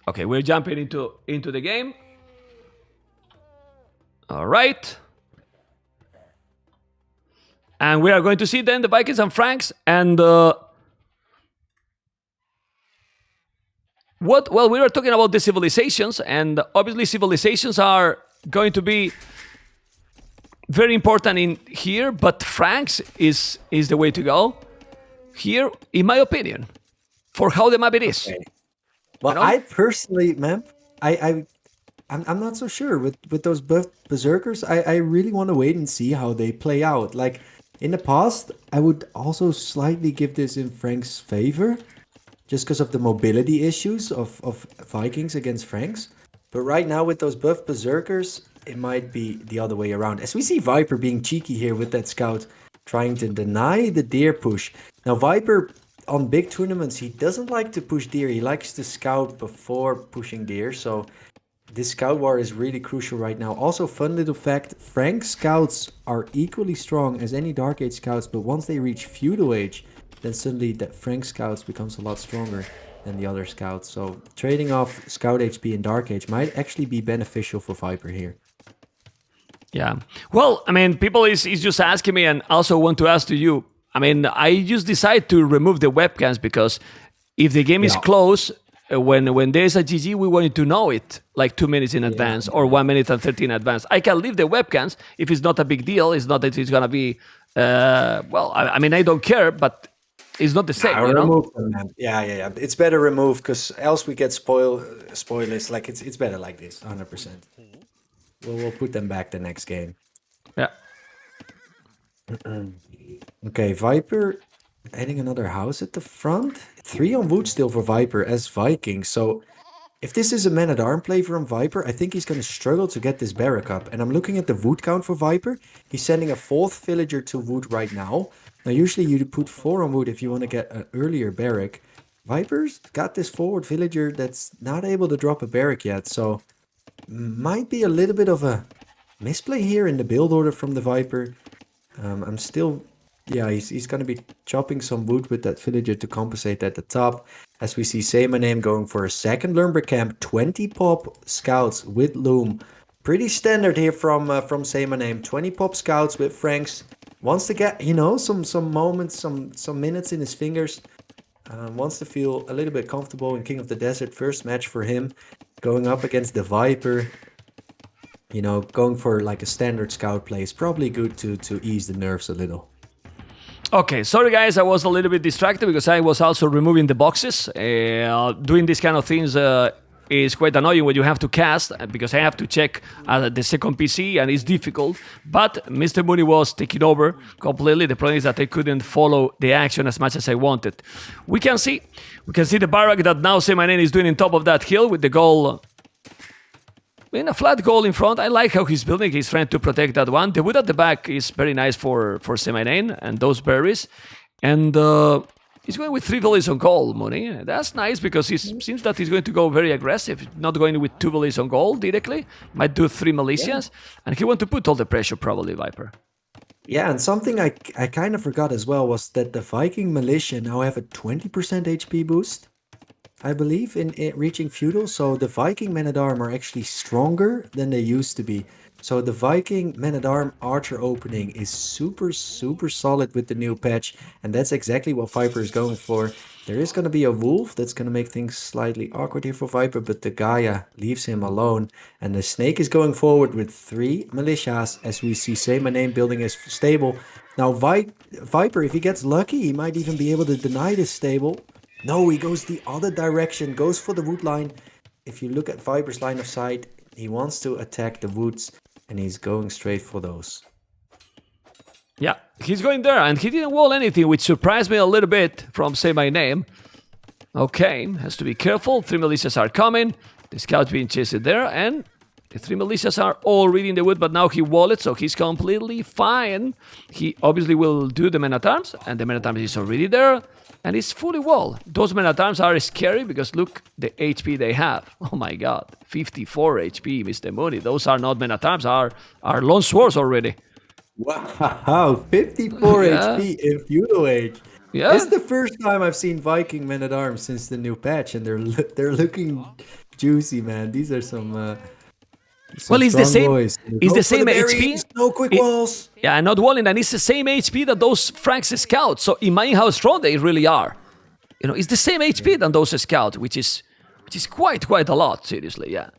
Okay, we're jumping into the game. All right. And we are going to see then the Vikings and Franks. And well, we were talking about the civilizations, and obviously civilizations are going to be very important in here, but Franks is the way to go here, in my opinion, for how the map it is. Okay. Well, I personally, man, I'm not so sure with those berserkers. I really want to wait and see how they play out. Like in the past, I would also slightly give this in Frank's favor, just because of the mobility issues of Vikings against Franks. But right now with those buff berserkers, it might be the other way around. As we see Viper being cheeky here with that scout, trying to deny the deer push. Now Viper on big tournaments, he doesn't like to push deer. He likes to scout before pushing deer. So this scout war is really crucial right now. Also, fun little fact, Frank scouts are equally strong as any Dark Age scouts, but once they reach Feudal Age, then suddenly that Frank scouts becomes a lot stronger than the other scouts. So trading off scout HP and Dark Age might actually be beneficial for Viper here. Yeah. Well, I mean, people is just asking me, and also want to ask to you. I mean, I just decided to remove the webcams because if the game is close, when there's a GG, we wanted to know it like 2 minutes in advance or 1 minute and 30 in advance. I can leave the webcams if it's not a big deal. It's not that it's going to be, well, I mean, I don't care, but it's not the same. Remove them, man. Yeah. It's better removed because else we get spoilers. Like it's better like this, 100%. We'll put them back the next game. Yeah. Okay, Viper adding another house at the front. 3 on wood still for Viper as Vikings. So if this is a man-at-arm play from Viper, I think he's going to struggle to get this barrack up. And I'm looking at the wood count for Viper. He's sending a 4th villager to wood right now. Now, usually you put 4 on wood if you want to get an earlier barrack. Viper's got this forward villager that's not able to drop a barrack yet. So might be a little bit of a misplay here in the build order from the Viper. I'm still... Yeah, he's going to be chopping some wood with that villager to compensate at the top. As we see saymyname going for a second lumber camp, 20 pop scouts with loom. Pretty standard here from saymyname. 20 pop scouts with Franks. Wants to get, some moments, some minutes in his fingers. Wants to feel a little bit comfortable in King of the Desert. First match for him. Going up against the Viper. Going for like a standard scout play is probably good to ease the nerves a little. Okay, sorry guys, I was a little bit distracted because I was also removing the boxes. Doing these kind of things is quite annoying when you have to cast, because I have to check the second PC and it's difficult. But Mr. Mooney was taking over completely. The problem is that I couldn't follow the action as much as I wanted. We can see the barrack that now saymyname is doing on top of that hill with the goal. In a flat goal in front. I like how he's building. He's trying to protect that one. The wood at the back is very nice for saymyname and those berries. And he's going with 3 villages on goal, Mooney. That's nice because it seems that he's going to go very aggressive. Not going with 2 villages on goal directly. Might do 3 militias. Yeah. And he want to put all the pressure probably, Viper. Yeah, and something I kind of forgot as well was that the Viking militia now have a 20% HP boost. I believe in reaching feudal, so the Viking men-at-arm are actually stronger than they used to be. So the Viking men-at-arm archer opening is super solid with the new patch, and that's exactly what Viper is going for. There is going to be a wolf that's going to make things slightly awkward here for Viper, but the Gaia leaves him alone, and the snake is going forward with 3 militias as we see saymyname building his stable. Now Viper, if he gets lucky, he might even be able to deny this stable. No, he goes the other direction, goes for the wood line. If you look at Viper's line of sight, he wants to attack the woods, and he's going straight for those. Yeah, he's going there, and he didn't wall anything, which surprised me a little bit from saymyname. Okay, has to be careful. 3 militias are coming. The scout's being chased there, and the 3 militias are already in the wood, but now he walled, so he's completely fine. He obviously will do the men-at-arms, and the men-at-arms is already there. And it's fully walled. Those men-at-arms are scary because look the HP they have. Oh my god. 54 HP, Mr. Mooney. Those are not men-at-arms, are long swords already. Wow, 54 HP in Feudal Age. Yeah. It's the first time I've seen Viking men-at-arms since the new patch, and they're looking juicy, man. These are some Well, it's the strong same. boys. It's Go the for the same HP. berries. No quick walls. Yeah, not walling, and it's the same HP that those Franks scouts. So imagine how strong they really are. You know, it's the same HP than those scouts, which is quite a lot. Seriously, yeah.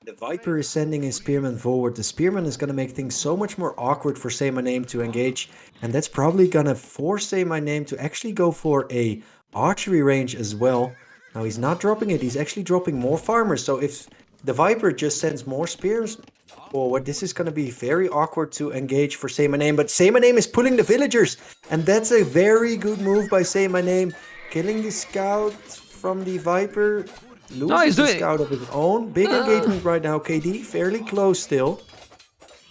The Viper is sending his Spearman forward. The Spearman is going to make things so much more awkward for Say My Name to engage. And that's probably going to force Say My Name to actually go for a archery range as well. Now, he's not dropping it. He's actually dropping more farmers. So if the Viper just sends more spears forward, this is going to be very awkward to engage for Say My Name. But Say My Name is pulling the villagers. And that's a very good move by Say My Name. Killing the scout from the Viper. Loses a scout of his own. Big engagement right now, KD. Fairly close still.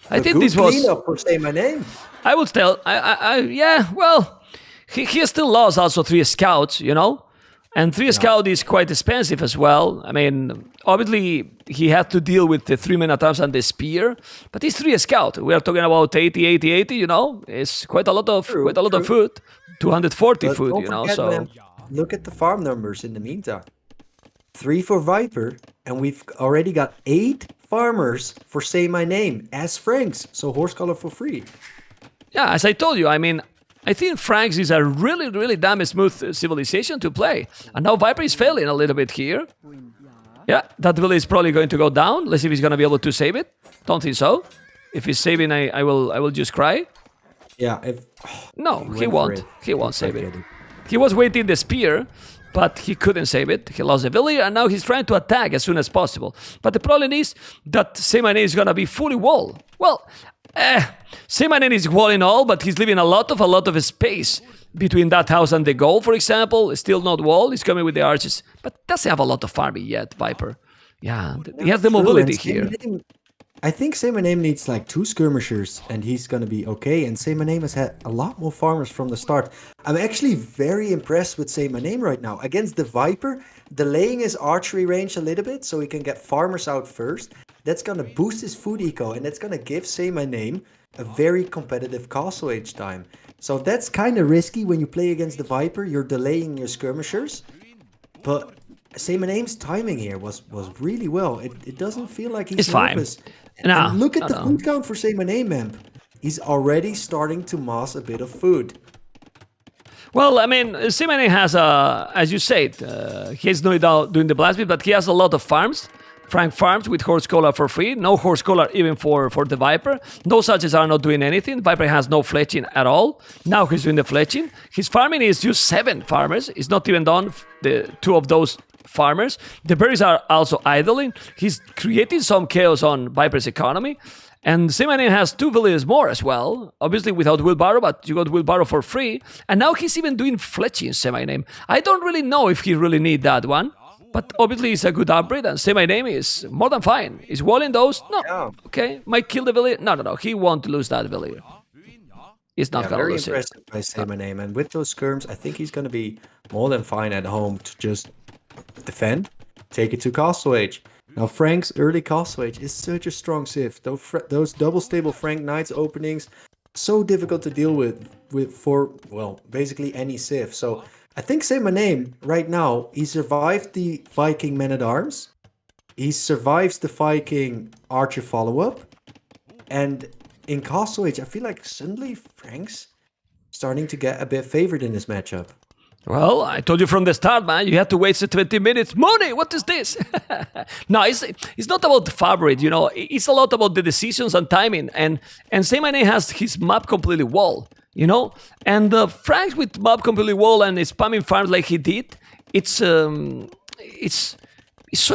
I think this was cleanup for Say My Name. I would tell. Yeah. Well, he still lost also 3 scouts. You know, and 3 scout is quite expensive as well. I mean, obviously he had to deal with the 3 men-at-arms and the spear, but he's 3 scout. We are talking about 80. You know, it's quite a lot of food. 240 But food. don't You know, forget, so man, look at the farm numbers in the meantime. 3 for Viper, and we've already got 8 farmers for Say My Name as Franks. So horse color for free. yeah, as I told you, I mean, I think Franks is a really damn smooth civilization to play, and now Viper is failing a little bit here. Yeah, that village is probably going to go down. Let's see if he's going to be able to save it. Don't think so. If he's saving, I will just cry. Yeah, No, he won't. He won't save it. He was waiting the spear, but he couldn't save it. He lost the village, and now he's trying to attack as soon as possible. But the problem is that Say My Name is gonna be fully walled. Well, Say My Name is walling all, but he's leaving a lot of space between that house and the goal, for example. It's still not walled. He's coming with the arches, but doesn't have a lot of farming yet, Viper. Yeah, he has the mobility here. I think Say My Name needs like 2 skirmishers and he's gonna be okay. And Say My Name has had a lot more farmers from the start. I'm actually very impressed with Say My Name right now. Against the Viper, delaying his archery range a little bit so he can get farmers out first. That's gonna boost his food eco and that's gonna give Say My Name a very competitive castle age time. So that's kind of risky when you play against the Viper. You're delaying your skirmishers. But Say My Name's timing here was really well. It doesn't feel like he's nervous. Fine. No, and look at the food count for Say My Name, man. He's already starting to mass a bit of food. Well, I mean, Say My Name has, as you said, he's not doing the blast beat, but he has a lot of farms. Frank farms with horse collar for free. No horse collar even for the Viper. Those archers are not doing anything. Viper has no fletching at all. Now he's doing the fletching. His farming is just 7 farmers. It's not even done the 2 of those farmers. The berries are also idling. He's creating some chaos on Viper's economy. And Say My Name has 2 villages more as well. Obviously without wheelbarrow, but you got wheelbarrow for free. And now he's even doing fletching, Say My Name. I don't really know if he really need that one. But obviously it's a good upgrade, and Say My Name is more than fine. Is walling those? No. Yeah. Okay, might kill the village. No. He won't lose that village. He's not gonna lose it. Very impressive by Say My Name, and with those skirms, I think he's gonna be more than fine at home to just defend, take it to Castle Age. Now Frank's early Castle Age is such a strong civ. Those double stable Frank Knights openings, so difficult to deal with for, well, basically any civ. So I think Say My Name right now, he survived the Viking Men-at-Arms. He survives the Viking Archer follow-up. And in Castle Age, I feel like suddenly Frank's starting to get a bit favored in this matchup. Well, I told you from the start, man, you have to wait 20 minutes. Money, what is this? No, it's not about the favorite, you know. It's a lot about the decisions and timing. And Say My Name has his map completely walled. You know, and Frank with mob completely wall and spamming farms like he did, it's so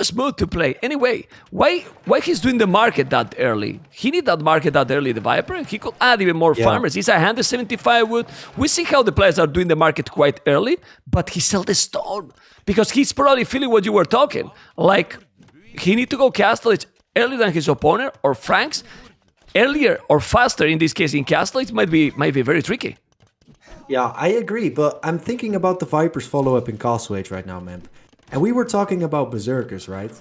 smooth to play. Anyway, why he's doing the market that early? He need that market that early, the Viper. He could add even more farmers. He's 175 wood. We see how the players are doing the market quite early, but he sell the stone because he's probably feeling what you were talking. Like he need to go castle it earlier than his opponent or Frank's. Earlier or faster, in this case in Castle, it might be very tricky. Yeah, I agree, but I'm thinking about the Viper's follow-up in Castle Age right now, man. And we were talking about Berserkers, right?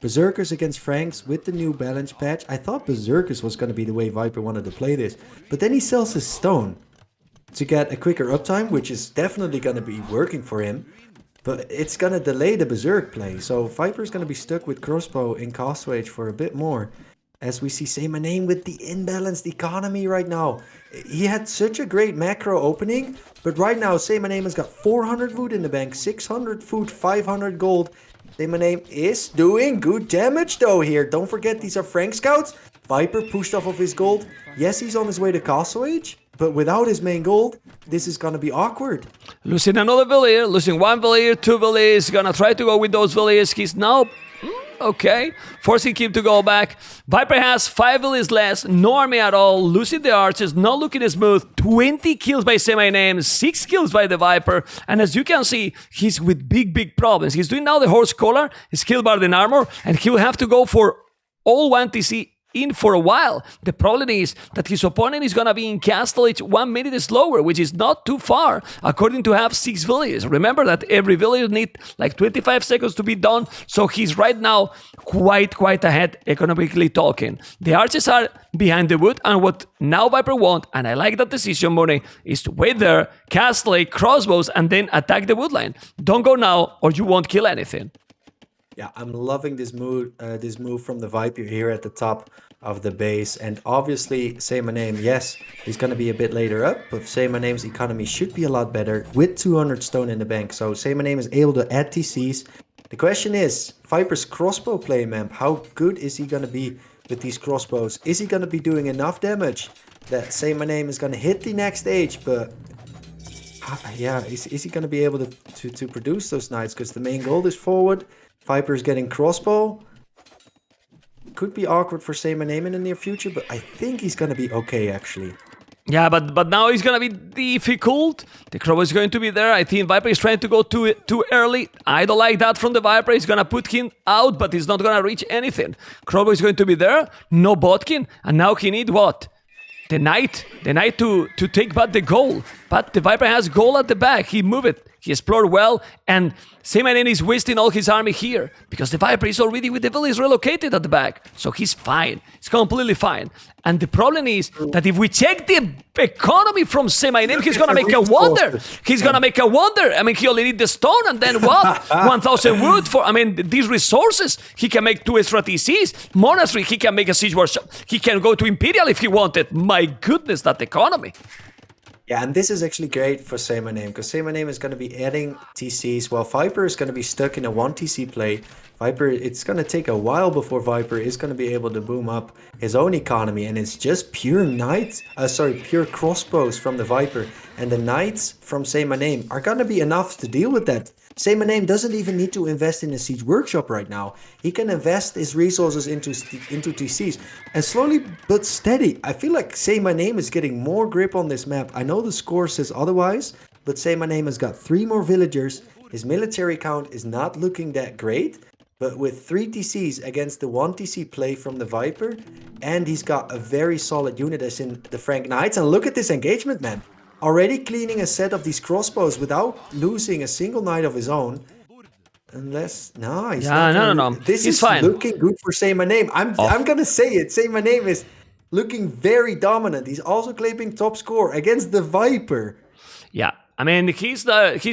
Berserkers against Franks with the new balance patch. I thought Berserkers was going to be the way Viper wanted to play this. But then he sells his stone to get a quicker uptime, which is definitely going to be working for him. but it's going to delay the Berserk play. So Viper's going to be stuck with crossbow in cost wage for a bit more. As we see saymyname with the imbalanced economy right now. He had such a great macro opening, but right now saymyname has got 400 food in the bank, 600 food, 500 gold. saymyname is doing good damage though here. Don't forget these are Frank Scouts. Viper pushed off of his gold. Yes, he's on his way to Castle Age, but without his main gold, this is gonna be awkward. Losing another villager, losing one villager, two villagers, gonna try to go with those villagers. He's now okay, forcing him to go back. Viper has 5 villagers less, no army at all, losing the archers, not looking smooth. 20 kills by saymyname, 6 kills by the Viper, and as you can see, he's with big problems. He's doing now the horse collar, his skill bar and armor, and he'll have to go for all 1 TC in for a while. The problem is that his opponent is gonna be in Castle Age 1 minute slower, which is not too far, according to have 6 villages. Remember that every village need like 25 seconds to be done, so he's right now quite ahead, economically talking. The archers are behind the wood, and what now Viper want, and I like that decision, Money, is to wait there, Castle Age, crossbows, and then attack the woodline. Don't go now, or you won't kill anything. Yeah, I'm loving this move from the Viper here at the top of the base. And obviously, saymyname, yes, he's going to be a bit later up, but saymayname's economy should be a lot better with 200 stone in the bank. So saymyname is able to add TCs. The question is, Viper's crossbow play, man, how good is he going to be with these crossbows? Is he going to be doing enough damage that saymyname is going to hit the next stage? But yeah, is he going to be able to produce those knights? Because the main gold is forward. Viper's getting crossbow. Could be awkward for saymyname in the near future, but I think he's gonna be okay actually. Yeah, but now it's gonna be difficult. The crow is going to be there. I think Viper is trying to go too early. I don't like that from the Viper. He's gonna put him out, but he's not gonna reach anything. Crow is going to be there. No botkin, and now he need what? The knight to take back the goal. But the Viper has goal at the back. He moved it. He explored well, and saymyname is wasting all his army here because the Viper is already with the village relocated at the back. So he's fine. He's completely fine. And the problem is that if we check the economy from saymyname, he's gonna make a wonder. He's gonna make a wonder. I mean, he only need the stone, and then what? 1,000 wood for, I mean, these resources. He can make 2 extra TCs. Monastery, he can make a siege workshop. He can go to Imperial if he wanted. My goodness, that economy. Yeah, and this is actually great for saymyname because saymyname is going to be adding TCs while Viper is going to be stuck in a 1 TC play. Viper, it's going to take a while before Viper is going to be able to boom up his own economy, and it's just pure pure crossbows from the Viper, and the knights from saymyname are going to be enough to deal with that. saymyname doesn't even need to invest in a siege workshop right now. He can invest his resources into TCs, and slowly but steady, I feel like saymyname is getting more grip on this map. I know the score says otherwise, but saymyname has got 3 more villagers. His military count is not looking that great, but with 3 TCs against the 1 TC play from the Viper, and he's got a very solid unit as in the Frank Knights. And look at this engagement, man. Already cleaning a set of these crossbows without losing a single knight of his own. Unless, no, he's not. No. This he's is fine. looking good for saymyname. I'm gonna say it. saymyname is looking very dominant. He's also claiming top score against the Viper. Yeah. I mean, he's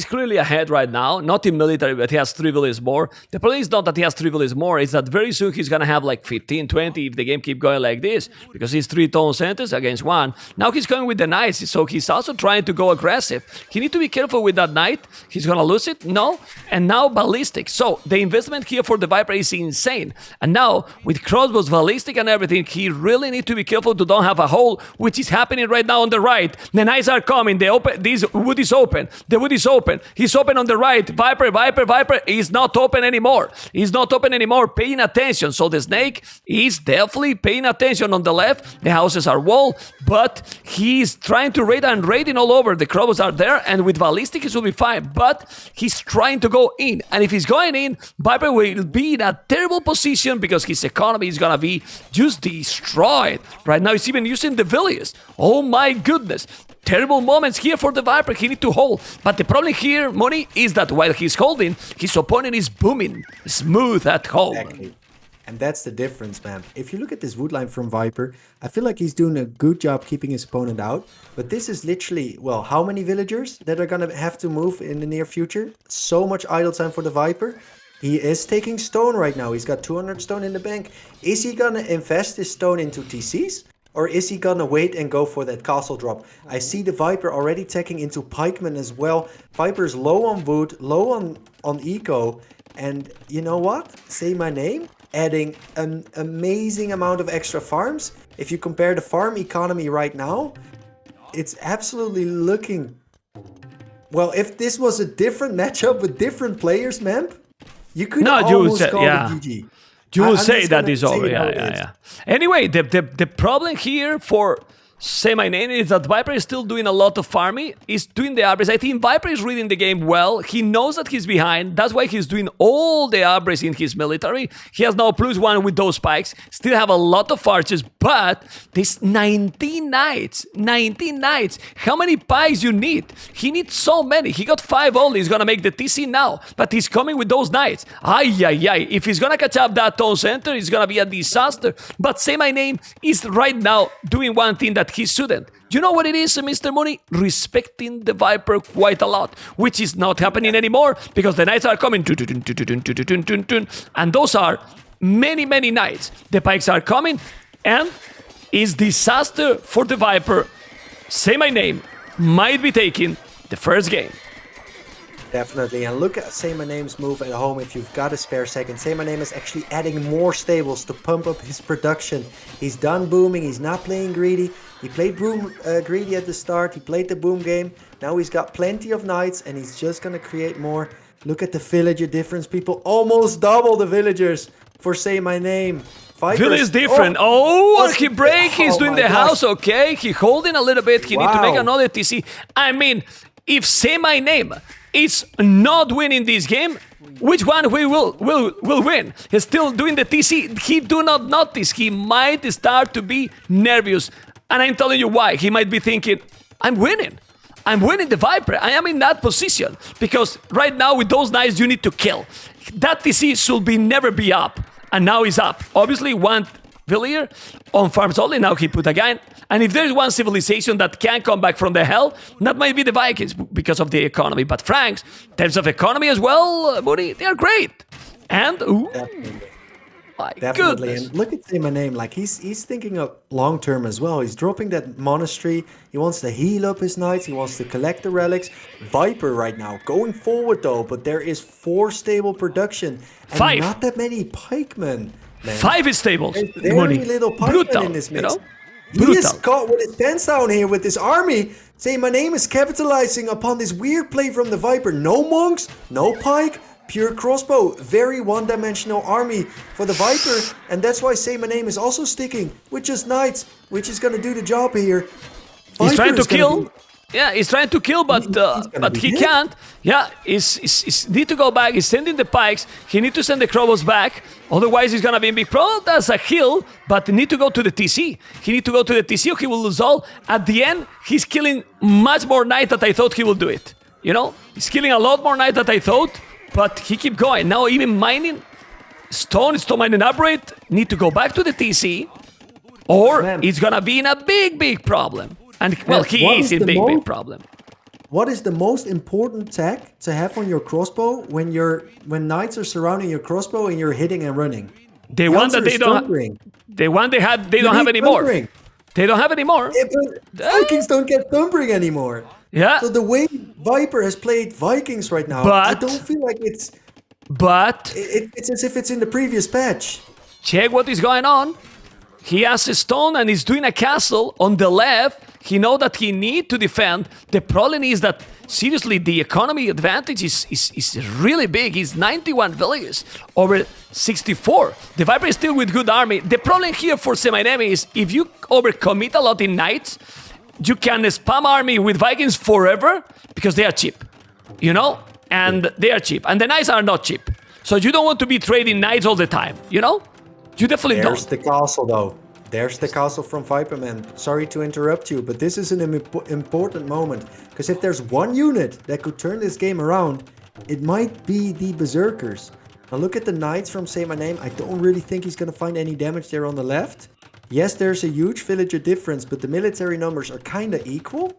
clearly ahead right now, not in military, but he has 3 villages more. The problem is not that he has 3 villages more, it's that very soon he's gonna have like 15, 20 if the game keep going like this, because he's 3 town centers against 1. Now he's going with the knights, so he's also trying to go aggressive. He need to be careful with that knight. He's gonna lose it, no? And now ballistic. So the investment here for the Viper is insane. And now with crossbows, ballistic and everything, he really need to be careful to don't have a hole, which is happening right now on the right. The knights are coming, this wood is open. The wood is open. He's open on the right. Viper is not open anymore. He's not open anymore. Paying attention. So the snake is definitely paying attention on the left. The houses are walled, but he's trying to raid and raiding all over. The crows are there, and with ballistic he will be fine. But he's trying to go in, and if he's going in, Viper will be in a terrible position because his economy is gonna be just destroyed. Right now, he's even using the villages. Oh my goodness. Terrible moments here for the Viper. He need to hold. But the problem here, Money, is that while he's holding, his opponent is booming smooth at home. Exactly. And that's the difference, man. If you look at this wood line from Viper, I feel like he's doing a good job keeping his opponent out. But this is literally, well, how many villagers that are going to have to move in the near future? So much idle time for the Viper. He is taking stone right now. He's got 200 stone in the bank. Is he going to invest his stone into TCs? Or is he gonna wait and go for that castle drop? I see the Viper already taking into pikemen as well. Viper's low on wood, low on eco. And you know what? Say my name. Adding an amazing amount of extra farms. If you compare the farm economy right now, it's absolutely looking... Well, if this was a different matchup with different players, Memp, you could almost call it GG. You will say that is over. Yeah. Anyway, the problem here for Say My Name is that Viper is still doing a lot of farming. He's doing the average. I think Viper is reading the game well. He knows that he's behind. That's why he's doing all the average in his military. He has now +1 with those spikes. Still have a lot of archers, but there's 19 knights. 19 knights. How many pikes you need? He needs so many. He got 5 only. He's gonna make the TC now, but he's coming with those knights. Ay. If he's gonna catch up that town center, it's gonna be a disaster. But Say My Name is right now doing one thing that he shouldn't. You know what it is, Mr. Mooney? Respecting the Viper quite a lot, which is not happening anymore because the knights are coming. And those are many knights. The pikes are coming and it's disaster for the Viper. Say My Name might be taking the first game. Definitely, and look at Say My Name's move at home if you've got a spare second. Say My Name is actually adding more stables to pump up his production. He's done booming, he's not playing greedy. He played greedy at the start, he played the boom game. Now he's got plenty of knights and he's just gonna create more. Look at the villager difference, people. Almost double the villagers for Say My Name. Phil is different. He break, he's doing the house, okay. He holding a little bit, he need to make another TC. I mean, if Say My Name is not winning this game, which one we will win? He's still doing the TC. He do not notice. He might start to be nervous. And I'm telling you why. He might be thinking, I'm winning. I'm winning the Viper. I am in that position. Because right now with those knights, you need to kill. That TC should be never be up. And now he's up. Obviously, one villager on farms only. Now he put a guy. And if there's one civilization that can come back from the hell, that might be the Vikings because of the economy. But Franks, in terms of economy as well, Moody, they are great. And, Definitely. Goodness. And look at Say My Name. Like he's thinking of long term as well. He's dropping that monastery. He wants to heal up his knights. He wants to collect the relics. Viper right now going forward though, but there is 4 stable production and 5. not that many pikemen. Man. 5 is stable. There's very little pikemen in this mix. He is caught with his pants down here with this army. Say My Name is capitalizing upon this weird play from the Viper. No monks, no pike. Pure crossbow, very one-dimensional army for the Viper, and that's why Say My Name is also sticking with just knights, which is gonna do the job here. He's trying to kill. Yeah, he's trying to kill, but he can't. Yeah, he's need to go back. He's sending the pikes. He need to send the crossbows back. Otherwise, he's gonna be in big trouble. That's a hill, but he need to go to the TC. He need to go to the TC, or he will lose all. At the end, he's killing much more knights than I thought he would do it. You know, he's killing a lot more knights than I thought. But he keep going. Now even mining stone mining upgrade, need to go back to the TC, or it's gonna be in a big problem. And well, he is in big problem. What is the most important tech to have on your crossbow when knights are surrounding your crossbow and you're hitting and running? The one that they don't. The one they had, they don't have anymore. They don't have anymore. Yeah, but Vikings don't get thumpering anymore. Yeah. So the way Viper has played Vikings right now, I don't feel like it's... But... It's as if it's in the previous patch. Check what is going on. He has a stone and he's doing a castle on the left. He knows that he needs to defend. The problem is that, seriously, the economy advantage is really big. It's 91 villages over 64. The Viper is still with good army. The problem here for Say My Name is if you overcommit a lot in knights, you can spam army with Vikings forever because they are cheap, you know? And they are cheap. And the knights are not cheap. So you don't want to be trading knights all the time, you know? You definitely don't. There's the castle, though. There's the castle from Viperman. Sorry to interrupt you, but this is an important moment. Because if there's one unit that could turn this game around, it might be the Berserkers. Now look at the Knights from Say My Name. I don't really think he's going to find any damage there on the left. Yes, there's a huge villager difference, but the military numbers are kind of equal.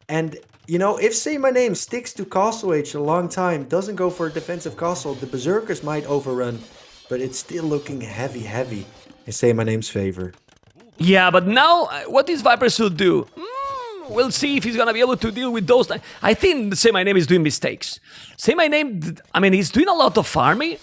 And, you know, if Say My Name sticks to Castle Age a long time, doesn't go for a defensive castle, the Berserkers might overrun. But it's still looking heavy in Say My Name's favor. Yeah, but now what this Viper should do? We'll see if he's gonna be able to deal with those. I think Say My Name is doing mistakes. Say My Name, I mean, he's doing a lot of farming,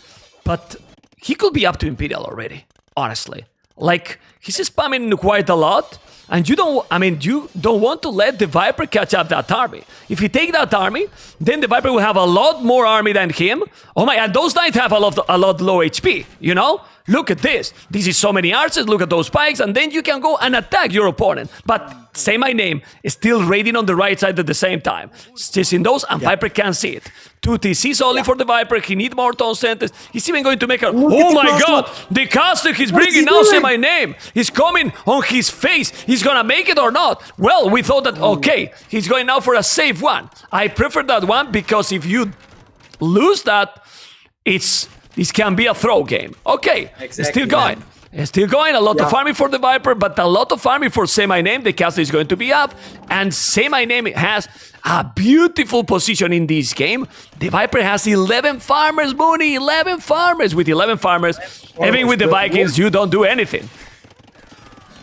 but he could be up to Imperial already, honestly. Like, he's spamming quite a lot, and you don't want to let the Viper catch up that army. If he take that army, then the Viper will have a lot more army than him. Oh my, and those Knights have a lot low HP, you know? Look at this. This is so many archers. Look at those spikes. And then you can go and attack your opponent. But Say My Name is still raiding on the right side at the same time. It's just in those, and Viper can't see it. 2 TCs only for the Viper. He needs more tone centers. He's even going to make a... Oh my god! The caster he's bringing now, Say My Name. He's coming on his face. He's gonna make it or not? Well, we thought that, okay, he's going now for a safe one. I prefer that one because if you lose that, this can be a throw game. Okay, exactly, it's still going. Man. It's still going. A lot of farming for the Viper, but a lot of farming for Say My Name. The caster is going to be up, and Say My Name has a beautiful position in this game. The Viper has 11 farmers, Mooney. 11 farmers. With 11 farmers, even with the Vikings, you don't do anything.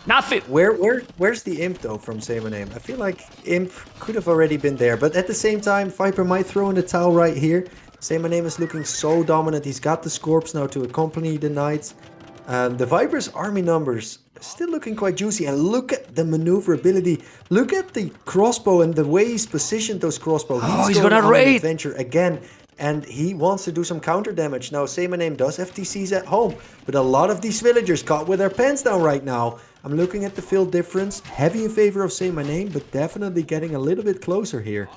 Nothing. Where's the Imp, though, from Say My Name? I feel like Imp could have already been there, but at the same time, Viper might throw in the towel right here. Say My Name is looking so dominant. He's got the Scorps now to accompany the Knights. The Viper's army numbers still looking quite juicy. And look at the maneuverability. Look at the crossbow and the way he's positioned those crossbows. He's gonna raid. Adventure again. And he wants to do some counter damage. Now, Say My Name does have TCs at home. But a lot of these villagers caught with their pants down right now. I'm looking at the field difference. Heavy in favor of Say My Name, but definitely getting a little bit closer here.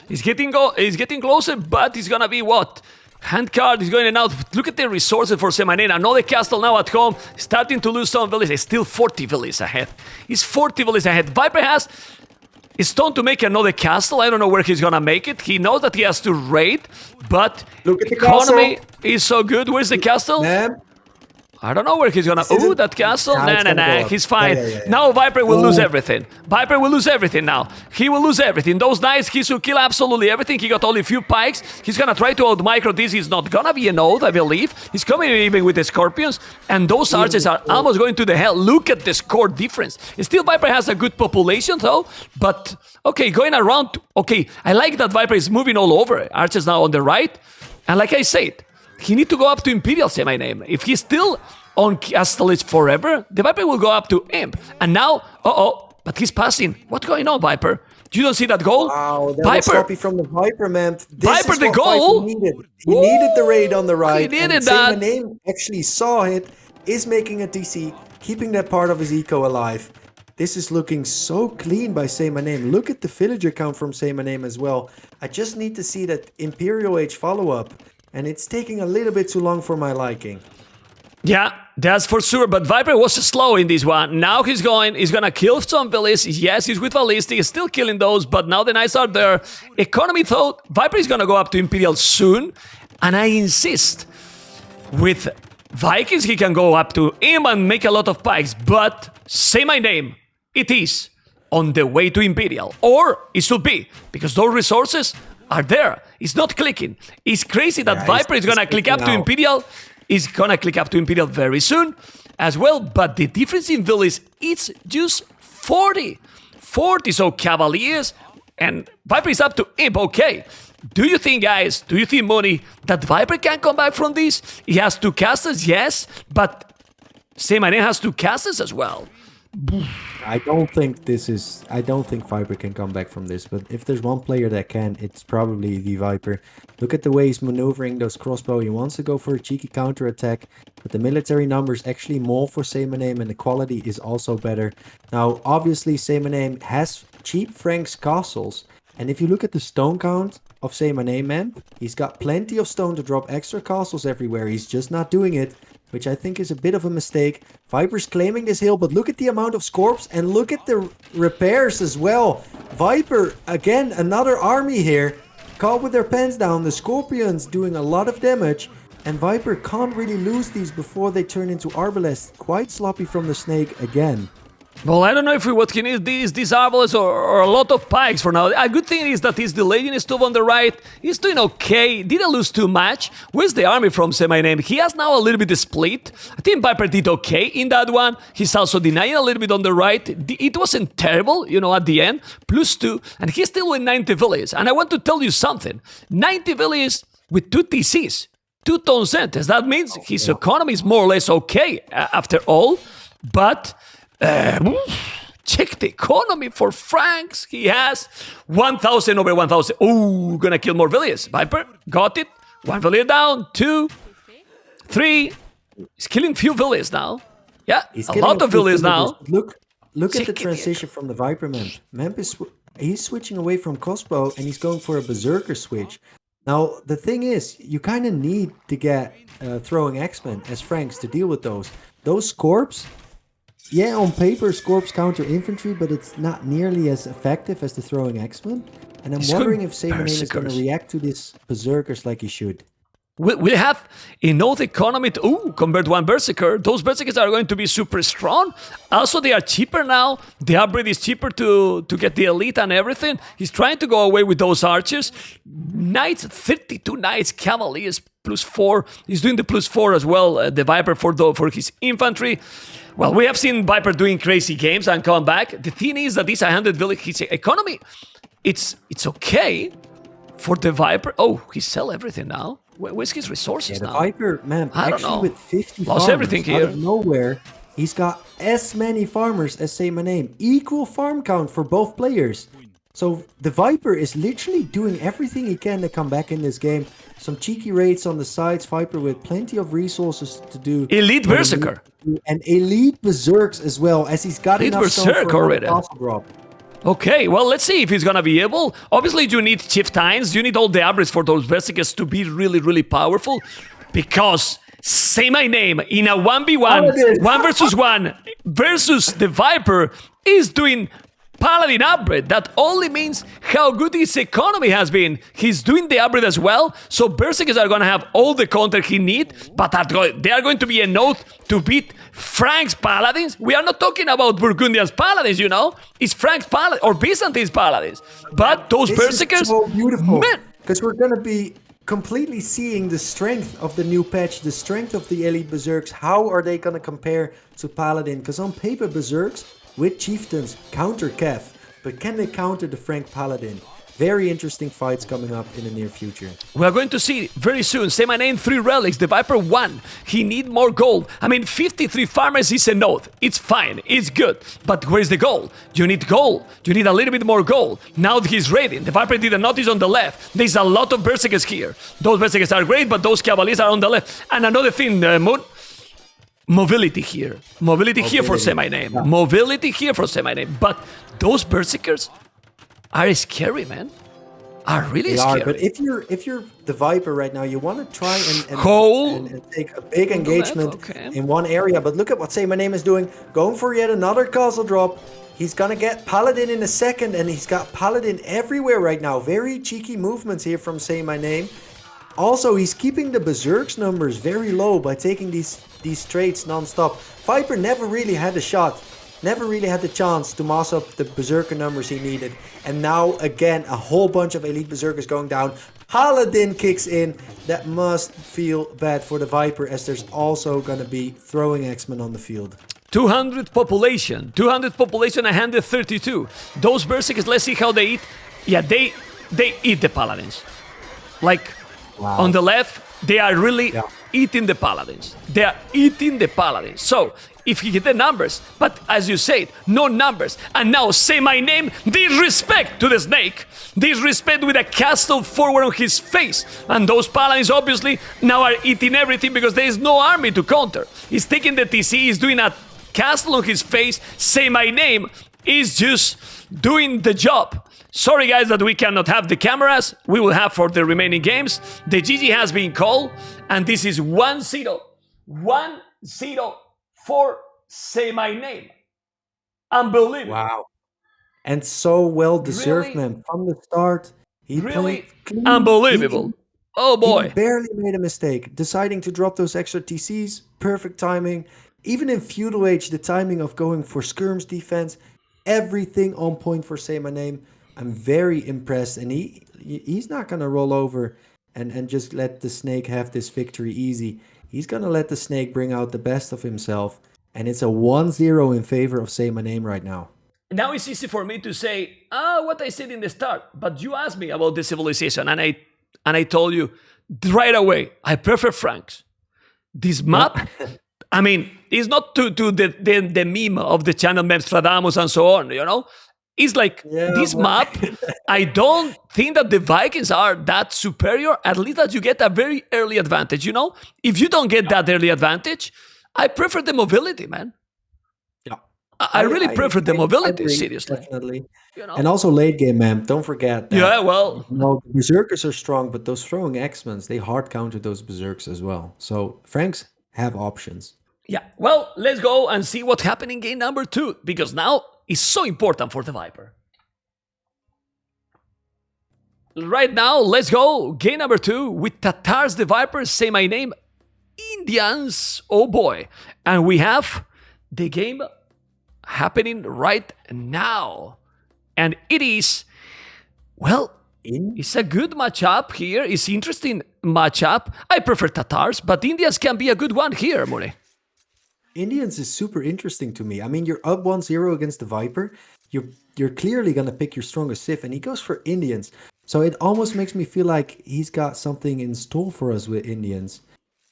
He's getting closer, but he's gonna be what? Handcard is going in and out. Look at the resources for Say My Name. Another castle now at home, starting to lose some villages. He's still 40 villages ahead. He's 40 villages ahead. Viper has stone to make another castle. I don't know where he's gonna make it. He knows that he has to raid, but look at the economy castle. Is so good. Where's the castle? Man. I don't know where he's gonna... Ooh, that castle? Nah. He's fine. Yeah. Now Viper will lose everything. Viper will lose everything now. He will lose everything. Those Knights, he should kill absolutely everything. He got only a few pikes. He's gonna try to out-micro this. He's not gonna be an ult, I believe. He's coming even with the Scorpions. And those archers are almost going to the hell. Look at the score difference. Still, Viper has a good population, though. But, okay, going around... Okay, I like that Viper is moving all over. Archers now on the right. And like I said... He need to go up to Imperial, Say My Name. If he's still on Castle Age forever, the Viper will go up to Imp. And now, but he's passing. What's going on, Viper? You don't see that goal? Wow, that Viper. was sloppy from the Viper, man. This Viper, is the what goal. Viper needed. He needed the raid on the right. He needed and that. Say My Name actually saw it, is making a DC, keeping that part of his eco alive. This is looking so clean by Say My Name. Look at the villager count from Say My Name as well. I just need to see that Imperial Age follow-up. And it's taking a little bit too long for my liking. Yeah, that's for sure. But Viper was slow in this one. Now he's gonna kill some villages. Yes, he's with Ballistic. He's still killing those. But now the Knights are there. Economy thought Viper is gonna go up to Imperial soon. And I insist, with Vikings he can go up to him and make a lot of pikes. But Say My Name, it is on the way to Imperial. Or it should be, because those resources are there. It's not clicking. It's crazy that Viper is gonna click up to Imperial. He's gonna click up to Imperial very soon as well. But the difference in villas is just 40. 40. So Cavaliers and Viper is up to Imp. Okay. Do you think, guys, Mooney, that Viper can come back from this? He has 2 casters, yes. But Say My Name has 2 casters as well. I don't think Viper can come back from this, but if there's one player that can, it's probably TheViper. Look at the way he's maneuvering those crossbow. He wants to go for a cheeky counter attack, but the military numbers actually more for Say My Name, and the quality is also better. Now, obviously, Say My Name has cheap Frank's castles, and if you look at the stone count of Say My Name, man, he's got plenty of stone to drop extra castles everywhere. He's just not doing it, which I think is a bit of a mistake. Viper's claiming this hill, but look at the amount of Scorps and look at the repairs as well. Viper, again, another army here, caught with their pants down. The Scorpions doing a lot of damage. and Viper can't really lose these before they turn into Arbalest. Quite sloppy from the Snake again. Well, I don't know if what he needs these arbalists or a lot of pikes for now. A good thing is that he's delaying his stuff on the right. He's doing okay. Didn't lose too much. Where's the army from saymyname? He has now a little bit split. I think Viper did okay in that one. He's also denying a little bit on the right. It wasn't terrible, you know, at the end. +2. And he's still with 90 villages. And I want to tell you something. 90 villages with 2 TCs. 2 town centers. That means his economy is more or less okay after all. But... check the economy for Franks. He has 1,000 over 1,000. Ooh, gonna kill more villages. Viper, got it. 1 village down. 2, 3. He's killing few villages now. Yeah, He's a lot of villages now. Look at the transition from the Viper Memp. Memp is he's switching away from crossbow and he's going for a berserker switch. Now the thing is, you kind of need to get throwing X-Men as Franks to deal with those. Those Scorps. Yeah, on paper, Scorps counter infantry, but it's not nearly as effective as the throwing X-Men. And I'm wondering if saymyname is going to react to these berserkers like he should. We have enough economy to convert one berserker. Those berserkers are going to be super strong. Also, they are cheaper now. The upgrade is cheaper to get the elite and everything. He's trying to go away with those archers. Knights, 32 knights, cavaliers, +4. He's doing the +4 as well, the Viper for his infantry. Well, we have seen Viper doing crazy games and come back. The thing is that this 100 village, his economy, it's okay for the Viper. Oh, he sell everything now. Where's his resources now? The Viper, man, I don't know. With 50 lost farmers, everything here. Out of nowhere, he's got as many farmers as saymyname. Equal farm count for both players. So the Viper is literally doing everything he can to come back in this game. Some cheeky raids on the sides, Viper with plenty of resources to do. Elite Berserker. And elite Berserks as well, as he's got enough Berserk already. Drop. Okay, well, let's see if he's gonna be able. Obviously, you need chieftains, you need all the upgrades for those Berserkers to be really, really powerful. Because saymyname in a 1v1, 1 versus 1 versus the Viper is doing Paladin upgrade. That only means how good his economy has been. He's doing the upgrade as well, so Berserkers are going to have all the counter he needs, but they are going to be enough to beat Frank's Paladins. We are not talking about Burgundian's Paladins, you know. It's Frank's Paladins or Byzantine's Paladins. But those Berserkers... Is so beautiful, because we're going to be completely seeing the strength of the new patch, the strength of the Elite Berserks. How are they going to compare to Paladin? Because on paper, Berserks with Chieftains counter Kev, but can they counter the Frank Paladin? Very interesting fights coming up in the near future. We are going to see very soon. saymyname 3 relics, the Viper 1. He need more gold. I mean, 53 farmers is a node. It's fine, it's good. But where's the gold? You need gold. You need a little bit more gold. Now he's raiding. The Viper did a notice on the left. There's a lot of Berserkers here. Those Berserkers are great, but those Cavaliers are on the left. And another thing, Moon. Mobility here. Mobility here for saymyname. Yeah. Mobility here for saymyname. But those Berserkers are scary, man. Are really scary. But if you're the Viper right now, you want to try and take a big engagement in one area. But look at what saymyname is doing. Going for yet another castle drop. He's going to get Paladin in a second, and he's got Paladin everywhere right now. Very cheeky movements here from saymyname. Also, he's keeping the Berserk's numbers very low by taking these trades non-stop. Viper never really had a shot, never really had the chance to mass up the Berserker numbers he needed. And now, again, a whole bunch of Elite Berserkers going down. Paladin kicks in. That must feel bad for the Viper, as there's also going to be throwing X-Men on the field. 200 population, 132. Those Berserkers, let's see how they eat. Yeah, they eat the Paladins. Like, on the left, they are really eating the Paladins. They are eating the Paladins. So, if he get the numbers, but as you said, no numbers. And now, saymyname, disrespect to the Snake. Disrespect with a castle forward on his face. And those Paladins, obviously, now are eating everything because there is no army to counter. He's taking the TC, he's doing a castle on his face. saymyname is just doing the job. Sorry guys that we cannot have the cameras. We will have for the remaining games. The GG has been called, and this is 1-0. 1-0 for saymyname. Unbelievable. Wow. And so well deserved, really, man. From the start, he really played clean, unbelievable. Oh He boy. barely made a mistake, deciding to drop those extra TCs. Perfect timing. Even in feudal age, the timing of going for skirms defense, everything on point for Say My Name. I'm very impressed, and he's not gonna roll over and just let the snake have this victory easy. He's gonna let the snake bring out the best of himself, and it's a 1-0 in favor of Say My Name right now. Now it's easy for me to say, what I said in the start, but you asked me about the civilization, and I told you right away, I prefer Franks. This map, I mean, it's not to the meme of the channel Memstradamus and so on, you know? It's like this map, I don't think that the Vikings are that superior, at least that you get a very early advantage, you know? If you don't get that early advantage, I prefer the mobility, man. Yeah. I really prefer the mobility, agree, seriously. definitely. You know? And also late game, man. Don't forget that. Yeah, well. No, the berserkers are strong, but those throwing X-Mens, they hard counter those berserks as well. So Franks have options. Yeah, well, let's go and see what happened in game number 2, because now it's so important for the Viper. Right now, let's go. Game number 2 with Tatars the Viper, Say My Name, Indians. Oh boy. And we have the game happening right now. And it is, well, it's a good matchup here. It's interesting matchup. I prefer Tatars, but Indians can be a good one here, More. Indians is super interesting to me. I mean, you're up 1-0 against the Viper. You're clearly going to pick your strongest Sith, and he goes for Indians. So it almost makes me feel like he's got something in store for us with Indians.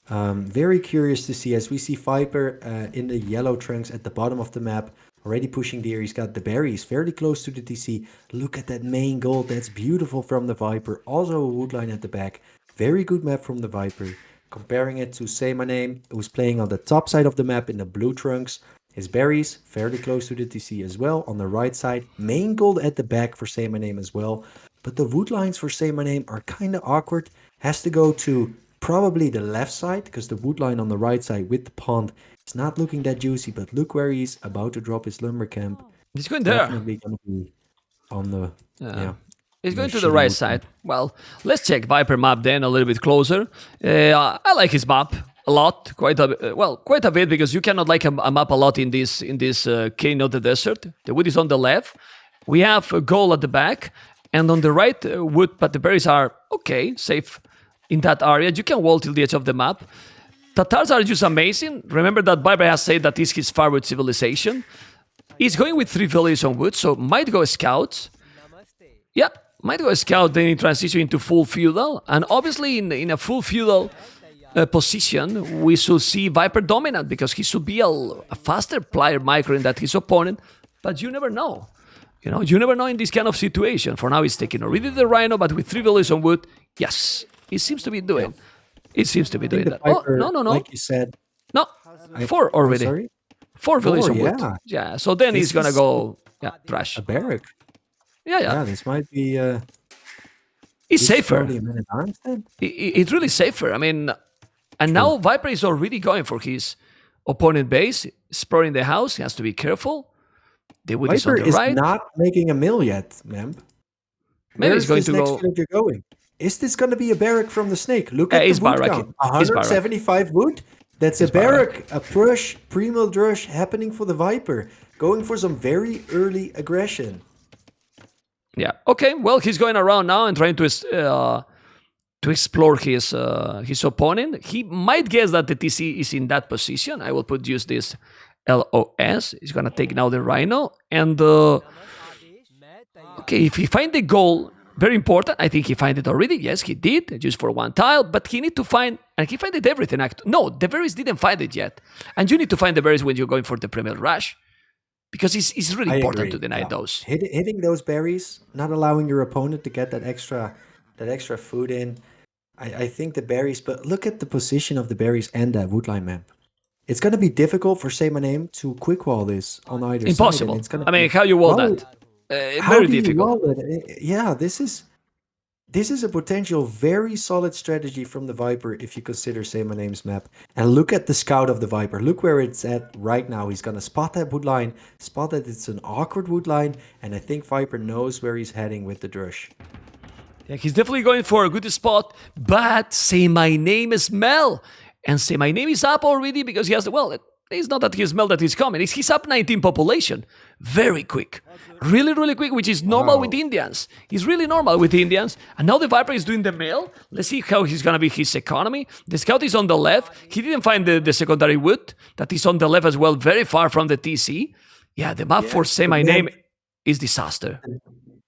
Very curious to see, as we see Viper in the yellow trunks at the bottom of the map, already pushing there. He's got the berries fairly close to the TC. Look at that main gold. That's beautiful from the Viper. Also a woodline at the back. Very good map from the Viper. Comparing it to Say My Name, who's playing on the top side of the map in the blue trunks. His berries fairly close to the TC as well. On the right side, main gold at the back for Say My Name as well. But the wood lines for Say My Name are kind of awkward. Has to go to probably the left side, because the wood line on the right side with the pond is not looking that juicy. But look where he's about to drop his lumber camp. He's going there. Definitely going to be on the... He's going to the right side. Well, let's check Viper map then a little bit closer. I like his map a lot, quite a bit, because you cannot like a map a lot in this King of the Desert. The wood is on the left. We have a goal at the back, and on the right wood, but the berries are okay, safe in that area. You can wall till the edge of the map. Tatars are just amazing. Remember that Viper has said that this is his favorite civilization. He's going with 3 villages on wood, so might go scouts. Yeah, might go scout, then in transition into full feudal. And obviously in a full feudal position, we should see Viper dominant, because he should be a faster player micro than his opponent. But you never know. You know, you never know in this kind of situation. For now, he's taking already the Rhino, but with 3 villages on wood, yes, it seems to be doing. It seems to be doing that. Viper, no. Like you said. No, 4 already. Sorry? 4 villages on wood. Yeah. Yeah, so then he's going to go trash. A barrack. Yeah. This might be... It's safer. Probably a minute arms then? It's really safer. I mean, and now Viper is already going for his opponent base, exploring the house. He has to be careful. The wood is on Viper the right. is not making a mill yet, Memp. Maybe he's going to next go. villager going? Is this going to be a barrack from the snake? Look at It's the wood barrack. count. It's barrack. 175 wood. That's a barrack. A push, pre-mill drush happening for the Viper. Going for some very early aggression. Yeah. Okay. Well, he's going around now and trying to explore his opponent. He might guess that the TC is in that position. I will use this LOS. He's gonna take now the Rhino, and okay, if he find the goal, very important. I think he find it already. Yes, he did, just for 1 tile. But he need to find, and he find it everything. No, the berries didn't find it yet, and you need to find the berries when you're going for the premier rush. Because it's really important to deny those. Hitting those berries, not allowing your opponent to get that extra food in. I think the berries, but look at the position of the berries and that woodline map. It's going to be difficult for Say My Name to quick wall this on either Impossible. side. Impossible. I mean, how you wall that? Very difficult. Yeah, this is a potential very solid strategy from the Viper if you consider Say My Name's map. And look at the scout of the Viper. Look where it's at right now. He's going to spot that wood line, spot that it's an awkward wood line, and I think Viper knows where he's heading with the drush. Yeah, he's definitely going for a good spot, but say my name is Mel. And say my name is up already because he has, well, it's not that he's Mel that he's coming, it's he's up 19 population. Very quick. Really, really quick, which is normal with Indians. He's really normal with Indians. And now the Viper is doing the mail. Let's see how he's going to be his economy. The scout is on the left. He didn't find the secondary wood. That is on the left as well, very far from the TC. Yeah, the map for say my name is disaster.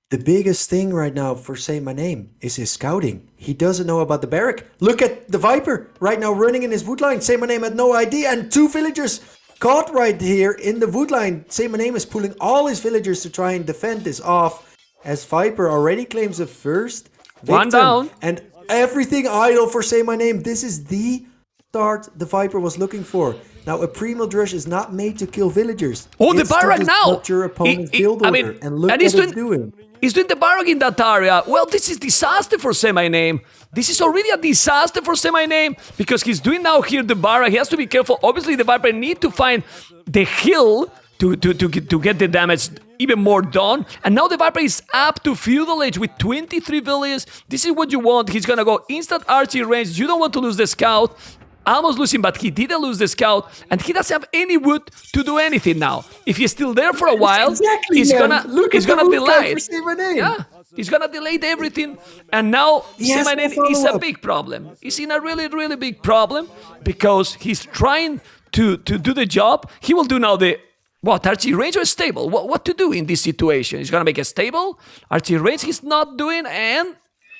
The biggest thing right now for Say My Name is his scouting. He doesn't know about the barrack. Look at the Viper right now running in his wood line. Say My Name had no idea, and 2 villagers caught right here in the wood line. Say My Name is pulling all his villagers to try and defend this off, as Viper already claims the first victim. One down. And everything idle for Say My Name. This is the start the Viper was looking for. Now, a pre-mill rush is not made to kill villagers. Oh, the barrack now! Your opponent's build order, and look what it's doing. He's doing the barrack in that area. Well, this is disaster for Say My Name. This is already a disaster for Say My Name because he's doing now here the barrack. He has to be careful. Obviously, the Viper need to find the hill to get the damage even more done. And now the Viper is up to feudal age with 23 villages. This is what you want. He's gonna go instant archery range. You don't want to lose the scout. Almost losing, but he didn't lose the scout, and he doesn't have any wood to do anything now. If he's still there for a while, he's gonna delay it. Yeah, he's gonna delay everything, and now Say My Name is a big problem. He's in a really, really big problem because he's trying to do the job. He will do now the archery range or stable. What to do in this situation? He's gonna make a stable archery range. He's not doing and.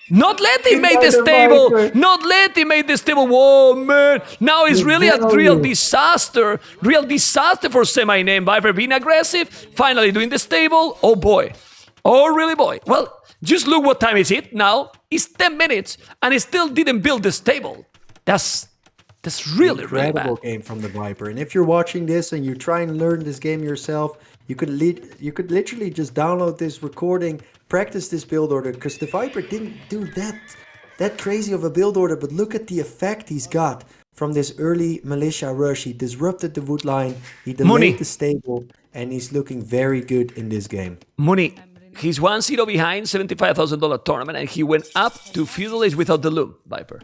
Not let him make the stable. Not let him make the stable. Whoa, man. Now it's really a real disaster. Real disaster for Say My Name. Viper being aggressive. Finally doing the stable. Oh, boy. Oh, really, boy. Well, just look what time is it now. It's 10 minutes, and he still didn't build the stable. That's really, really bad. Incredible game from the Viper. And if you're watching this and you're trying to learn this game yourself, you could literally just download this recording, practice this build order, because the Viper didn't do that crazy of a build order, but look at the effect he's got from this early militia rush. He disrupted the wood line, he delayed the stable, and he's looking very good in this game. Money. He's 1-0 behind, $75,000 tournament, and he went up to feudal age without the loom, Viper.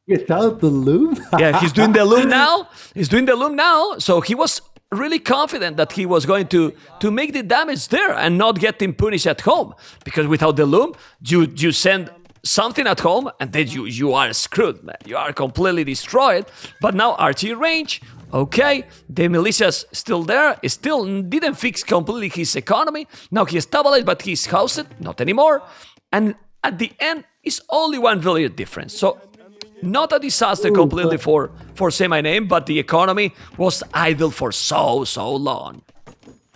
Without the loom? Yeah, he's doing the loom now. He's doing the loom now, so he was really confident that he was going to make the damage there and not get him punished at home, because without the loom you send something at home and then you are screwed, man. You are completely destroyed. But now archery range, okay, the militia's still there. It still didn't fix completely his economy. Now he stabilized, but he's housed, not anymore. And at the end it's only 1 village difference, so not a disaster completely for Say My Name, but the economy was idle for so long.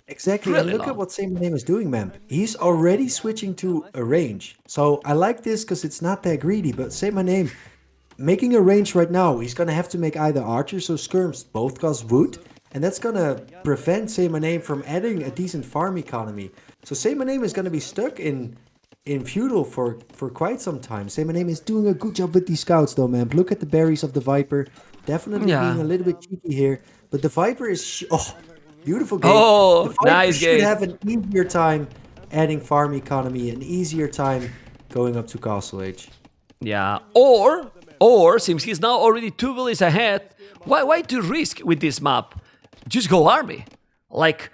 Exactly, really, and look at what Say My Name is doing, man. He's already switching to a range. So I like this because it's not that greedy, but Say My Name, making a range right now, he's going to have to make either archers or skirms. Both cost wood, and that's going to prevent Say My Name from adding a decent farm economy. So Say My Name is going to be stuck in feudal for quite some time. Say My Name is doing a good job with these scouts though, man. Look at the berries of the Viper. Definitely being a little bit cheeky here. But the Viper is... beautiful game. Oh, nice game. Should have an easier time adding farm economy, an easier time going up to castle age. Yeah, or since he's now already 2 villages ahead, why to risk with this map? Just go army. Like,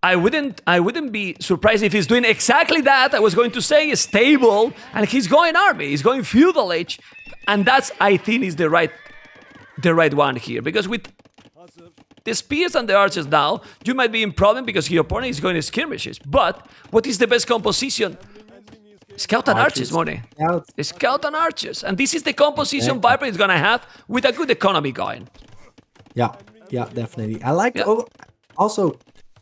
I wouldn't be surprised if he's doing exactly that. I was going to say stable, and he's going army. He's going feudal age, and that's, I think, is the right one here, because with the spears and the archers now, you might be in problem because your opponent is going to skirmishes. But what is the best composition? Scout and archers, Money. Scout and archers, and this is the composition Viper is gonna have with a good economy going. Yeah, definitely. I like also.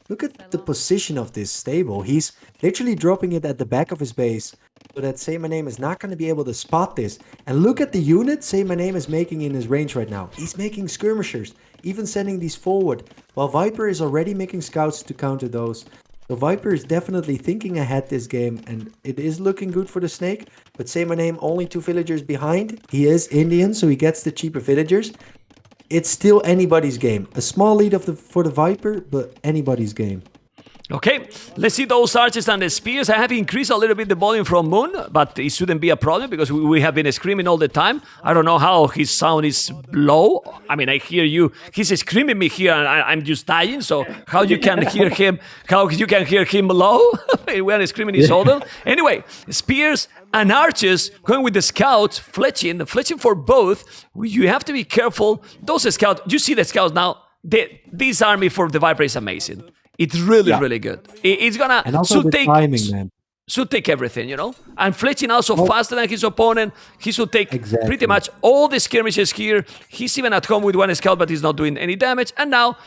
Look at the position of this stable. He's literally dropping it at the back of his base so that Say My Name is not going to be able to spot this. And look at the unit Say My Name is making in his range right now. He's making skirmishers, even sending these forward, while Viper is already making scouts to counter those. So Viper is definitely thinking ahead this game, and it is looking good for the Snake. But Say My Name only 2 villagers behind. He is Indian, so he gets the cheaper villagers. It's still anybody's game. A small lead for the Viper, but anybody's game. Okay, let's see those archers and the spears. I have increased a little bit the volume from Moon, but it shouldn't be a problem because we have been screaming all the time. I don't know how his sound is low. I mean, I hear you. He's screaming me here, and I'm just dying. So how you can hear him? How you can hear him low? We are screaming his shoulder. Anyway, spears and archers going with the scouts, fletching for both. You have to be careful. Those scouts. You see the scouts now. This army for the Viper is amazing. It's really, really good. It's gonna And also the timing, man. should take everything, you know. And Fletching also faster than his opponent. He should take Exactly. pretty much all the skirmishes here. He's even at home with one scout, but he's not doing any damage. And now,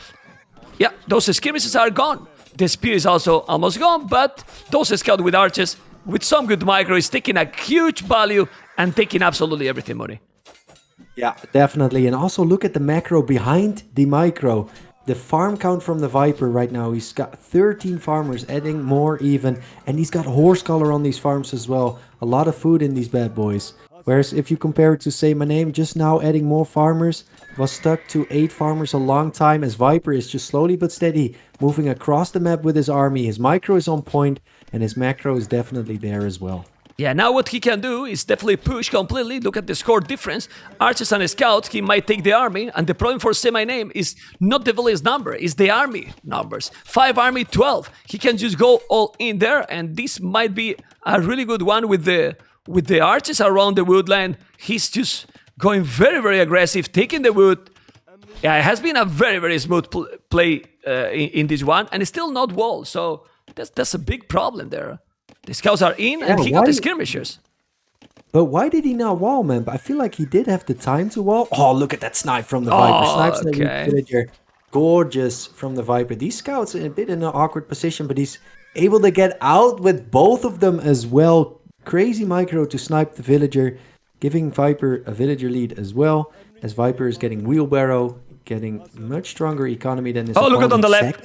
yeah, those skirmishes are gone. The spear is also almost gone, but those scouts with archers, with some good micro, is taking a huge value and taking absolutely everything, money. Yeah, definitely. And also look at the macro behind the micro. The farm count from the Viper right now, he's got 13 farmers, adding more even. And he's got horse color on these farms as well. A lot of food in these bad boys. Whereas if you compare it to saymyname, just now adding more farmers, was stuck to 8 farmers a long time, as Viper is just slowly but steady moving across the map with his army. His micro is on point and his macro is definitely there as well. Yeah, now what he can do is definitely push completely. Look at the score difference. Archers and scouts, he might take the army. And the problem for saymyname is not the village number, it's the army numbers. 5 army, 12. He can just go all in there. And this might be a really good one with the archers around the woodland. He's just going very, very aggressive, taking the wood. Yeah, it has been a very, very smooth play in this one. And it's still not walled. So that's a big problem there. The scouts are in, and he got the skirmishers. But why did he not wall, man? I feel like he did have the time to wall. Oh, look at that snipe from the Viper. Snipes the villager. Gorgeous from the Viper. These scouts are a bit in an awkward position, but he's able to get out with both of them as well. Crazy micro to snipe the villager, giving Viper a villager lead as well, as Viper is getting wheelbarrow, getting much stronger economy than his opponent. Look at on the left.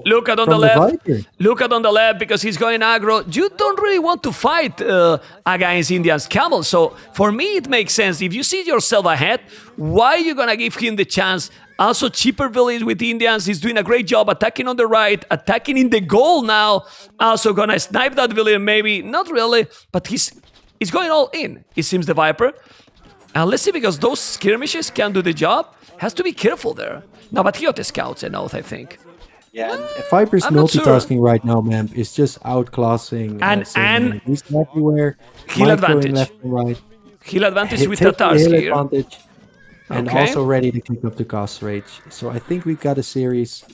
Look at on the left. Look at on the left because he's going aggro. You don't really want to fight against Indian's camel. So for me, it makes sense. If you see yourself ahead, why are you going to give him the chance? Also, cheaper village with Indians. He's doing a great job attacking on the right, attacking in the goal now. Also going to snipe that village, maybe. Not really, but he's going all in, it seems, the Viper. And let's see, because those skirmishes can do the job. Has to be careful there. No, but he got the scouts and oath, I think. Yeah, Viper's multitasking right now, man. It's just outclassing. And he's everywhere. Heal advantage. Left and right. Heal advantage with Tatars here. Advantage, and also ready to kick up the cast rage. So I think we've got a series.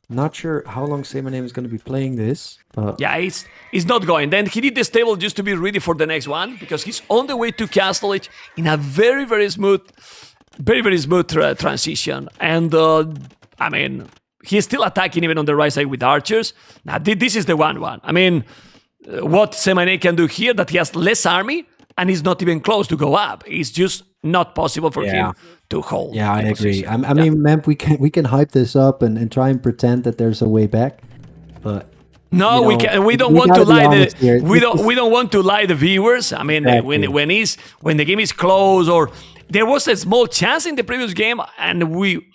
Not sure how long saymyname is going to be playing this. But yeah, he's not going. Then he did the stable just to be ready for the next one, because he's on the way to Castle Age in a very, very smooth transition. And I mean, he's still attacking even on the right side with archers. Now this is the one. I mean, what saymyname can do here, that he has less army and he's not even close to go up. It's just not possible for him to hold. Yeah, I agree. I mean, man, we can hype this up and try and pretend that there's a way back, but no, we don't want to lie we don't want to lie the viewers. I mean, exactly. when the game is close, or there was a small chance in the previous game, and we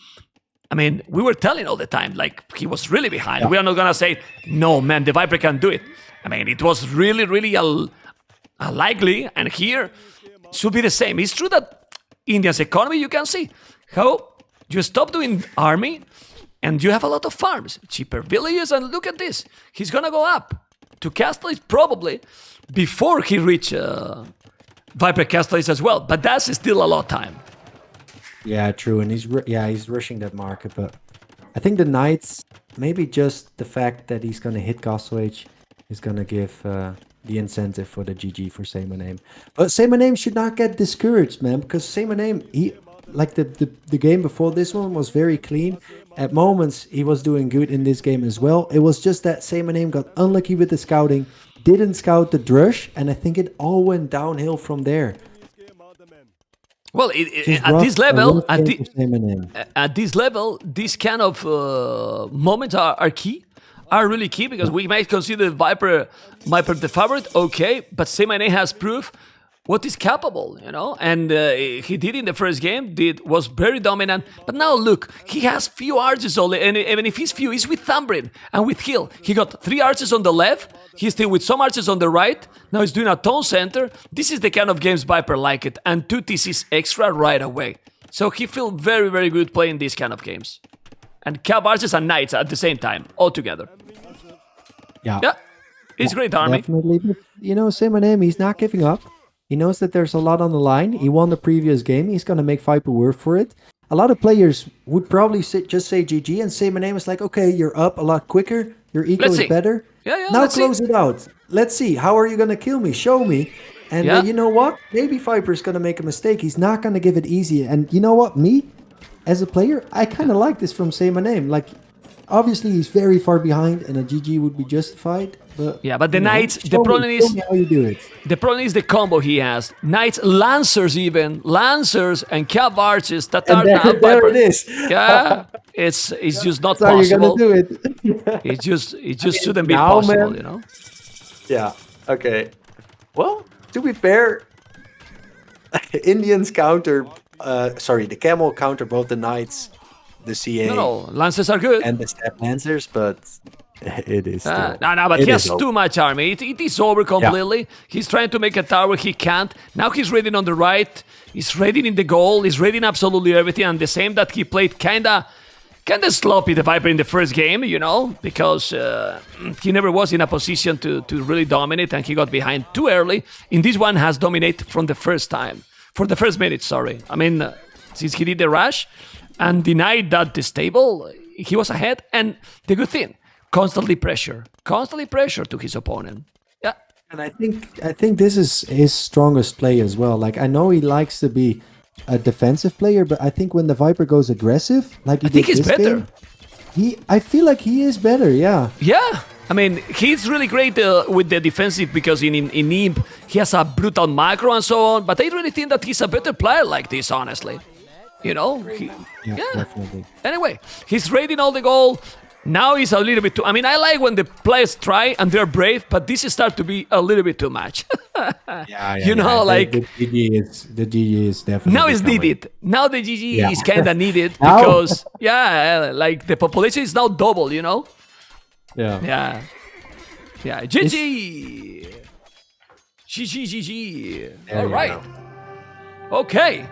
were telling all the time, like, he was really behind. Yeah. We are not gonna say, no, man, the Viper can do it. I mean, it was really, really likely, and here should be the same. It's true that India's economy, you can see how you stop doing army, and you have a lot of farms, cheaper villages, and look at this. He's gonna go up to Castle probably before he reach Viper Castle as well, but that's still a lot of time. Yeah, true, and he's rushing that market, but I think the Knights, maybe just the fact that he's gonna hit Castle Age is gonna give the incentive for the GG for saymyname. But saymyname should not get discouraged, man, because saymyname, he, like the game before this one, was very clean. At moments, he was doing good in this game as well. It was just that saymyname got unlucky with the scouting, didn't scout the Drush, and I think it all went downhill from there. Well, at this level, these kind of moments are key. Are really key, because we might consider Viper the favorite, okay, but saymyname has proof what is capable, you know, and he did in the first game, was very dominant. But now look, he has few arches only, and even if he's few, he's with Thambrin and with Hill. He got 3 arches on the left, he's still with some arches on the right. Now he's doing a tone center. This is the kind of games Viper like it, and 2 TCs extra right away. So he feel very, very good playing these kind of games. And Cav arches and Knights at the same time, all together. Yeah. Yeah, it's great army. Definitely. You know, saymyname, he's not giving up. He knows that there's a lot on the line. He won the previous game. He's going to make Viper work for it. A lot of players would probably just say GG, and saymyname is like, okay, you're up a lot quicker. Your eco is better. Yeah, now let's close it out. Let's see. How are you going to kill me? Show me. And you know what? Maybe Viper's going to make a mistake. He's not going to give it easy. And you know what? Me, as a player, I kind of like this from saymyname. Like, obviously, he's very far behind, and a GG would be justified. But yeah, but the Knights, the problem is how you do it. The problem is the combo he has. Knights, Lancers even, Lancers and Cav arches that are now there it is. Yeah, it's just not That's how you're possible. gonna do it. It just shouldn't be possible, man. you know. Yeah. Okay. Well, to be fair, Indians counter. The camel counter both the knights, the CA, No, Lancers are good. and the step lancers, but it is still. No, but he has too much army. It is over completely. He's trying to make a tower. He can't. Now he's raiding on the right. He's raiding in the goal. He's raiding absolutely everything. And the same that he played kinda sloppy, the Viper, in the first game, you know, because he never was in a position to really dominate, and he got behind too early. In this one, has dominated from the first time. For the first minute, sorry. I mean, since he did the rush and denied that the stable, he was ahead. And the good thing, constantly pressure to his opponent. Yeah. And I think this is his strongest play as well. Like, I know he likes to be a defensive player, but I think when the Viper goes aggressive, like I think he's better. I feel like he is better. Yeah. Yeah. I mean, he's really great with the defensive because in Imp, he has a brutal macro and so on. But I really think that he's a better player like this, honestly. You know? Yeah, definitely. Anyway, he's raiding all the goal. Now he's a little bit too... I mean, I like when the players try and they're brave, but this is start to be a little bit too much. You know, like... The GG is definitely... Now it's needed. Now the GG is kind of needed because, like the population is now double, you know? Yeah. GG! GG. All right. Okay.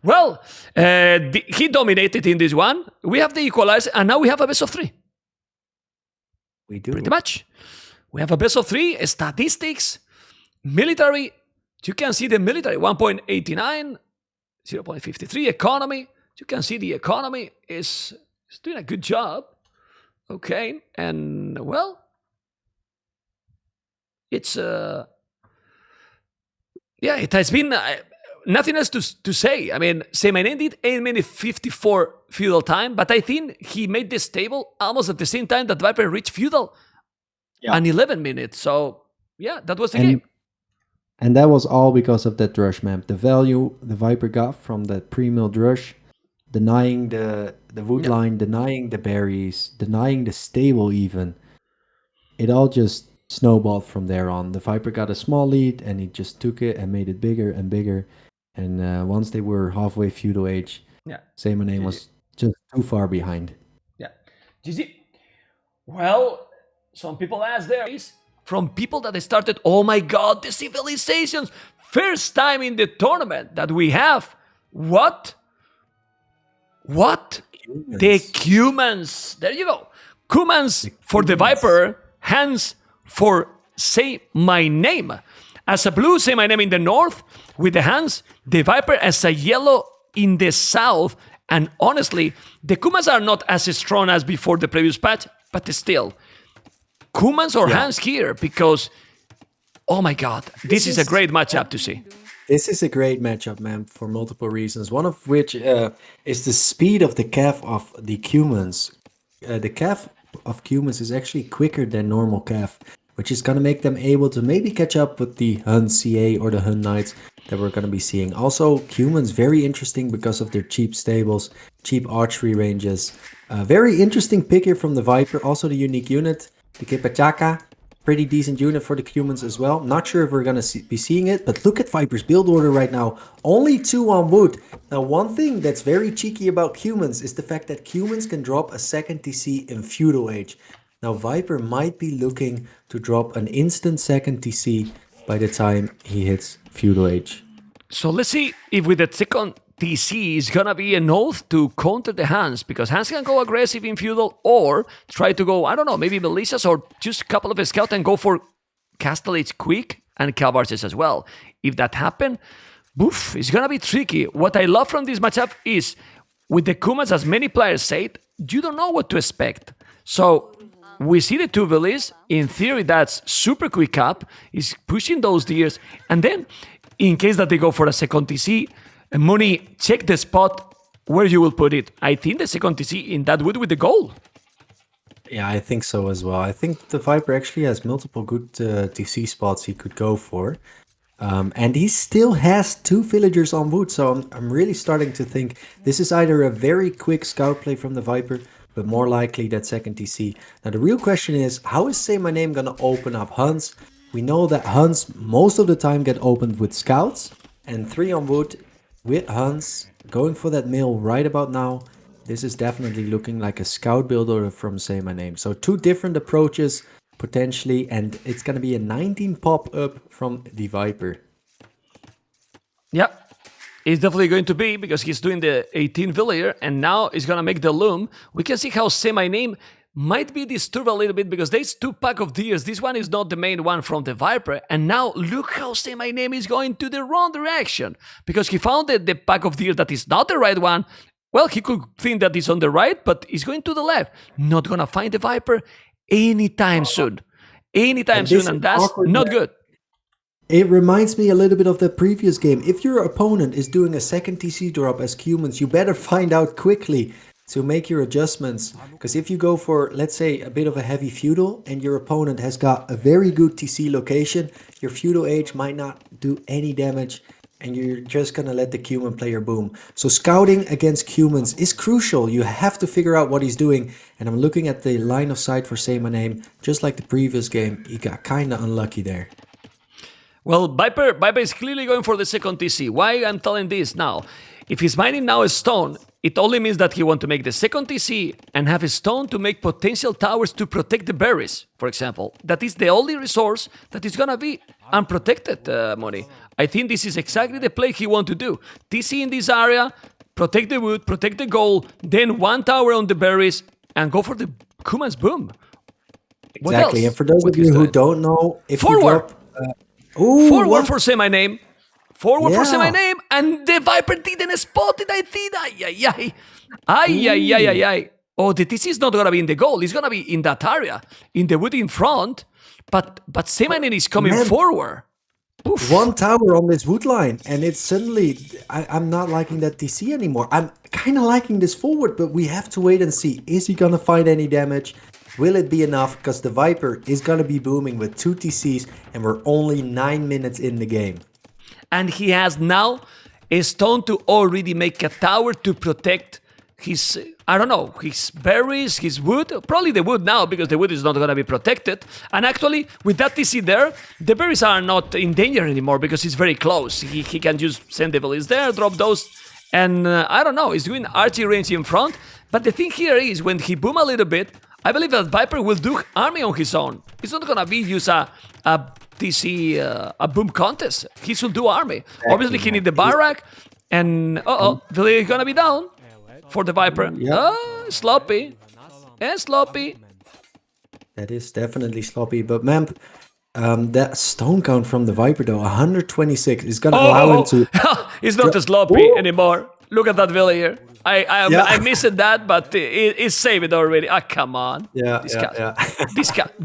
Well, he dominated in this one. We have the equalizer, and now we have a best of 3. We do. Pretty much. We have a best of 3. Statistics. Military. You can see the military. 1.89. 0.53. Economy. You can see the economy is doing a good job. Okay. And, well, it's... it has been... nothing else to say. I mean, saymyname did 8 minutes 54 feudal time, but I think he made this stable almost at the same time that Viper reached feudal and 11 minutes. So, yeah, that was the game. And that was all because of that rush map. The value the Viper got from that pre-milled rush, denying the wood line, denying the berries, denying the stable even. It all just snowballed from there on. The Viper got a small lead, and he just took it and made it bigger and bigger. And once they were halfway feudal age, saymyname was just too far behind. Yeah. GG. Well, some people ask there is from people that started, oh my god, the civilizations. First time in the tournament that we have what? Humans. The Cumans. There you go. Cumans for the Viper, hands for saymyname. As a blue saymyname in the north with the hands, the Viper as a yellow in the south. And honestly, the Cumans are not as strong as before the previous patch, but still, Cumans or hands here because, oh my god, this is a great matchup to see. This is a great matchup, man, for multiple reasons. One of which is the speed of the calf of the Cumans. The calf of Cumans is actually quicker than normal calf, which is going to make them able to maybe catch up with the Hun CA or the Hun Knights that we're going to be seeing. Also, Cumans, very interesting because of their cheap stables, cheap archery ranges. Very interesting pick here from the Viper. Also the unique unit, the Kipachaka. pretty decent unit for the humans as well. Not sure if we're going to be seeing it, but look at Viper's build order right now. Only 2 on wood. Now, one thing that's very cheeky about humans is the fact that humans can drop a second TC in Feudal Age. Now, Viper might be looking to drop an instant second TC by the time he hits Feudal Age. So let's see if with the second TC is gonna be an oath to counter the Hans, because Hans can go aggressive in Feudal or try to go, I don't know, maybe Melissas or just a couple of scouts and go for Castellates quick and Calvarses as well. If that happen, boof, it's gonna be tricky. What I love from this matchup is with the Kumans, as many players said, you don't know what to expect. So we see the 2 Villies. In theory, that's super quick up. He's pushing those deers. And then, in case that they go for a second TC, Mooney, check the spot where you will put it. I think the second TC in that wood with the goal. Yeah, I think so as well. I think the Viper actually has multiple good TC spots he could go for. And he still has 2 villagers on wood, so I'm really starting to think this is either a very quick scout play from the Viper, but more likely that second TC. Now the real question is, how is Say My Name gonna open up hunts? We know that hunts most of the time get opened with scouts, and 3 on wood with hunts, going for that mill right about now. This is definitely looking like a scout builder from Say My Name. So 2 different approaches potentially, and it's going to be a 19 pop-up from the Viper. Yep. It's definitely going to be, because he's doing the 18 villager, and now he's going to make the loom. We can see how Say My Name might be disturbed a little bit, because there's 2 pack of deers. This one is not the main one from the Viper. And now look how Say My Name is going to the wrong direction, because he found that the pack of deer that is not the right one. Well, he could think that it's on the right, but he's going to the left. Not going to find the Viper anytime soon. Anytime soon, and that's not good. It reminds me a little bit of the previous game. If your opponent is doing a second TC drop as humans, you better find out quickly to make your adjustments. Because if you go for, let's say, a bit of a heavy feudal and your opponent has got a very good TC location, your Feudal Age might not do any damage and you're just going to let the human player boom. So scouting against humans is crucial. You have to figure out what he's doing. And I'm looking at the line of sight for Say My Name. Just like the previous game, he got kind of unlucky there. Well, Viper is clearly going for the second TC. Why I'm telling this now? If he's mining now a stone, it only means that he wants to make the second TC and have a stone to make potential towers to protect the berries, for example. That is the only resource that is going to be unprotected, Money. I think this is exactly the play he wants to do. TC in this area, protect the wood, protect the goal, then 1 tower on the berries, and go for the Kuman's boom. Exactly, and for those of you who don't know, if forward! Forward for Say My Name. Forward for Say My Name, and the Viper didn't spot it, I think. Ay. Oh, the TC is not going to be in the goal. It's going to be in that area, in the wood in front. But Say My Name is coming forward. Oof. 1 tower on this wood line, and it's suddenly, I'm not liking that TC anymore. I'm kind of liking this forward, but we have to wait and see. Is he going to find any damage? Will it be enough? Because the Viper is going to be booming with 2 TCs, and we're only 9 minutes in the game. And he has now a stone to already make a tower to protect his, I don't know, his berries, his wood. Probably the wood now, because the wood is not going to be protected. And actually, with that TC there, the berries are not in danger anymore, because it's very close. He can just send the berries there, drop those, and I don't know, he's doing archery range in front. But the thing here is, when he boom a little bit, I believe that Viper will do army on his own. It's not going to be use a TC, a boom contest. He should do army. Exactly. Obviously, he need the barrack, and Villiers is going to be down for the Viper. Yep. Sloppy. And sloppy. That is definitely sloppy. But, Memp, that stone count from the Viper, though, 126, is going to allow him to... It's not sloppy anymore. Look at that Villiers. I missed that, but it's saved already. Ah, come on.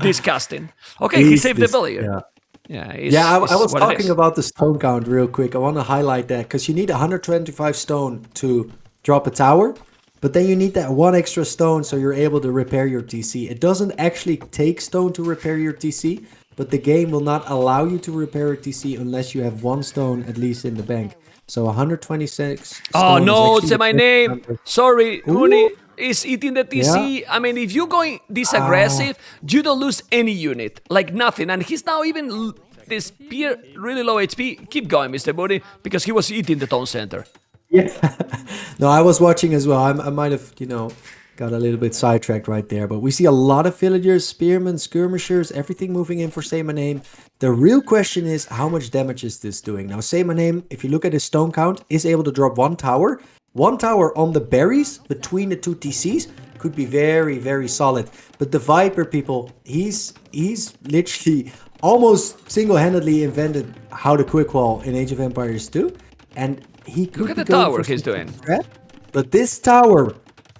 Disgusting. Okay, he saved the Villiers. I was talking about the stone count real quick. I want to highlight that, because you need 125 stone to drop a tower, but then you need that 1 extra stone so you're able to repair your TC. It doesn't actually take stone to repair your TC, but the game will not allow you to repair a TC unless you have 1 stone at least in the bank. So 126. Oh no, say my name. Sorry, Uni. is eating the TC. I mean, if you're going this aggressive, you don't lose any unit, like nothing. And he's now even this spear really low HP. Keep going, Mr. Booty, because he was eating the town center. Yeah. No, I was watching as well. I might have, got a little bit sidetracked right there. But we see a lot of villagers, spearmen, skirmishers, everything moving in for saymyname. The real question is, how much damage is this doing? Now, saymyname, if you look at his stone count, is able to drop one tower. One tower on the berries between the two TCs could be very, very solid. But the Viper, people, he's literally almost single-handedly invented how to quick wall in Age of Empires 2. And he could look at the tower he's doing. But this tower,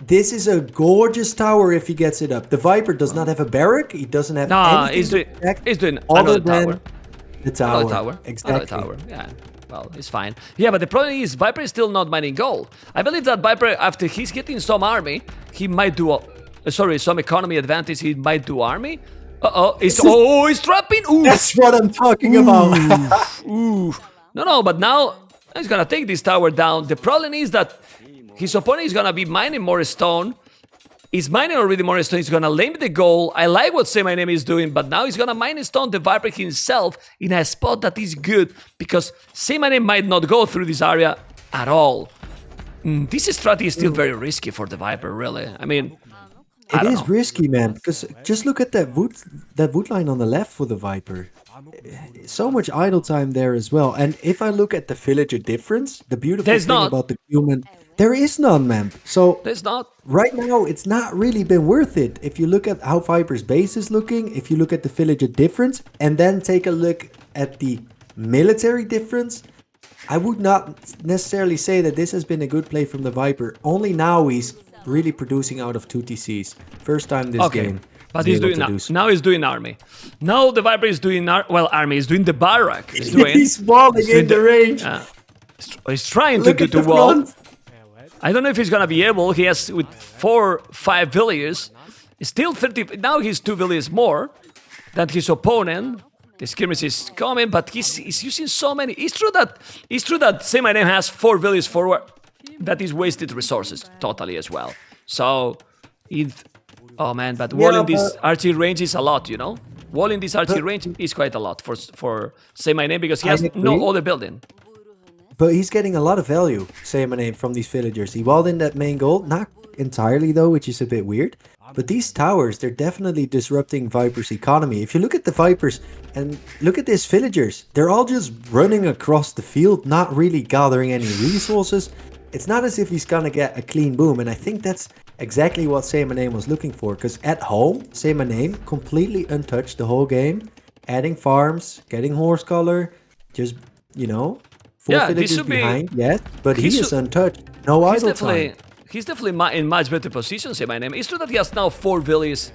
this is a gorgeous tower if he gets it up. The Viper does not have a barrack. He doesn't have anything he's doing other another than tower. the tower. Another tower. Exactly. Another tower. Yeah. Well, it's fine. Yeah, but the problem is Viper is still not mining gold. I believe that Viper, after he's getting some army, he might do some economy advantage. He might do army. He's trapping. Ooh. That's what I'm talking about. Ooh. No, but now he's gonna take this tower down. The problem is that his opponent is gonna be mining more stone. He's mining already more stone. He's gonna lame the goal. I like what saymyname is doing, but now he's gonna mine stone the Viper himself in a spot that is good because saymyname might not go through this area at all. This strategy is still very risky for the Viper, really. I mean, it is risky, man, because just look at that wood line on the left for the Viper. So much idle time there as well. And if I look at the villager difference, the beautiful thing about the human, there is none, man. So there's not. Right now, it's not really been worth it. If you look at how Viper's base is looking, if you look at the villager difference, and then take a look at the military difference, I would not necessarily say that this has been a good play from the Viper. Only now he's really producing out of 2 TCs. First time this game. But he's doing now he's doing army. Now the Viper is doing army. He's doing the barrack. He's walling in the range. He's trying to do wall. I don't know if he's gonna be able. He has with 4-5 villages. He's still 30. Now he's 2 villages more than his opponent. The skirmish is coming, but he's using so many. It's true that saymyname has 4 villages forward. That is wasted resources totally as well. So oh man, but walling this archery range is a lot, Walling this archery range is quite a lot for saymyname because he has no other building. But he's getting a lot of value, saymyname, from these villagers. He walled in that main goal, not entirely though, which is a bit weird. But these towers, they're definitely disrupting Viper's economy. If you look at the Vipers and look at these villagers, they're all just running across the field, not really gathering any resources. It's not as if he's gonna get a clean boom, and I think that's exactly what saymyname was looking for. Because at home, saymyname completely untouched the whole game, adding farms, getting horse color, just, 4 villages behind, yes, but he is untouched. No idle time. He's definitely in much better position, saymyname. It's true that he has now 4 villages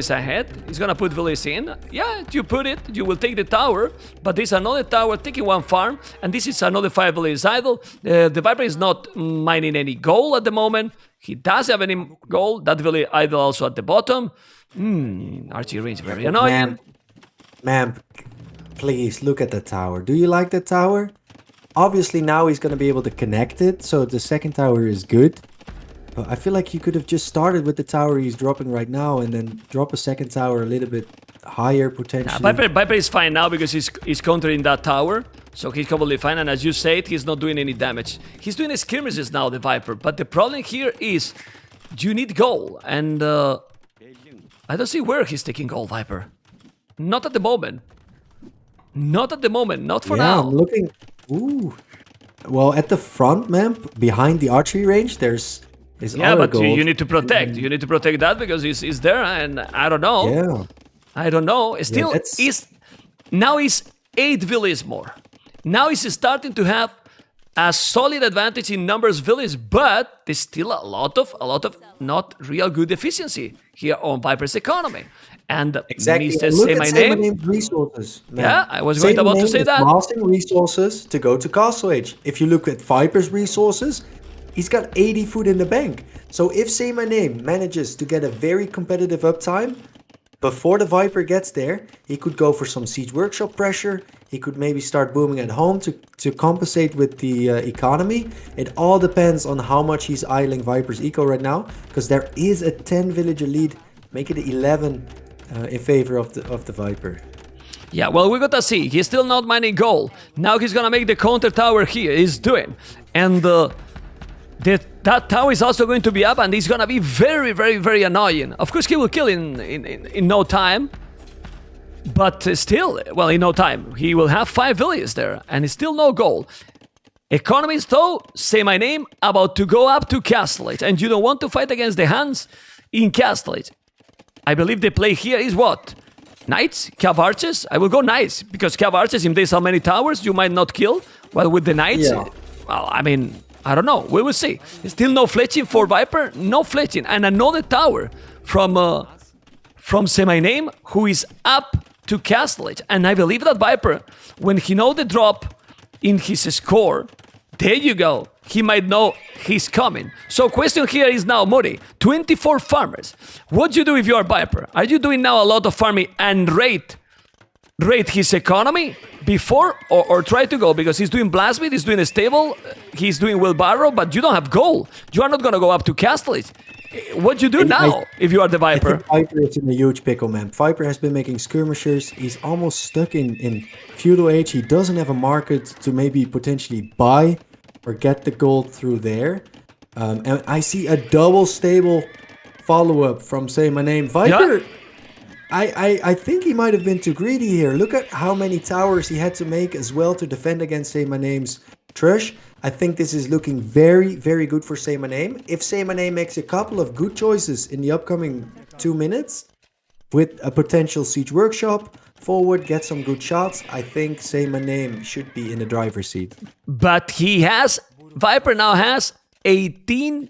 ahead. He's gonna put villages in. Yeah, you put it, you will take the tower, but there's another tower taking 1 farm, and this is another 5 villages idle. The Viper is not mining any gold at the moment. He does have any gold. That village idle also at the bottom. Archie range very annoying. Man, please look at the tower. Do you like the tower? Obviously now he's going to be able to connect it, so the second tower is good. But I feel like you could have just started with the tower he's dropping right now and then drop a second tower a little bit higher potentially. Viper is fine now because he's countering that tower, so he's completely fine. And as you said, he's not doing any damage. He's doing skirmishes now, the Viper. But the problem here is you need gold, and I don't see where he's taking gold, Viper. Not at the moment. Not at the moment. Not for now. I'm looking. Ooh. Well, at the front, man, behind the archery range, there's but you need to protect. You need to protect that because he's there, and I don't know. Yeah. I don't know. Still, now he's 8 villages more. Now he's starting to have a solid advantage in numbers villages, but there's still a lot of not real good efficiency here on Viper's economy. And exactly. Mr. Look at saymyname resources. Man. Yeah, I was about to say that. Losing resources to go to Castle Age. If you look at Viper's resources, he's got 80 food in the bank. So if saymyname manages to get a very competitive uptime, before the Viper gets there, he could go for some Siege Workshop pressure. He could maybe start booming at home to compensate with the economy. It all depends on how much he's idling Viper's eco right now, because there is a 10 villager lead, make it 11 in favor of the Viper. Yeah, well, we gotta see. He's still not mining gold. Now he's gonna make the counter tower here. He's doing. And that tower is also going to be up, and he's gonna be very, very, very annoying. Of course, he will kill in no time. But still, well, in no time. He will have 5 villages there, and it's still no gold. Economies, though, say my name, about to go up to Castle Age. And you don't want to fight against the Huns in Castle Age. I believe the play here is what? Knights? Cav Archers? I will go Knights, because Cav Archers, if there's so many towers, you might not kill. While with the Knights, well, I mean, I don't know. We will see. Still no fletching for Viper. No fletching. And another tower from Say My Name, who is up to Castle Age. And I believe that Viper, when he know the drop in his score, there you go. He might know he's coming. So question here is now, Mori, 24 farmers. What do you do if you are Viper? Are you doing now a lot of farming and rate his economy before, or try to go? Because he's doing Blastbeat, he's doing a stable, he's doing Wheelbarrow, but you don't have gold. You are not going to go up to Castle Age. What do you do now if you are the Viper? I think Viper is in a huge pickle, man. Viper has been making skirmishers. He's almost stuck in feudal age. He doesn't have a market to maybe potentially buy or get the gold through there. And I see a double stable follow-up from Say My Name. Viper, I think he might have been too greedy here. Look at how many towers he had to make as well to defend against Say My Name's Trush. I think this is looking very, very good for Say My Name. If Say My Name makes a couple of good choices in the upcoming 2 minutes, with a potential Siege Workshop, forward, get some good shots, I think Say My Name should be in the driver's seat. But Viper now has 18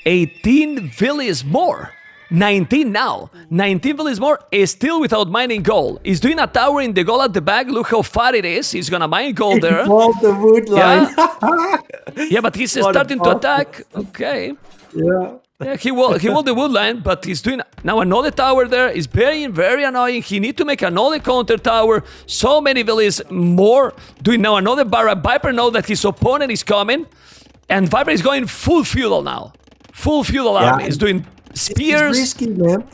villages more. 19 now. 19 villages more, is still without mining gold. He's doing a tower in the gold at the back. Look how far it is. He's gonna mine gold there. The wood line. Yeah, but he's starting to attack. Okay. Yeah, he won the wood line, but he's doing now another tower there. It's very, very annoying. He need to make another counter tower. So many villages more. Doing now another barrack. Viper knows that his opponent is coming, and Viper is going full feudal now. Full feudal army. He's doing spears. It's risky, man.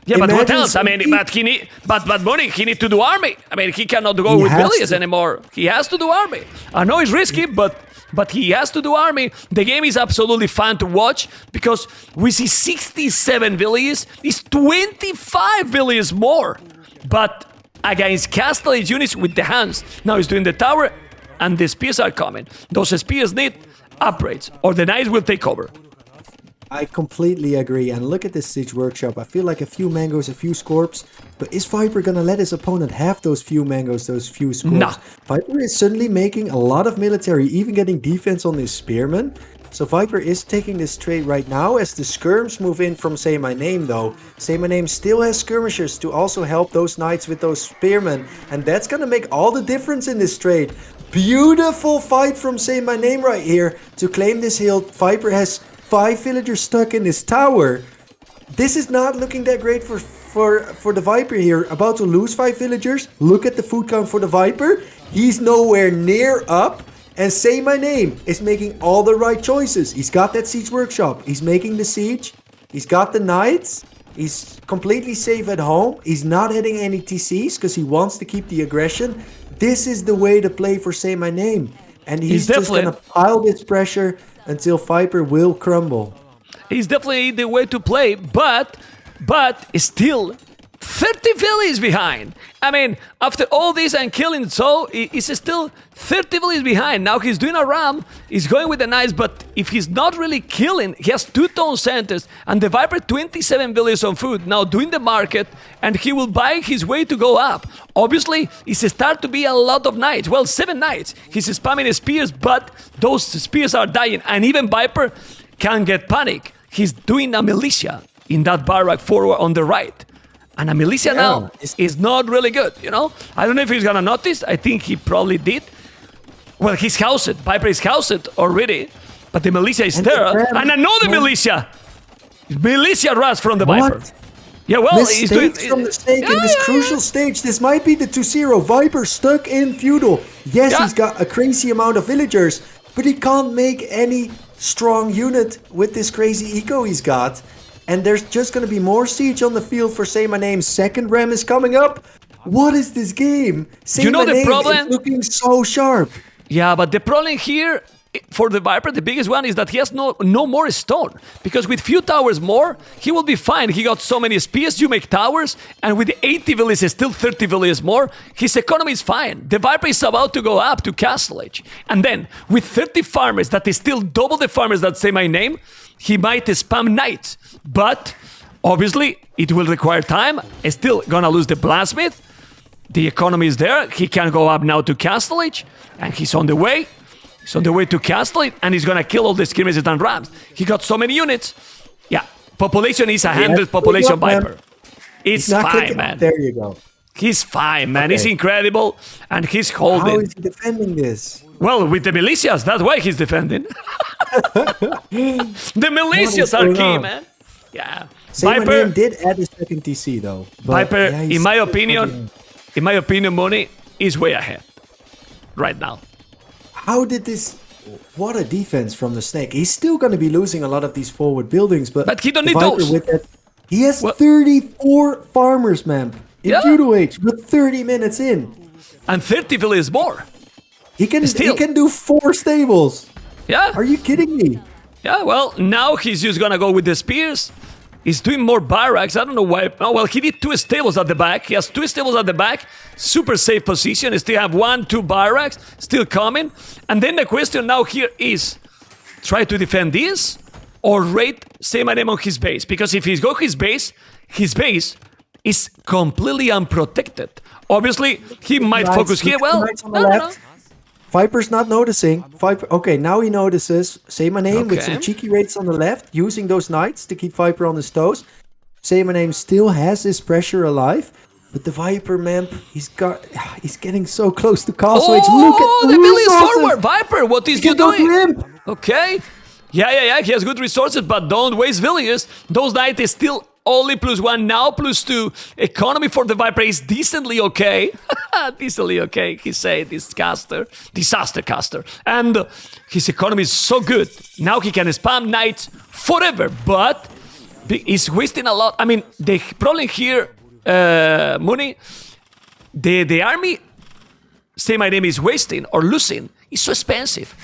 Yeah, but what else? I mean, but Moni, he need to do army. I mean, he cannot go with villages anymore. He has to do army. I know it's risky, but he has to do army. The game is absolutely fun to watch because we see 67 villages. It's 25 villages more. But against Castle Age units with the hands. Now he's doing the tower and the spears are coming. Those spears need upgrades or the knights will take over. I completely agree. And look at this Siege Workshop. I feel like a few mangoes, a few scorps. But is Viper gonna let his opponent have those few mangoes, those few scorps? No. Viper is suddenly making a lot of military, even getting defense on his spearmen. So Viper is taking this trade right now as the skirms move in from Say My Name though. Say My Name still has skirmishers to also help those knights with those spearmen. And that's gonna make all the difference in this trade. Beautiful fight from Say My Name right here to claim this hill. Viper has 5 villagers stuck in this tower. This is not looking that great for the Viper here. About to lose 5 villagers. Look at the food count for the Viper. He's nowhere near up. And Say My Name is making all the right choices. He's got that Siege Workshop. He's making the siege. He's got the knights. He's completely safe at home. He's not hitting any TCs because he wants to keep the aggression. This is the way to play for Say My Name. And he's just going to pile this pressure until Viper will crumble. He's definitely the way to play, but still 30 villages behind. I mean, after all this and killing so, he's still 30 villages behind. Now he's doing a ram, he's going with the knights, but if he's not really killing, he has 2 town centers, and the Viper 27 villages on food, now doing the market, and he will buy his way to go up. Obviously, it's start to be a lot of knights. Well, 7 knights. He's spamming spears, but those spears are dying, and even Viper can get panic. He's doing a militia in that barrack forward on the right. And a militia now is not really good, you know? I don't know if he's gonna notice. I think he probably did. Well, he's housed. Viper is housed already. But the militia is there. And another militia! Militia rush from the Viper. Yeah, well, he's doing... Mistakes from the Snake in this crucial stage. This might be the 2-0. Viper stuck in feudal. Yes, Yeah. he's got a crazy amount of villagers, but he can't make any strong unit with this crazy eco he's got. And there's just going to be more siege on the field for Say My Name. Second Ram is coming up. What is this game? Say You know My the Name problem? is looking so sharp. Yeah, but the problem here for the Viper, the biggest one, is that he has no more stone. Because with few towers more, he will be fine. He got so many spears, you make towers, and with 80 villages, still 30 villages more, his economy is fine. The Viper is about to go up to Castle Age. And then, with 30 farmers, that is still double the farmers that Say My Name, he might spam knights. But, obviously, it will require time. He's still gonna lose the blacksmith. The economy is there. He can go up now to Castle Age, and he's on the way. He's on the way to Castle Age, and he's gonna kill all the skirmishes and rams. He got so many units. Yeah, population is 100 population Viper. It's fine, man. There you go. He's fine, man. Okay. He's incredible, and he's holding. How is he defending this? Well, with the militias, that's why he's defending. The militias are key, man. Yeah. Say My Viper, Name did add a second TC though. But Viper, yeah, he's in my still opinion, struggling. Money is way ahead right now. How did this? What a defense from the Snake. He's still going to be losing a lot of these forward buildings, but he don't the need Viper those. With that, he has Well- 34 farmers, man. In Yeah. feudal age, with 30 minutes in, And 30 villages more. he can Still. do 4 stables. Yeah. Are you kidding me? Yeah, well, now he's just gonna go with the spears. He's doing more barracks. I don't know why. Oh, well, he did 2 stables at the back. He has 2 stables at the back. Super safe position. He still have 1, 2 barracks still coming. And then the question now here is, try to defend this or raid Say My Name on his base? Because if he's go his base is completely unprotected. Obviously, he might Knights, focus here. look at the Well, knights on the no. left. Viper's not noticing. Viper. Okay, now he notices. Say My Name with some Okay. cheeky raids on the left, using those knights to keep Viper on his toes. Say My Name still has his pressure alive, but the Viper, man, he's getting so close to Castle Age. Look at the Billy is resources. forward. Viper, what is He you can go doing? limp. Okay. Yeah. He has good resources, but don't waste villages. Those knights is still only +1, now +2. Economy for the Viper is decently okay. Decently okay, he said, disaster caster. And his economy is so good. Now he can spam knights forever, but he's wasting a lot. I mean, the problem here, Mooney, the army, Say My Name, is wasting or losing. It's so expensive.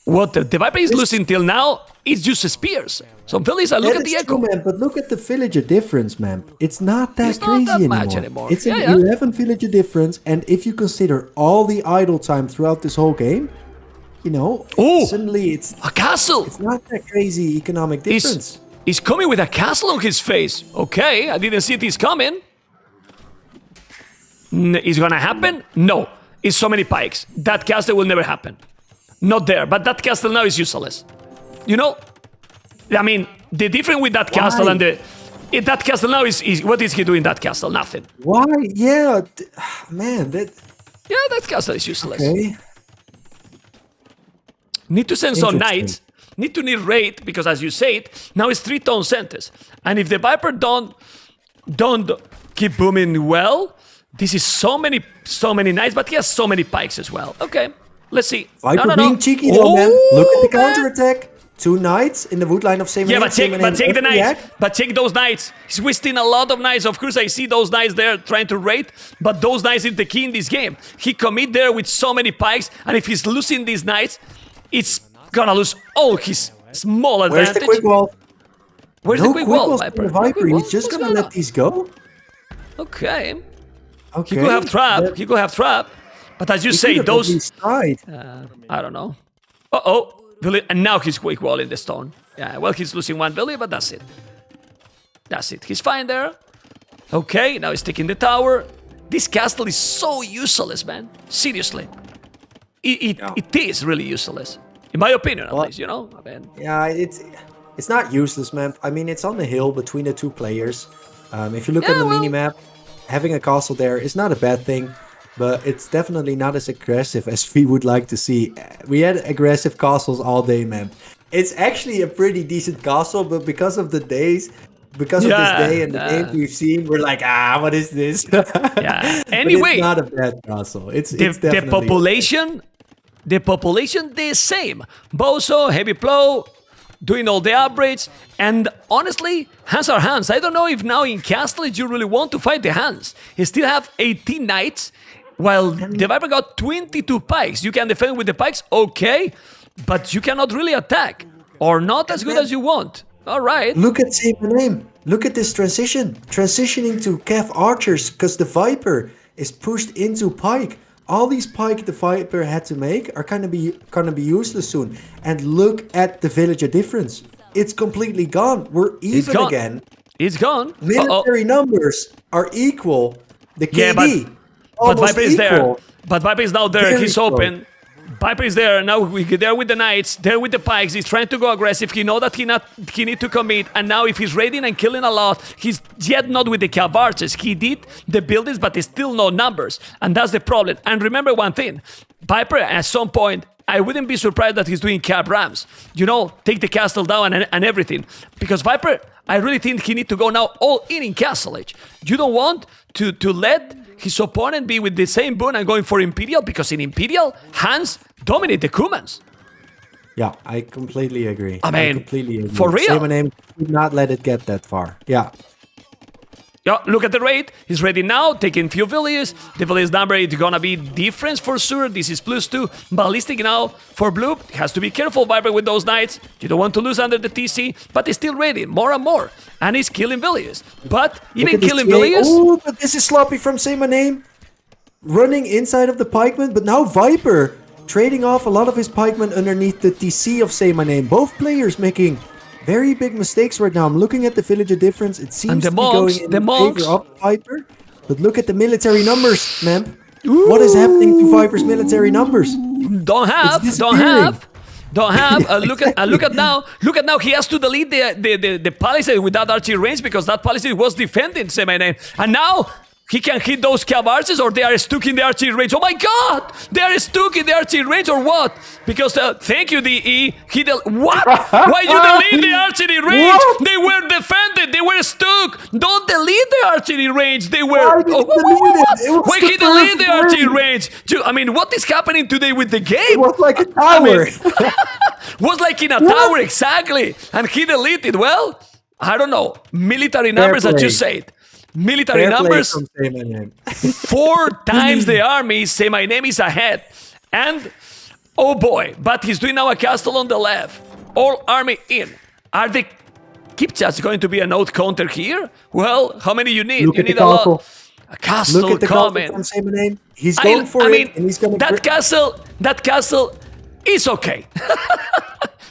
What the Viper is losing till now is just spears. Some villages are look at That the is echo. true, man, but look at the villager difference, man. It's not that It's not crazy that anymore. much anymore. It's an Yeah. 11 villager difference, and if you consider all the idle time throughout this whole game, you know, Ooh. suddenly it's A castle. not that crazy economic difference. He's coming with a castle on his face. Okay, I didn't see this coming. Is gonna happen? No. It's so many pikes. That castle will never happen. Not there, but that castle now is useless. You know? I mean, the difference with that castle and that castle now is what is he doing in that castle? Nothing. Why? Yeah, man, that Yeah, that castle is useless. okay. Need to send some Interesting. knights. Need to need raid because, as you said, now it's 3 town centers. And if the Viper don't keep booming well, this is so many knights, but he has so many pikes as well. Okay, let's see. Viper being cheeky though, man. Look at the man. counterattack. 2 knights in the wood line of Say My Yeah, Name. but take the knights. But take those knights. He's wasting a lot of knights. Of course, I see those knights there trying to raid, but those knights is the key in this game. He commit there with so many pikes, and if he's losing these knights, it's gonna lose all his small Where's advantage. the quick wall? Where's No the quick wall, walls Viper? from the No Viper. quick wall? He's just What's gonna going let on? these go. Okay. Okay. He could have trap. but He could have trap. But as you he say, could have at those... least tried. I don't know. Uh-oh. And now he's quick wall in the stone. Yeah, well, he's losing 1 village, but that's it. That's it. He's fine there. Okay, now he's taking the tower. This castle is so useless, man. Seriously. It is really useless. In my opinion, at least, you know? I mean, Yeah, it's not useless, man. I mean, it's on the hill between the 2 players. If you look Yeah, on the well- minimap, having a castle there is not a bad thing, but it's definitely not as aggressive as we would like to see. We had aggressive castles all day, man. It's actually a pretty decent castle, but because of the days, because of this day and the games we've seen, we're like, what is this? Yeah. But Anyway, it's not a bad castle. It's the definitely population, the same. Bozo, Heavy Plow, doing all the upgrades, and honestly, hands are hands. I don't know if now in Castle you really want to fight the hands. You still have 18 knights, while the Viper got 22 pikes. You can defend with the pikes, okay, but you cannot really attack, or not as good as you want. All right. Look at saymyname. Look at this transitioning to Cav archers, because the Viper is pushed into pike. All these pike the Viper had to make are gonna be useless soon. And look at the villager difference. It's completely gone. We're even again. It's gone. Military numbers are equal. The KD. Yeah, but Viper is equal. there. But Viper is now there. Very He's open. Viper is there. Now there with the knights, there with the pikes. He's trying to go aggressive. He know that he need to commit. And now if he's raiding and killing a lot, he's yet not with the cav archers. He did the buildings, but there's still no numbers. And that's the problem. And remember one thing. Viper, at some point, I wouldn't be surprised that he's doing cav rams. You know, take the castle down and everything. Because Viper, I really think he need to go now all in Castle Age. You don't want to let his opponent be with the same boon and going for Imperial, because in Imperial, hands dominate the Kumans. Yeah, I completely agree. I mean, completely agree. for real. saymyname did not let it get that far. Yeah. Yeah, look at the raid. He's ready now, taking few villages. The village number is gonna be different for sure. This is +2. Ballistic now for blue. Has to be careful, Viper, with those knights. You don't want to lose under the TC, but he's still ready more and more. And he's killing villages. But even killing villages... Oh, but this is sloppy from saymyname. Running inside of the pikeman, but now Viper trading off a lot of his pikemen underneath the TC of saymyname. Both players making very big mistakes right now. I'm looking at the villager difference. It seems to be going in favor of Viper. But look at the military numbers, Memp. What is happening to Viper's military numbers? Don't have. Look at now. He has to delete the palisade with that archery range, because that palisade was defending saymyname. And now he can hit those cav archers, or they are stuck in the archery range. Oh my god! They are stuck in the archery range, or what? Because, thank you, DE. What? Why you delete the archery range? What? They were defended. They were stuck. Don't delete the archery range. They were... Why did he delete it? Why he delete the archery range? I mean, what is happening today with the game? It was like a tower. Was like in a tower, exactly. And he deleted. Well, I don't know. Military numbers, as you said. Military numbers, 4 times the army, saymyname is ahead. And, oh boy, but he's doing now a castle on the left. All army in. Are the Kipchaks going to be a node counter here? Well, how many you need? Look you at need the a castle. lot. A castle Look at the coming. castle from saymyname. He's going for it, and he's going to... That castle is okay.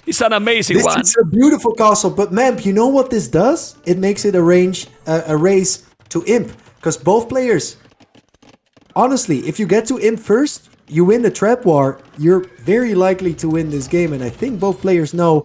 It's an amazing one. This is a beautiful castle, but Memp, you know what this does? It makes it a race to Imp, because both players, honestly, if you get to Imp first, you win the trap war, you're very likely to win this game, and I think both players know.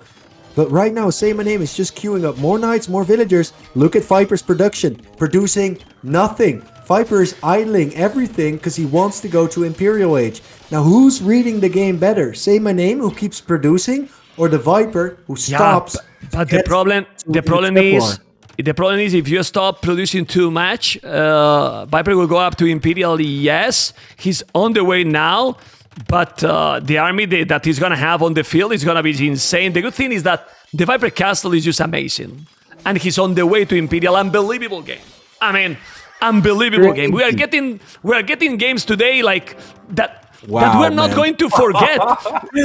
But right now, saymyname is just queuing up more knights, more villagers. Look at Viper's production, producing nothing. Viper is idling everything because he wants to go to Imperial Age. Now, who's reading the game better? saymyname, who keeps producing, or the Viper, who stops? But the problem is, if you stop producing too much, Viper will go up to Imperial. Yes, he's on the way now, but the army that he's gonna have on the field is gonna be insane. The good thing is that the Viper Castle is just amazing, and he's on the way to Imperial. Unbelievable game. I mean, unbelievable game. We are getting games today like that. Wow, that we're not going to forget.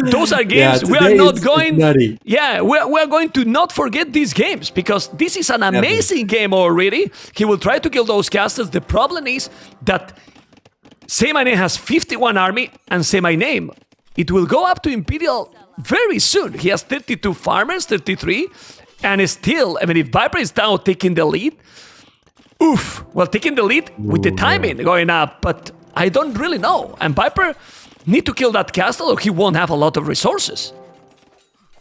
Those are games we are not going... Yeah, we're going to not forget these games, because this is an amazing game already. He will try to kill those castles. The problem is that saymyname has 51 army, and saymyname, it will go up to Imperial very soon. He has 32 farmers, 33, and still, I mean, if Viper is now taking the lead, taking the lead with the timing going up, but I don't really know. And Viper need to kill that castle, or he won't have a lot of resources.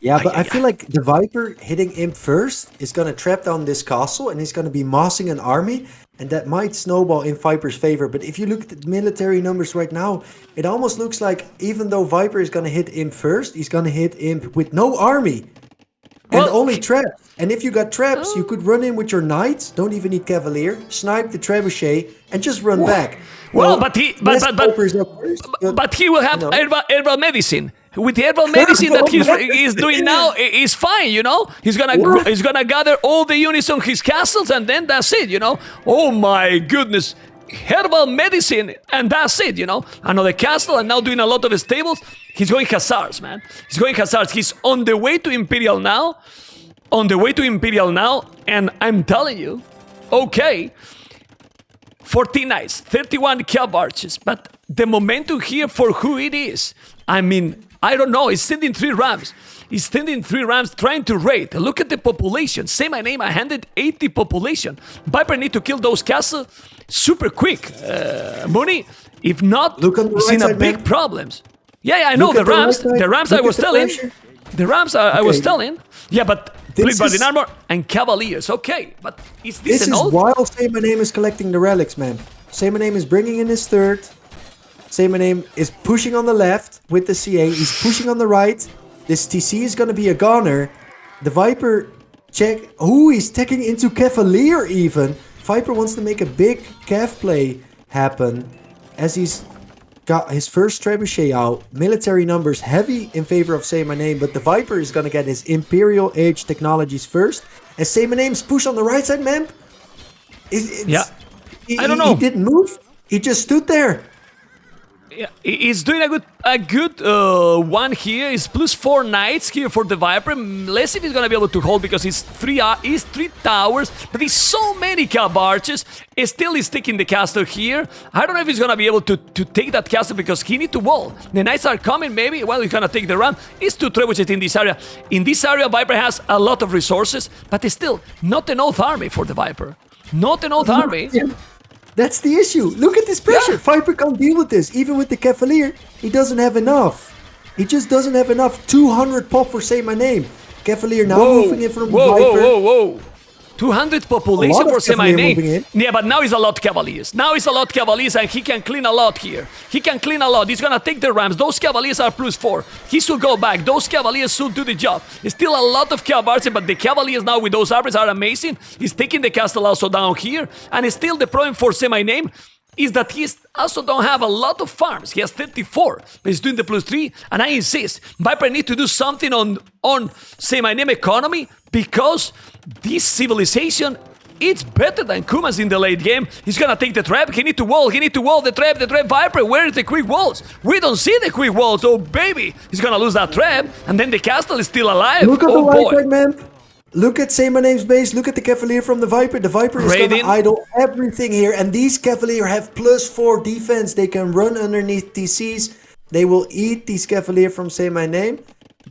Yeah, but I feel like the Viper hitting Imp first is going to trap down this castle, and he's going to be mossing an army, and that might snowball in Viper's favor. But if you look at the military numbers right now, it almost looks like even though Viper is going to hit Imp first, he's going to hit Imp with no army. And Well, only traps. And if you got traps, you could run in with your knights. Don't even need cavalier. Snipe the trebuchet and just run back. well, Well, but he, yes, Viper's up first, but he will have you know. herbal medicine. With the herbal medicine that he's doing now, is fine. You know, he's gonna gather all the units on his castles, and then that's it. You know. Oh my goodness. Herbal medicine, and that's it, you know. Another castle, and now doing a lot of stables. He's going Hussars, man. He's going Hussars. He's on the way to Imperial now. On the way to Imperial now, and I'm telling you, okay, 14 knights, 31 cav archers, but the momentum here for who it is. I mean, I don't know. He's sending 3 rams. He's sending 3 rams trying to raid. Look at the population. Say my name, 180 population. Viper need to kill those castles super quick. Mooney, if not, he's in a big problems. Yeah, I know the Rams. The Rams I was telling. The Rams I was telling. Yeah, but Blade Guardian Armor and Cavaliers. Okay, but is this This an is old? while Say My Name is collecting the relics, man. Say My Name is bringing in his third. Say My Name is pushing on the left with the CA. He's pushing on the right. This TC is going to be a goner. The Viper check. Oh, he's taking into Cavalier even. Viper wants to make a big Cav play happen as he's got his first trebuchet out. Military numbers heavy in favor of Say My Name, but the Viper is going to get his Imperial Age technologies first. And Say My Name's push on the right side, man. Yeah. I don't know. He didn't move. He just stood there. Yeah, he's doing a good one here. It's +4 knights here for the Viper. Let's see if he's gonna be able to hold because he's 3 towers, but he's so many cav archers. Still he's taking the castle here. I don't know if he's gonna be able to take that castle because he need to wall. The knights are coming maybe. Well, he's gonna take the ram. It's 2 trebuchets in this area. In this area, Viper has a lot of resources, but it's still not an old army for the Viper. Not an old army. That's the issue. Look at this pressure. Yeah. Viper can't deal with this. Even with the Cavalier, he doesn't have enough. He just doesn't have enough. 200 pop for Say My Name. Cavalier now moving in from Viper. Whoa. 200 population for Say My Name. Yeah, but now he's a lot Cavaliers. Now he's a lot Cavaliers and he can clean a lot here. He can clean a lot. He's gonna take the Rams. Those Cavaliers are +4. He should go back. Those Cavaliers should do the job. It's still a lot of cav archers, but the Cavaliers now with those archers are amazing. He's taking the castle also down here. And it's still the problem for Say My Name is that he also don't have a lot of farms. He has 34, but he's doing the +3. And I insist, Viper need to do something on Say My Name economy because this civilization, it's better than Kumas in the late game. He's gonna take the trap. He need to wall the trap, Viper. Where is the quick walls? We don't see the quick walls. Oh, baby. He's gonna lose that trap. And then the castle is still alive. Look at oh, the right boy. side, man. Look at Say My Name's base. Look at the Cavalier from the Viper. The Viper is going to idle everything here. And these Cavalier have +4 defense. They can run underneath TCs. They will eat these Cavalier from Say My Name.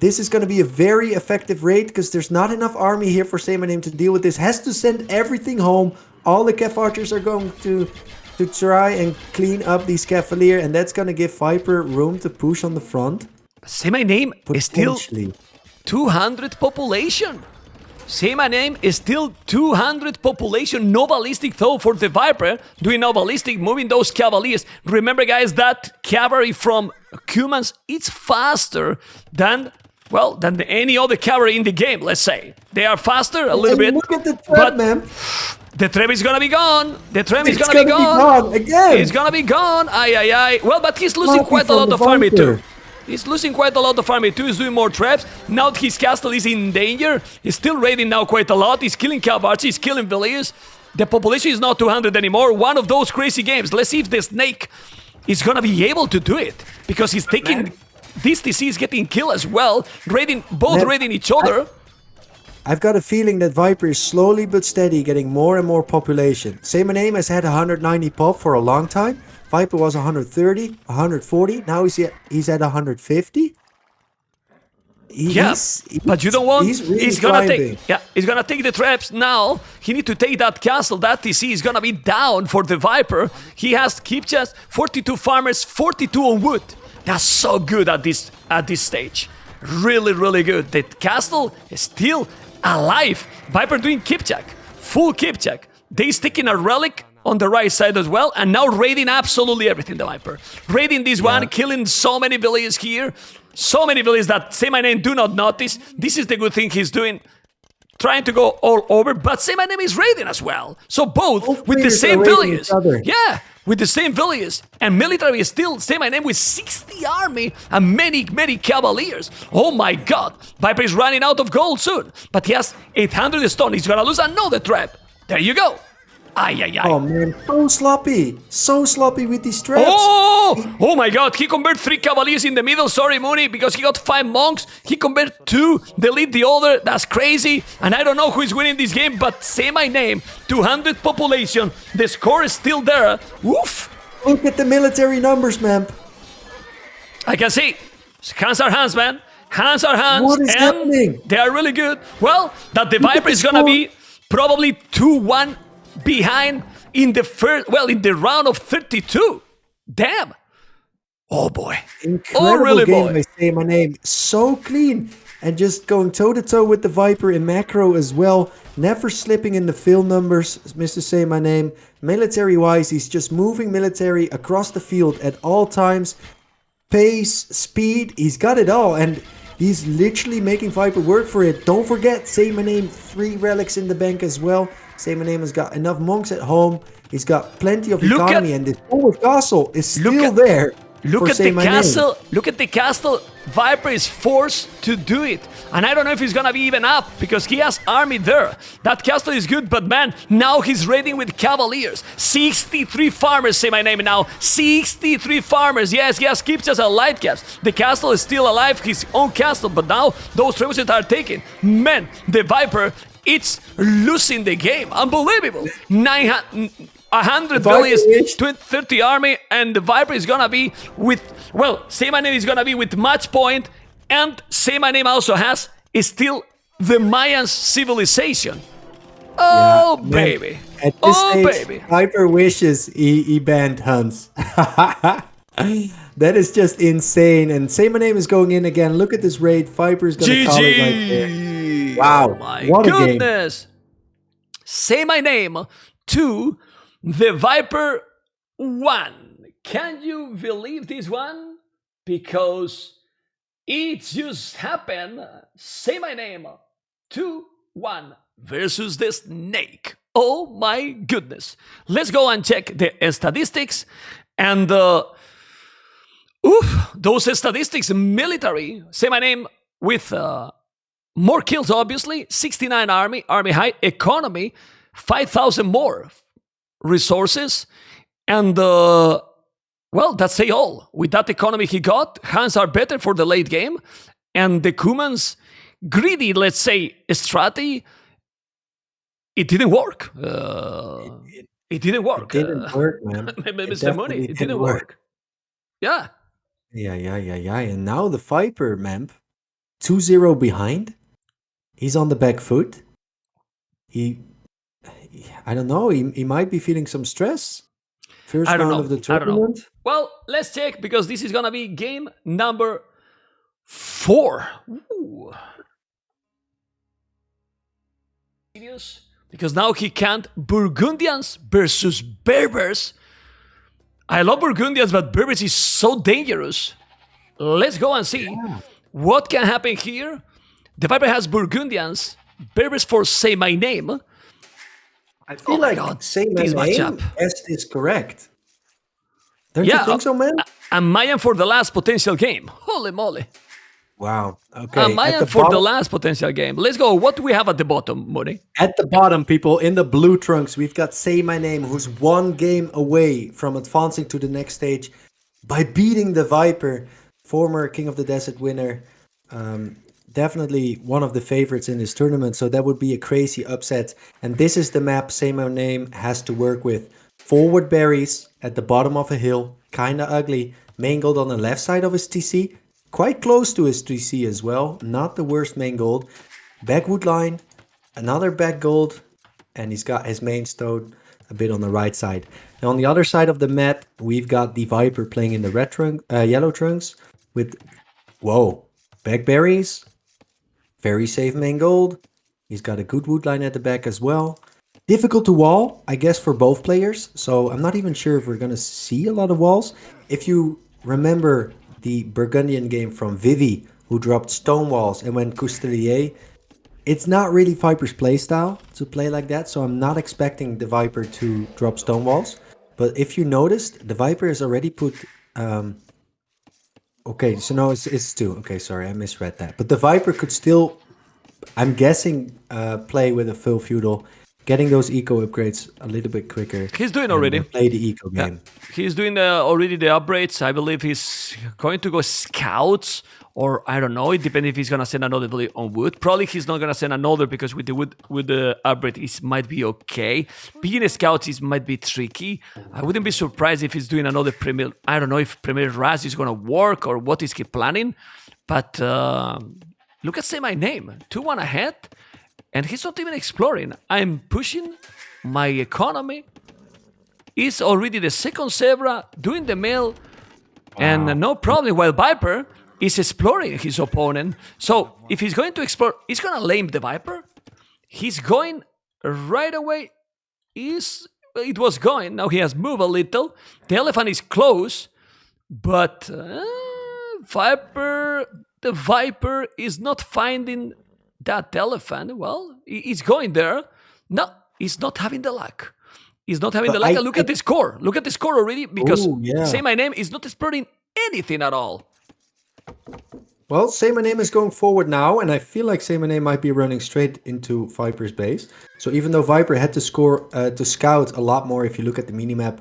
This is going to be a very effective raid because there's not enough army here for Say My Name to deal with this. Has to send everything home. All the Cav archers are going to try and clean up these Cavalier. And that's going to give Viper room to push on the front. Say My Name is still 200 population. Say My Name is still 200 population, no ballistic though for the Viper, doing no ballistic, moving those Cavaliers. Remember guys, that cavalry from Cumans, it's faster than any other cavalry in the game, let's say. They are faster a little bit. Look at the trap, man. The trap is gonna be gone. The trap is gonna be gone. Again. It's gonna be gone. Aye. Well, but he's losing quite a lot of army too. He's losing quite a lot of army too. He's doing more traps. Now his castle is in danger. He's still raiding now quite a lot. He's killing cav archers. He's killing villagers. The population is not 200 anymore. One of those crazy games. Let's see if the snake is gonna be able to do it because he's taking. This TC is getting killed as well. Raiding each other. I've got a feeling that Viper is slowly but steady getting more and more population. Say My Name has had 190 pop for a long time. Viper was 130, 140. Now he's at 150. But you don't want. He's gonna take the traps now. He need to take that castle. That TC is gonna be down for the Viper. He has keep chest, 42 farmers, 42 on wood. That's so good at this stage. Really good. The castle is still alive. Viper doing keep check, full keep check. They sticking a relic on the right side as well, and now raiding absolutely everything, the Viper. Raiding this one, killing so many villages here. So many villages that Say My Name do not notice. This is the good thing he's doing. Trying to go all over, but Say My Name is raiding as well. So both with the same villages. Yeah, with the same villages. And military is still Say My Name with 60 army and many cavaliers. Oh my god. Viper is running out of gold soon. But he has 800 stone. He's gonna lose another trap. There you go. Ay, ay, ay. Oh man, so sloppy with these traps. Oh my god, he converted 3 cavaliers in the middle. Sorry, Mooney, because he got 5 monks. He converted 2, delete the other. That's crazy. And I don't know who is winning this game, but Say My Name, 200 population. The score is still there. Oof. Look at the military numbers, man. I can see. Hands are hands, man. Hands are hands. What is happening? They are really good. Well, that the Viper is gonna be probably 2-1 behind in the round of 32. Damn. Oh boy. Incredible really, game boy. by Say My Name. So clean. And just going toe-to-toe with the Viper in macro as well. Never slipping in the fill numbers, Mr. Say My Name. Military-wise, he's just moving military across the field at all times. Pace, speed, he's got it all. And he's literally making Viper work for it. Don't forget, Say My Name, 3 relics in the bank as well. Say My Name has got enough monks at home. He's got plenty of economy, and this forward castle is still there. Look at the castle. Look at the castle. Viper is forced to do it. And I don't know if he's gonna be even up because he has army there. That castle is good, but man, now he's raiding with cavaliers. 63 farmers, Say My Name now. 63 farmers. Yes, keeps us alive, caps. The castle is still alive, his own castle, but now those resources are taken. Man, the Viper, it's losing the game. Unbelievable. 100 villages, 30 army, and the Viper is gonna be with, well, Say My Name is gonna be with match point, and Say My Name also has still the Mayan civilization. Oh, yeah, baby. At this stage, Viper wishes he banned Hans. That is just insane. And Say My Name is going in again. Look at this raid. Viper is gonna call it right there. Wow. Oh my goodness. Say My Name 2, The Viper 1. Can you believe this one? Because it just happened. Say My Name 2-1 versus the Snake. Oh my goodness. Let's go and check the statistics. And those statistics, military. Say My Name with more kills, obviously. 69 army high, economy 5,000 more resources, and well, that's all. With that economy he got, hands are better for the late game, and the Kuman's greedy, let's say, strategy, it didn't work. It didn't work. It didn't work, man. Mr. Money, it didn't work. Yeah. And now the Viper, man, 2-0 behind. He's on the back foot. I don't know. He might be feeling some stress. First round of the tournament. Well, let's check because this is gonna be game number 4. Ooh. Because now he can't. Burgundians versus Berbers. I love Burgundians, but Berbers is so dangerous. Let's go and see what can happen here. The Viper has Burgundians, Berbers for Say My Name. I feel like Say My Name is correct. Don't you think so, man? And Mayan for the last potential game. Holy moly. Wow. Okay. Mayan for the last potential game. Let's go. What do we have at the bottom, Mooney? At the bottom, people, in the blue trunks, we've got Say My Name, who's 1 game away from advancing to the next stage by beating the Viper, former King of the Desert winner. Definitely one of the favorites in this tournament, so that would be a crazy upset. And this is the map Say My Name has to work with. Forward berries at the bottom of a hill, kinda ugly. Main gold on the left side of his TC, quite close to his TC as well. Not the worst main gold. Backwood line, another back gold, and he's got his main stone a bit on the right side. And on the other side of the map, we've got the Viper playing in the red trunk, yellow trunks with, backberries. Very safe main gold. He's got a good wood line at the back as well. Difficult to wall, I guess, for both players. So I'm not even sure if we're gonna see a lot of walls. If you remember the Burgundian game from Vivi, who dropped stone walls and went Coustelier, it's not really Viper's playstyle to play like that. So I'm not expecting the Viper to drop stone walls. But if you noticed, the Viper has already put. Okay, so no, it's two. Okay, sorry, I misread that. But the Viper could still, I'm guessing, play with a full feudal, getting those eco upgrades a little bit quicker. He's doing and already. play the eco Yeah. game. He's doing already the upgrades. I believe he's going to go scouts, or I don't know. It depends if he's gonna send another blade on wood. Probably he's not gonna send another because with the wood, with the upgrade, it might be okay. Being a scout is might be tricky. I wouldn't be surprised if he's doing another premier. I don't know if premier Raz is gonna work or what is he planning. But look at Say My Name, 2-1 ahead, and he's not even exploring. I'm pushing my economy. Is already the second zebra doing the mill, and no problem. While Viper is exploring his opponent. So if he's going to explore, he's gonna lame the Viper. He's going right away. It was going. Now he has moved a little. The elephant is close, but the Viper is not finding that elephant. Well, he's going there. No, he's not having the luck. He's not having But the luck. Look at the score. Look at the score already because Ooh, yeah. Say My Name is not exploring anything at all. Well, Say My Name is going forward now, and I feel like Say My Name might be running straight into Viper's base. So even though Viper had to score to scout a lot more, if you look at the minimap,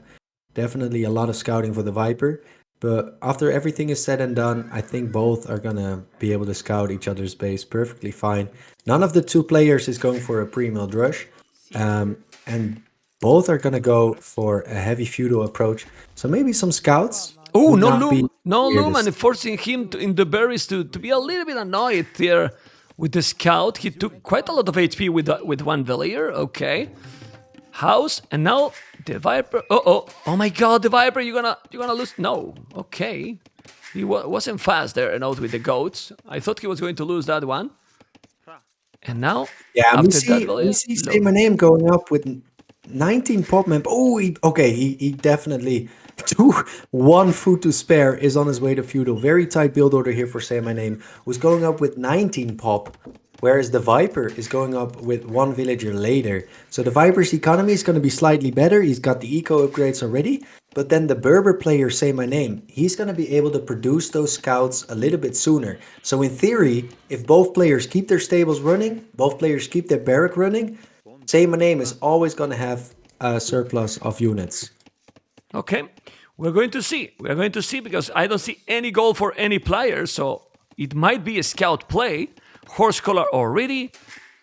definitely a lot of scouting for the Viper. But after everything is said and done, I think both are gonna be able to scout each other's base perfectly fine. None of the two players is going for a pre-milled rush, and both are gonna go for a heavy feudal approach. So maybe some scouts. Oh, would no not be loom. No loom, weirdest. and forcing him in the berries to be a little bit annoyed there with the scout. He took quite a lot of HP with one villager. Okay. House, and now the Viper. Oh my God, the Viper! You're gonna lose. No, okay. He wasn't fast there, and out with the goats. I thought he was going to lose that one. And now, Yeah, after we that see, villager, we see Say My Name going up with 19 pop map. Oh, he definitely one food to spare is on his way to feudal. Very tight build order here for Say My Name, who's going up with 19 pop, whereas the Viper is going up with one villager later. So the Viper's economy is going to be slightly better. He's got the eco upgrades already, but then the Berber player Say My Name, he's going to be able to produce those scouts a little bit sooner. So in theory, if both players keep their stables running, both players keep their barrack running, Say My Name is always going to have a surplus of units. okay, we're going to see. We're going to see because I don't see any goal for any player, so it might be a scout play. Horse collar already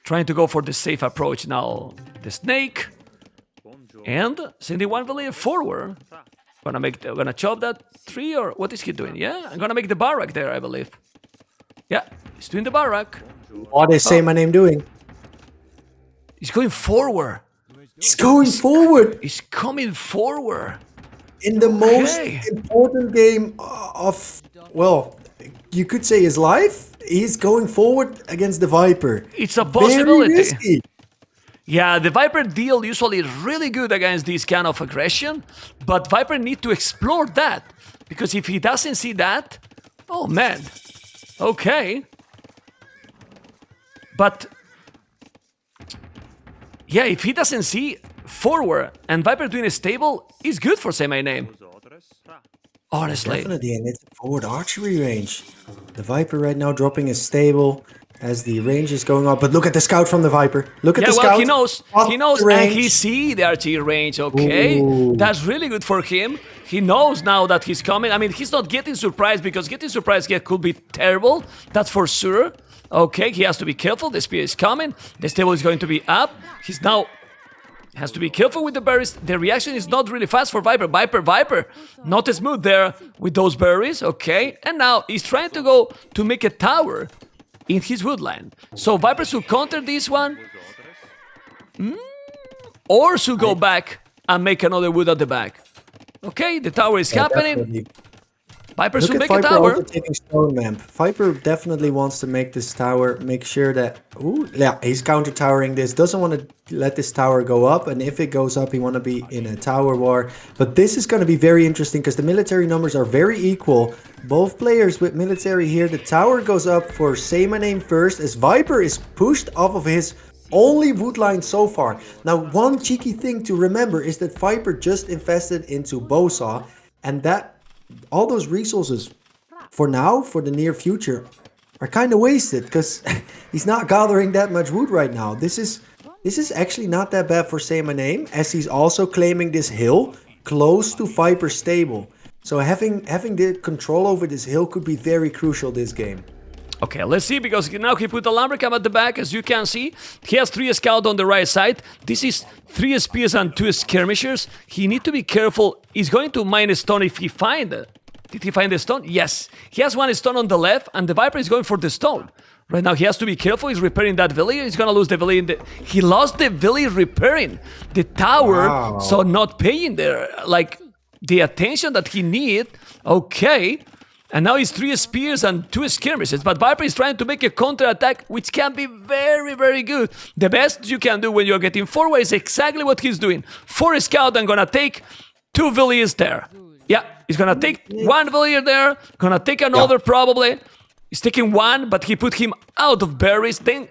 trying to go for the safe approach now. The snake and sending one villager forward. Gonna chop that tree, or what is he doing? Yeah, I'm gonna make the barrack there, I believe. Yeah, he's doing the barrack. What is Say My Name doing? He's going forward. He's going forward He's coming forward. in the most Okay. important game of, well, you could say his life. He's going forward against the Viper. It's a Very possibility. risky. Yeah, the Viper deal usually really good against this kind of aggression, but Viper need to explore that, because if he doesn't see that, oh man, okay. But yeah, if he doesn't see forward and Viper doing a stable, is good for Say My Name. Honestly. Definitely, and it's forward archery range. The Viper right now dropping his stable as the range is going up. But look at the scout from the Viper. Look at Yeah, the well, scout. he knows, Up the and range. he see the archery range, okay? Ooh. That's really good for him. He knows now that he's coming. I mean, he's not getting surprised, because getting surprised could be terrible, that's for sure. Okay, he has to be careful, the spear is coming, the stable is going to be up. He's now has to be careful with the berries. The reaction is not really fast for Viper. Viper, not smooth there with those berries, okay? And now he's trying to go to make a tower in his woodland. So Viper should counter this one, or should go back and make another wood at the back. Okay, the tower is happening. Definitely. Viper Look should at make a Viper tower. also taking stone map. Viper definitely wants to make this tower, make sure that... Ooh, yeah, he's counter-towering this. Doesn't want to let this tower go up. And if it goes up, he want to be in a tower war. But this is going to be very interesting because the military numbers are very equal. Both players with military here. The tower goes up for saymyname first as Viper is pushed off of his only wood line so far. Now, one cheeky thing to remember is that Viper just invested into Bowsaw. And that... all those resources for now, for the near future, are kind of wasted because he's not gathering that much wood right now. This is actually not that bad for saymyname, as he's also claiming this hill close to Viper's stable. So having the control over this hill could be very crucial this game. Okay, let's see, because now he put a lumbercamp at the back, as you can see. He has 3 scouts on the right side. This is 3 spears and 2 skirmishers. He need to be careful. He's going to mine a stone if he find it. Did he find the stone? Yes. He has 1 stone on the left, and the Viper is going for the stone. Right now, he has to be careful. He's repairing that village. He's going to lose the village. He lost the village repairing the tower, Wow. so not paying the attention that he need. Okay. And now he's 3 spears and 2 skirmishes. But Viper is trying to make a counter-attack, which can be very, very good. The best you can do when you're getting forward is exactly what he's doing. 4 scout and gonna take 2 villages there. Yeah, he's gonna take 1 villager there. Gonna take another probably. He's taking 1, but he put him out of berries. Then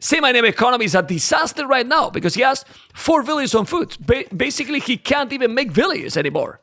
saymyname economy is a disaster right now because he has 4 villages on foot. Basically, he can't even make villages anymore.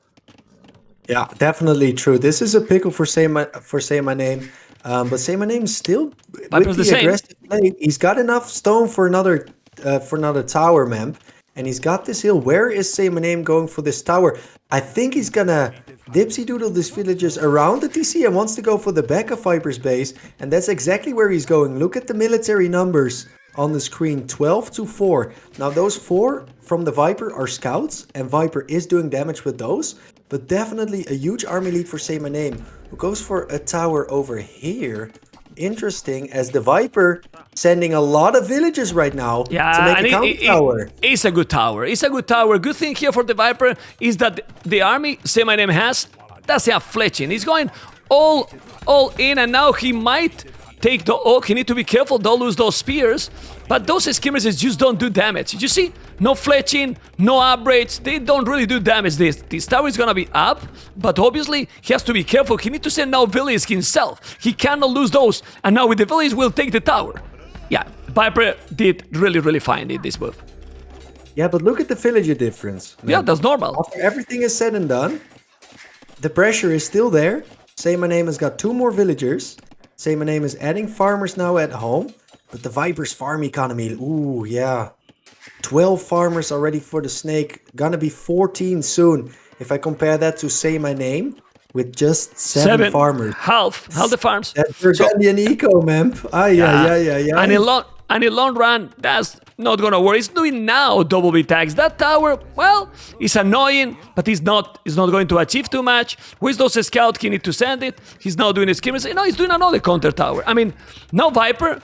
Yeah, definitely true. This is a pickle for saymyname, but saymyname is still Viper's with the the same. aggressive play. He's got enough stone for another tower map, and he's got this hill. Where is saymyname going for this tower? I think he's gonna dipsy doodle these villagers around the TC and wants to go for the back of Viper's base, and that's exactly where he's going. Look at the military numbers on the screen, 12 to 4. Now those 4 from the Viper are scouts, and Viper is doing damage with those. But definitely a huge army lead for saymyname, who goes for a tower over here. Interesting, as the Viper sending a lot of villages right now to make a counter tower. It's a good tower. It's a good tower. Good thing here for the Viper is that the army saymyname has doesn't have fletching. He's going all in, and now he might take the oak. He need to be careful. Don't lose those spears. But those skirmishes just don't do damage. You see? No fletching, no upgrades. They don't really do damage. This tower is gonna be up, but obviously he has to be careful. He need to send now villages himself. He cannot lose those. And now with the village, we'll take the tower. Yeah, Viper did really fine in this move. Yeah, but look at the villager difference. Man. Yeah, that's normal. After everything is said and done, the pressure is still there. saymyname has got 2 more villagers. saymyname is adding farmers now at home. But the Viper's farm economy, ooh, yeah. 12 farmers already for the snake. Gonna be 14 soon. If I compare that to saymyname with just 7 farmers. Half the farms. That's Burgundian eco, man. Yeah. And in long run, that's not gonna work. It's doing now double B tags. That tower, well, it's annoying, but he's not going to achieve too much. With those scouts, he need to send it. He's now doing his skirmishes. You know, he's doing another counter tower. I mean, now Viper,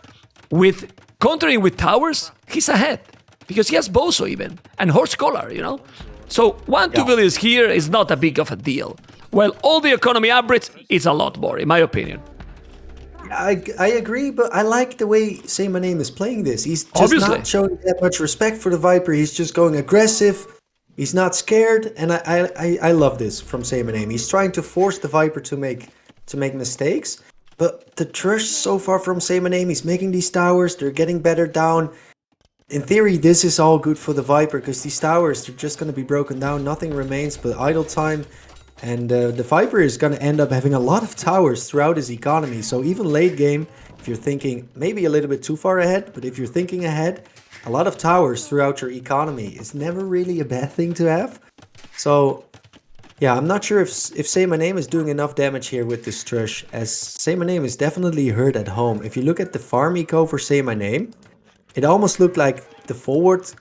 with countering with towers, he's ahead. Because he has Bozo even, and Horse Collar, you know? So 1-2 villages here is not a big of a deal. Well, all the economy upgrades, it's a lot more, in my opinion. I agree, but I like the way saymyname is playing this. He's just not showing that much respect for the Viper. He's just going aggressive. He's not scared, and I love this from saymyname. He's trying to force the Viper to make mistakes, but the Thrush so far from saymyname, he's making these towers. They're getting better down. In theory, this is all good for the Viper because these towers, they're just going to be broken down. Nothing remains but idle time. And the Viper is going to end up having a lot of towers throughout his economy. So even late game, if you're thinking maybe a little bit too far ahead, but if you're thinking ahead, a lot of towers throughout your economy is never really a bad thing to have. So yeah, I'm not sure if saymyname is doing enough damage here with this Thrush, as saymyname is definitely hurt at home. If you look at the farm eco for saymyname, it almost looked like the forward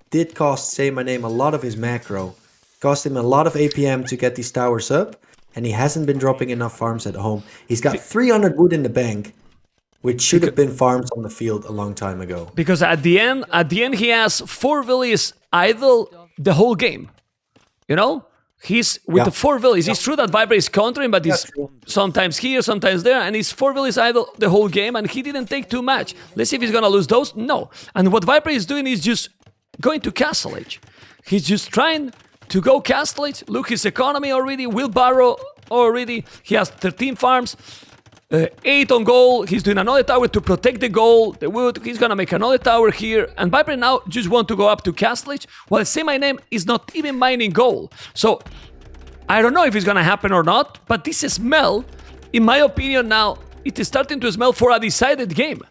did cost saymyname a lot of his macro. Cost him a lot of APM to get these towers up, and he hasn't been dropping enough farms at home. He's got 300 wood in the bank, which should have been farms on the field a long time ago. Because at the end he has 4 villages idle the whole game. You know? He's with the 4 villages. It's true that Viper is countering, but he's true. sometimes here, sometimes there, and he's 4 villages idle the whole game, and he didn't take too much. Let's see if he's gonna lose those. No. And what Viper is doing is just going to Castle Age. He's just trying to go Castle Age. Look, his economy already, wheelbarrow already. He has 13 farms. 8 on goal. He's doing another tower to protect the goal, the wood. He's gonna make another tower here. And Viper now just want to go up to Castle Age, while saymyname is not even mining goal. So I don't know if it's gonna happen or not, but this smell, in my opinion now, it is starting to smell for a decided game.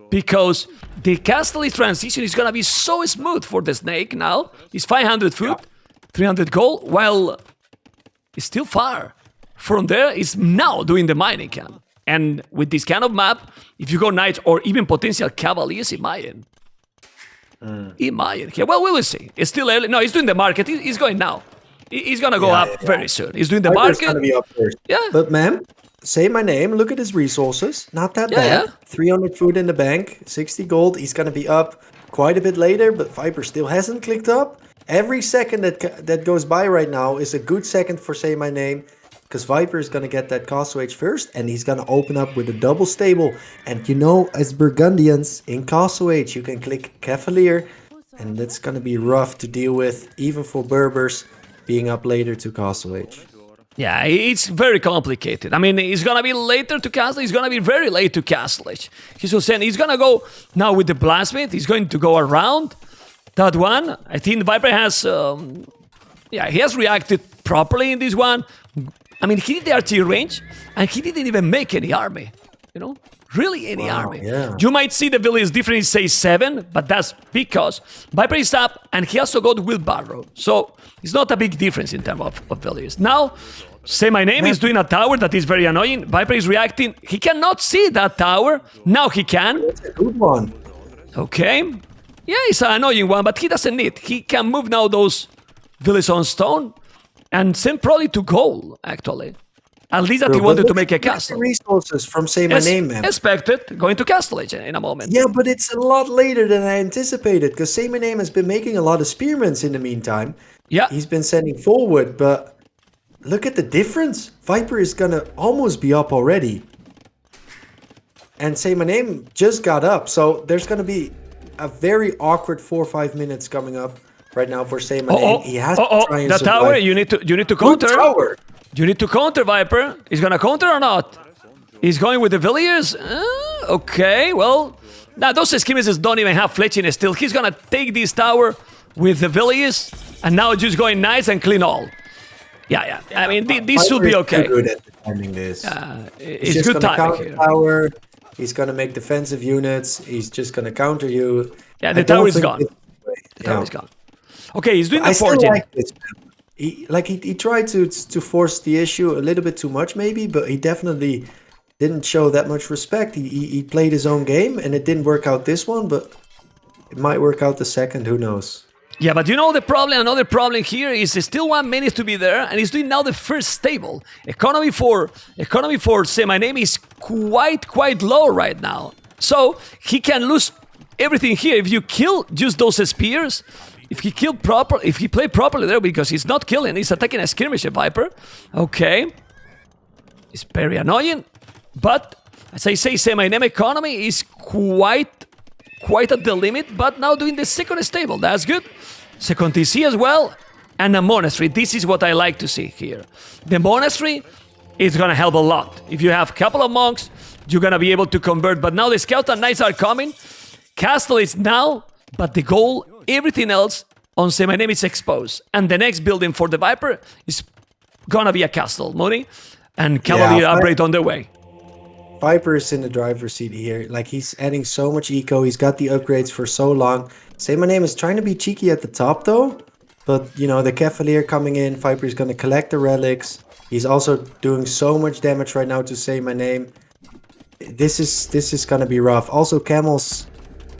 Because the Castle Age transition is gonna be so smooth for the Snake now. It's 500 foot, 300 gold, while it's still far. From there, it's now doing the mining camp. And with this kind of map, if you go Knights or even potential Cavaliers, imagine. Imagine. Yeah, well, we will see. It's still early. No, he's doing the market. He's going now. He's going to go up very soon. He's doing the Viper's market. gonna be up first. Yeah. But ma'am, say my name. Look at his resources. Not that bad. Yeah. 300 food in the bank, 60 gold. He's gonna be up quite a bit later, but Viper still hasn't clicked up. Every second that goes by right now is a good second for say my name, because Viper is gonna get that Castle Age first, and he's gonna open up with a double stable. And you know, as Burgundians in Castle Age, you can click Cavalier, and that's gonna be rough to deal with, even for Berbers being up later to Castle Age. Yeah, it's very complicated. I mean, he's gonna be later to Castle. He's gonna be very late to Castle Age. He's just saying he's gonna go now with the Blasphemous. He's going to go around that one. I think Viper has, he has reacted properly in this one. I mean, he did the archery range, and he didn't even make any army. You know, really any army. Yeah. You might see the village different, say 7, but that's because Viper is up, and he also got wheelbarrow. So it's not a big difference in terms of villages. Now, say my name is doing a tower that is very annoying. Viper is reacting. He cannot see that tower. Now he can. That's a good one. Okay. Yeah, it's an annoying one, but he doesn't need. He can move now those villages on stone and send probably to goal, actually. At least that he wanted to make a castle. Resources from say my name, man. Expected, going to Castle Age in a moment. Yeah, but it's a lot later than I anticipated, because say my name has been making a lot of spearments in the meantime. Yeah. He's been sending forward, but look at the difference. Viper is gonna almost be up already. And say my name just got up, so there's gonna be a very awkward 4 or 5 minutes coming up right now for say my name. He has to try and the survive. tower, you need to Good counter. tower. You need to counter, Viper. He's gonna counter or not? He's going with the villagers? Okay, well, now those skirmishes don't even have fletching still. He's gonna take this tower with the villagers, and now just going nice and clean all. Yeah. I mean, this should be okay. He's good at defending this. It's He's good gonna timing counter here. tower. He's gonna make defensive units. He's just gonna counter you. Yeah, I the don't tower is think gone. The tower is gone. Okay, he's doing the I still forging. like this. He tried to force the issue a little bit too much, maybe, but he definitely didn't show that much respect. He played his own game, and it didn't work out this one, but it might work out the second. Who knows? Yeah, but you know the problem, another problem here is still 1 minute to be there, and he's doing now the first stable. Economy for say my name is quite low right now. So he can lose everything here. If you kill just those spears, if he played properly there, because he's not killing, he's attacking a skirmish Viper. Okay. It's very annoying. But as I say my name economy is quite at the limit, but now doing the second stable. That's good. Second TC as well. And a monastery. This is what I like to see here. The monastery is gonna help a lot. If you have a couple of monks, you're gonna be able to convert. But now the scouts and knights are coming. Castle is now, but the goal, everything else on say my name is exposed. And the next building for the Viper is gonna be a castle, Mooney. And Cavalier upgrade on the way. Viper is in the driver's seat here. Like, he's adding so much eco. He's got the upgrades for so long. Say my name is trying to be cheeky at the top though. But, you know, the Cavalier coming in. Viper is going to collect the relics. He's also doing so much damage right now to say my name. This is going to be rough. Also, camels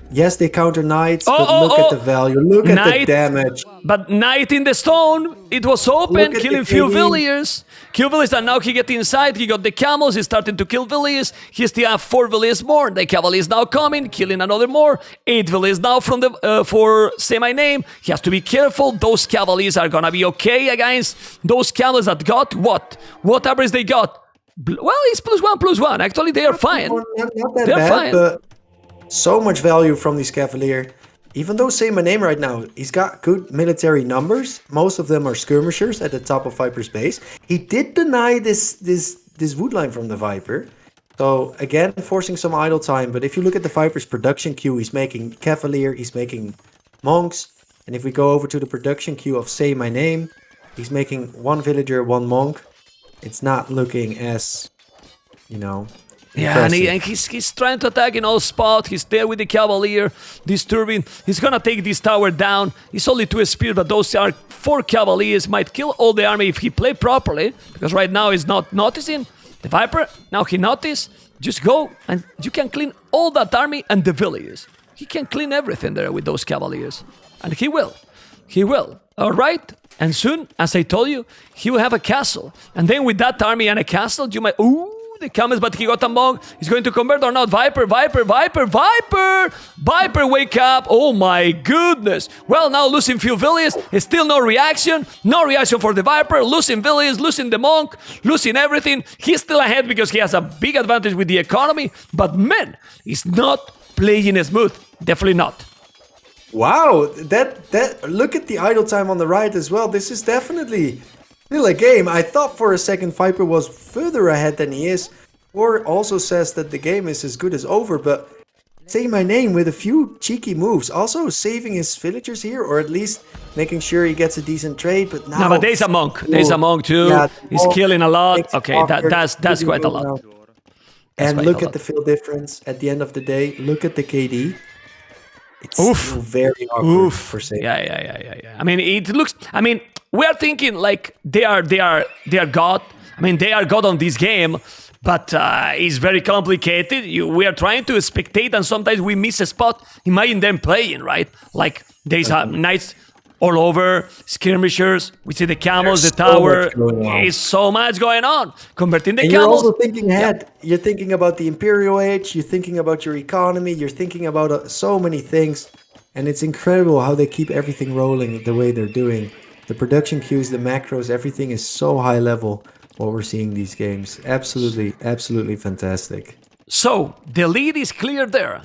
Yes, they counter knights, Oh, but oh, look at the oh. value. Look at the Knight. damage. But Knight in the stone, it was open, Look at killing the few KD. villagers. Kill villagers, and now he get inside, he got the camels, he's starting to kill villagers. He still have 4 villagers more. The cavalry is now coming, killing another more. 8 villagers now from the for Say My Name. He has to be careful. Those cavaliers are gonna be okay against those camels that got what? Whatever they got. Well, it's +1/+1. Actually, they are fine. Not that They're bad, fine. but so much value from this Cavalier. Even though Say My Name right now, he's got good military numbers. Most of them are skirmishers at the top of Viper's base. He did deny this wood line from the Viper. So again, forcing some idle time. But if you look at the Viper's production queue, he's making Cavalier, he's making monks. And if we go over to the production queue of Say My Name, he's making 1 villager, 1 monk. It's not looking as, you know, yeah, and he's trying to attack in all spots. He's there with the Cavalier, disturbing. He's gonna take this tower down. He's only 2 spears, but those are 4 Cavaliers. Might kill all the army if he play properly, because right now he's not noticing. The Viper, now he noticed. Just go, and you can clean all that army and the villagers. He can clean everything there with those Cavaliers. And he will. He will. Alright? And soon, as I told you, he will have a castle. And then with that army and a castle, you might... Ooh! The comments, but he got a monk. He's going to convert or not? Viper, Viper, Viper, Viper! Viper, wake up! Oh my goodness! Well, now losing few villagers. Still no reaction. No reaction for the Viper. Losing villagers, losing the monk, losing everything. He's still ahead because he has a big advantage with the economy. But man, he's not playing smooth. Definitely not. Wow, that look at the idle time on the right as well. This is definitely still a game. I thought for a second Viper was further ahead than he is. Or also says that the game is as good as over, but Say My Name with a few cheeky moves. Also saving his villagers here, or at least making sure he gets a decent trade. But now, No, but there's a monk. There's a monk too. Yeah, He's killing a lot. Okay, that's that's quite a lot. And quite look a at the lot. fill difference at the end of the day. Look at the KD. It's Oof. still very awkward for Say. Yeah. I mean, it looks. I mean, we are thinking like they are God. I mean, they are God on this game, but it's very complicated. We are trying to spectate, and sometimes we miss a spot. Imagine them playing, right? Like there's knights all over, skirmishers. We see the camels, There's the so tower. much going on. There's so much going on. Converting the And you're camels. also thinking ahead. You're thinking about the Imperial Age. You're thinking about your economy. You're thinking about so many things. And it's incredible how they keep everything rolling the way they're doing. The production queues, the macros, everything is so high level what we're seeing these games. Absolutely fantastic. So, the lead is clear there.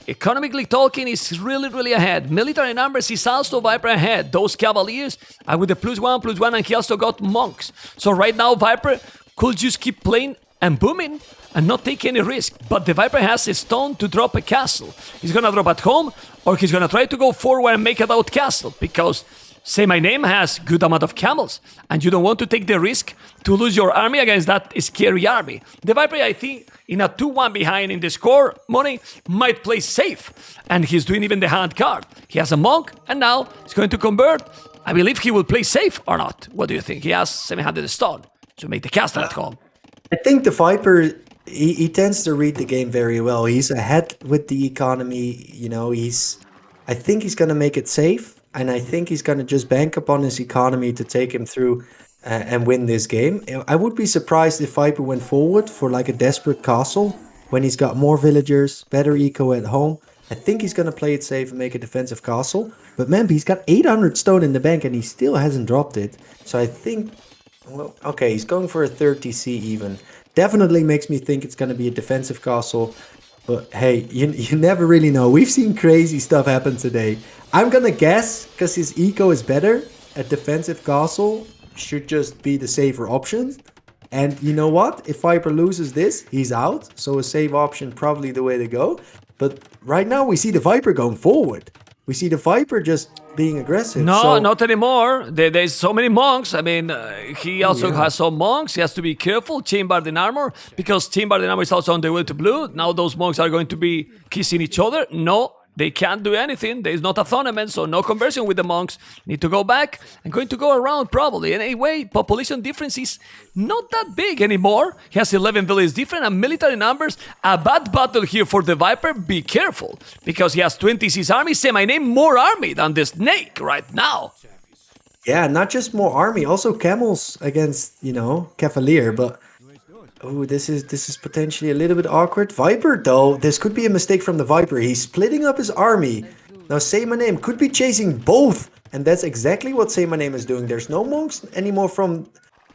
Economically talking, is really ahead. Military numbers is also Viper ahead. Those Cavaliers are with the +1/+1, and he also got monks. So right now, Viper could just keep playing and booming and not take any risk. But the Viper has a stone to drop a castle. He's gonna drop at home, or he's gonna try to go forward and make it out castle, because Say My Name has good amount of camels, and you don't want to take the risk to lose your army against that scary army. The Viper, I think, in a 2-1 behind in the score, money might play safe, and he's doing even the hand card. He has a monk, and now he's going to convert. I believe he will play safe or not. What do you think? He has 700 stone to make the castle at home. I think the Viper, he tends to read the game very well. He's ahead with the economy. You know, I think he's going to make it safe. And I think he's going to just bank upon his economy to take him through and win this game. I would be surprised if Viper went forward for like a desperate castle when he's got more villagers, better eco at home. I think he's going to play it safe and make a defensive castle. But man, he's got 800 stone in the bank and he still hasn't dropped it. So I think, well, okay, he's going for a 30C even. Definitely makes me think it's going to be a defensive castle. But hey, you never really know. We've seen crazy stuff happen today. I'm gonna guess, because his eco is better, a defensive castle should just be the safer option. And you know what? If Viper loses this, he's out. So a save option probably the way to go. But right now we see the Viper going forward. We see the Viper just being aggressive. No, not anymore. There's so many monks. I mean, he also has some monks. He has to be careful. Chambered in armor, because chambered in armor is also on the way to blue. Now those monks are going to be kissing each other. No, They can't do anything. There is not a tournament, so no conversion with the monks. Need to go back. I'm going to go around probably. And anyway, population difference is not that big anymore. He has 11 villages different and military numbers. A bad battle here for the Viper. Be careful, because he has 26 army. Saymyname more army than the Snake right now. Yeah, not just more army, also camels against, Cavalier, but oh, this is potentially a little bit awkward. Viper, though, this could be a mistake from the Viper. He's splitting up his army. Now, Saymyname could be chasing both, and that's exactly what Saymyname is doing. There's no monks anymore from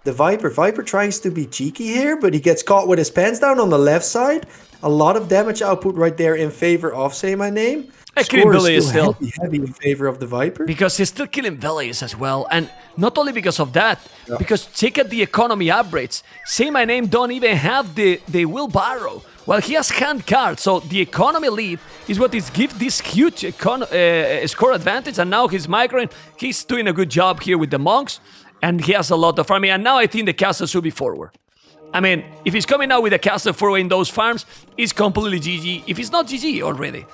the Viper. Viper tries to be cheeky here, but he gets caught with his pants down on the left side. A lot of damage output right there in favor of Saymyname. Killing Billy is still heavy in favor of the Viper. Because he's still killing villages as well. And not only because of that, because check out the economy upgrades. Saymyname don't even have the wheelbarrow. Well, he has hand cards, so the economy lead is what is give this huge score advantage. And now he's migrating. He's doing a good job here with the monks. And he has a lot of army. And now I think the castle should be forward. I mean, if he's coming out with a castle forward in those farms, it's completely GG. If it's not GG already.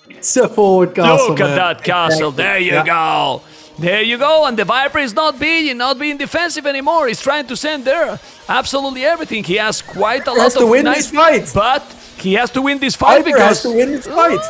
It's a forward castle. Look at that castle. There you go. There you go. And the Viper is not being defensive anymore. He's trying to send there absolutely everything. He has quite a lot of... He has to win this fight. But he has to win this fight Viper because... has to win this fight.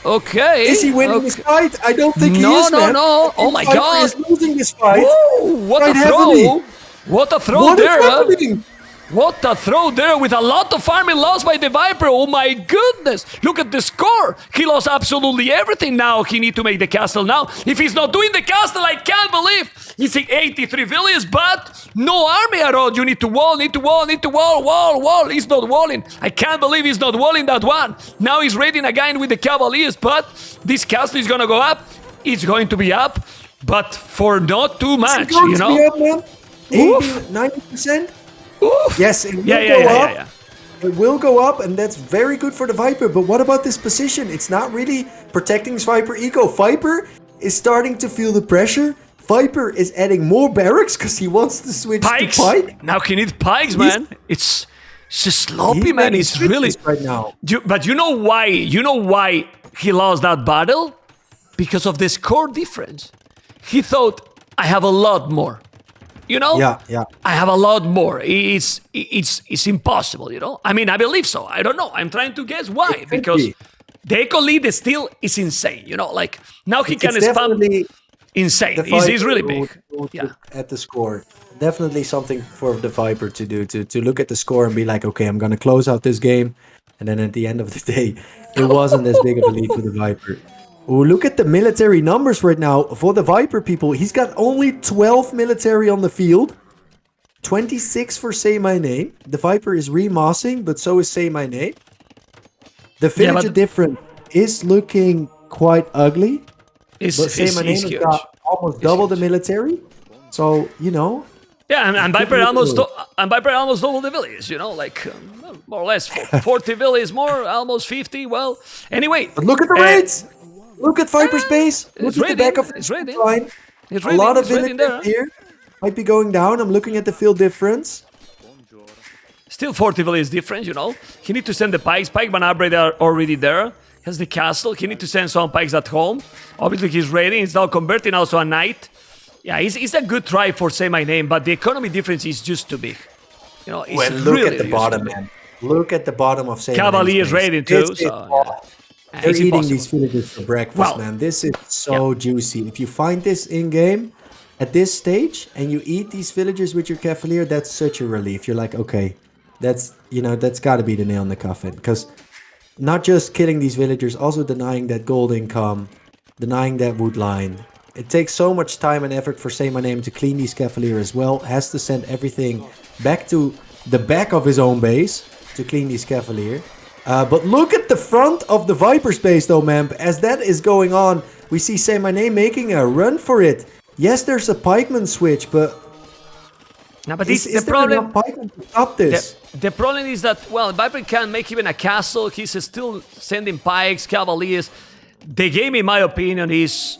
Okay. Is he winning this fight? I don't think he is, man. No. Oh my Viper God. is losing this fight. Whoa, what a throw. Heavily. What a throw What there. is happening? What a throw there with a lot of army lost by the Viper. Oh my goodness. Look at the score. He lost absolutely everything now. He need to make the castle now. If he's not doing the castle, I can't believe. He's in 83 villages, but no army at all. You need to wall. Wall. He's not walling. I can't believe he's not walling that one. Now he's raiding again with the Cavaliers, but this castle is going to go up. It's going to be up, but for not too much, It's going to be up, man. 80, 90%. Oof. Yes, it will go up. It will go up, and that's very good for the Viper. But what about this position? It's not really protecting his Viper eco. Viper is starting to feel the pressure. Viper is adding more barracks because he wants to switch to pike. Now he needs pikes, man. It's just sloppy, man. It's really right now. But you know why? You know why he lost that battle? Because of the score difference. He thought, I have a lot more. Yeah. I have a lot more. It's impossible, I mean, I believe so. I don't know. I'm trying to guess why. Because the eco lead still is insane, Like, now he can spam insane. He's really big. At the score. Definitely something for the Viper to do. To look at the score and be like, okay, I'm going to close out this game. And then at the end of the day, it wasn't as big of a lead for the Viper. Oh, look at the military numbers right now for the Viper people. He's got only 12 military on the field. 26 for Saymyname. The Viper is remassing, but so is Saymyname. The villager difference is looking quite ugly. But Saymyname has got almost double the military. So, Yeah, and Viper almost double the village, like more or less 40 villages more, almost 50. Well, anyway. But look at the raids. Look at Viper's base. Look at the back of the line. A lot of villagers here might be going down. I'm looking at the field difference. Still 40 villages difference, He need to send the pikes. Pikeman upgrade are already there. Has the castle. He need to send some pikes at home. Obviously, he's raiding. He's now converting also a knight. Yeah, it's a good try for Saymyname, but the economy difference is just too big. It's look at the bottom, man. Look at the bottom of Saymyname. Cavalier is raiding too. They're eating these villagers for breakfast, man. This is so juicy. If you find this in-game at this stage and you eat these villagers with your Cavalier, that's such a relief. You're like, okay, that's got to be the nail in the coffin. Because not just killing these villagers, also denying that gold income, denying that wood line. It takes so much time and effort for Saymyname to clean these Cavalier as well. Has to send everything back to the back of his own base to clean these Cavalier. But look at the front of the Viper space though, man. As that is going on, we see Saymyname making a run for it. Yes, there's a pikeman switch, but... No, but is there enough pikemen to stop this? The problem is that, well, Viper can't make even a castle. He's still sending pikes, cavaliers. The game, in my opinion, it's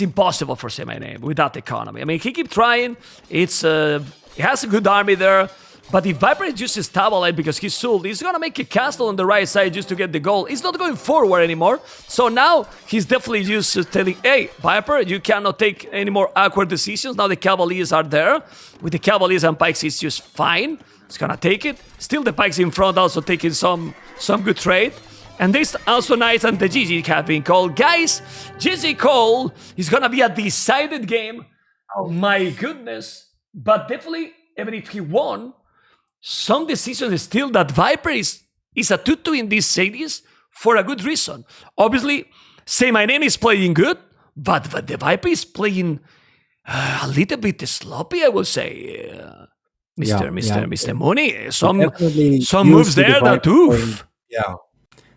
impossible for Saymyname with that economy. I mean, he keeps trying. He has a good army there. But if Viper uses Tabalite because he's sold, he's gonna make a castle on the right side just to get the goal. He's not going forward anymore. So now he's definitely used to telling, hey, Viper, you cannot take any more awkward decisions. Now the Cavaliers are there. With the Cavaliers and Pikes, it's just fine. He's gonna take it. Still the Pikes in front also taking some good trade. And this also nice, and the GG have been called. Guys, GG call is gonna be a decided game. Oh my goodness. But definitely, even if he won, some decisions is still that Viper is a 2-2 in this series for a good reason. Obviously, saymyname is playing good, but the Viper is playing a little bit sloppy, I will say. Mr. Mooney, some moves there that oof. Yeah,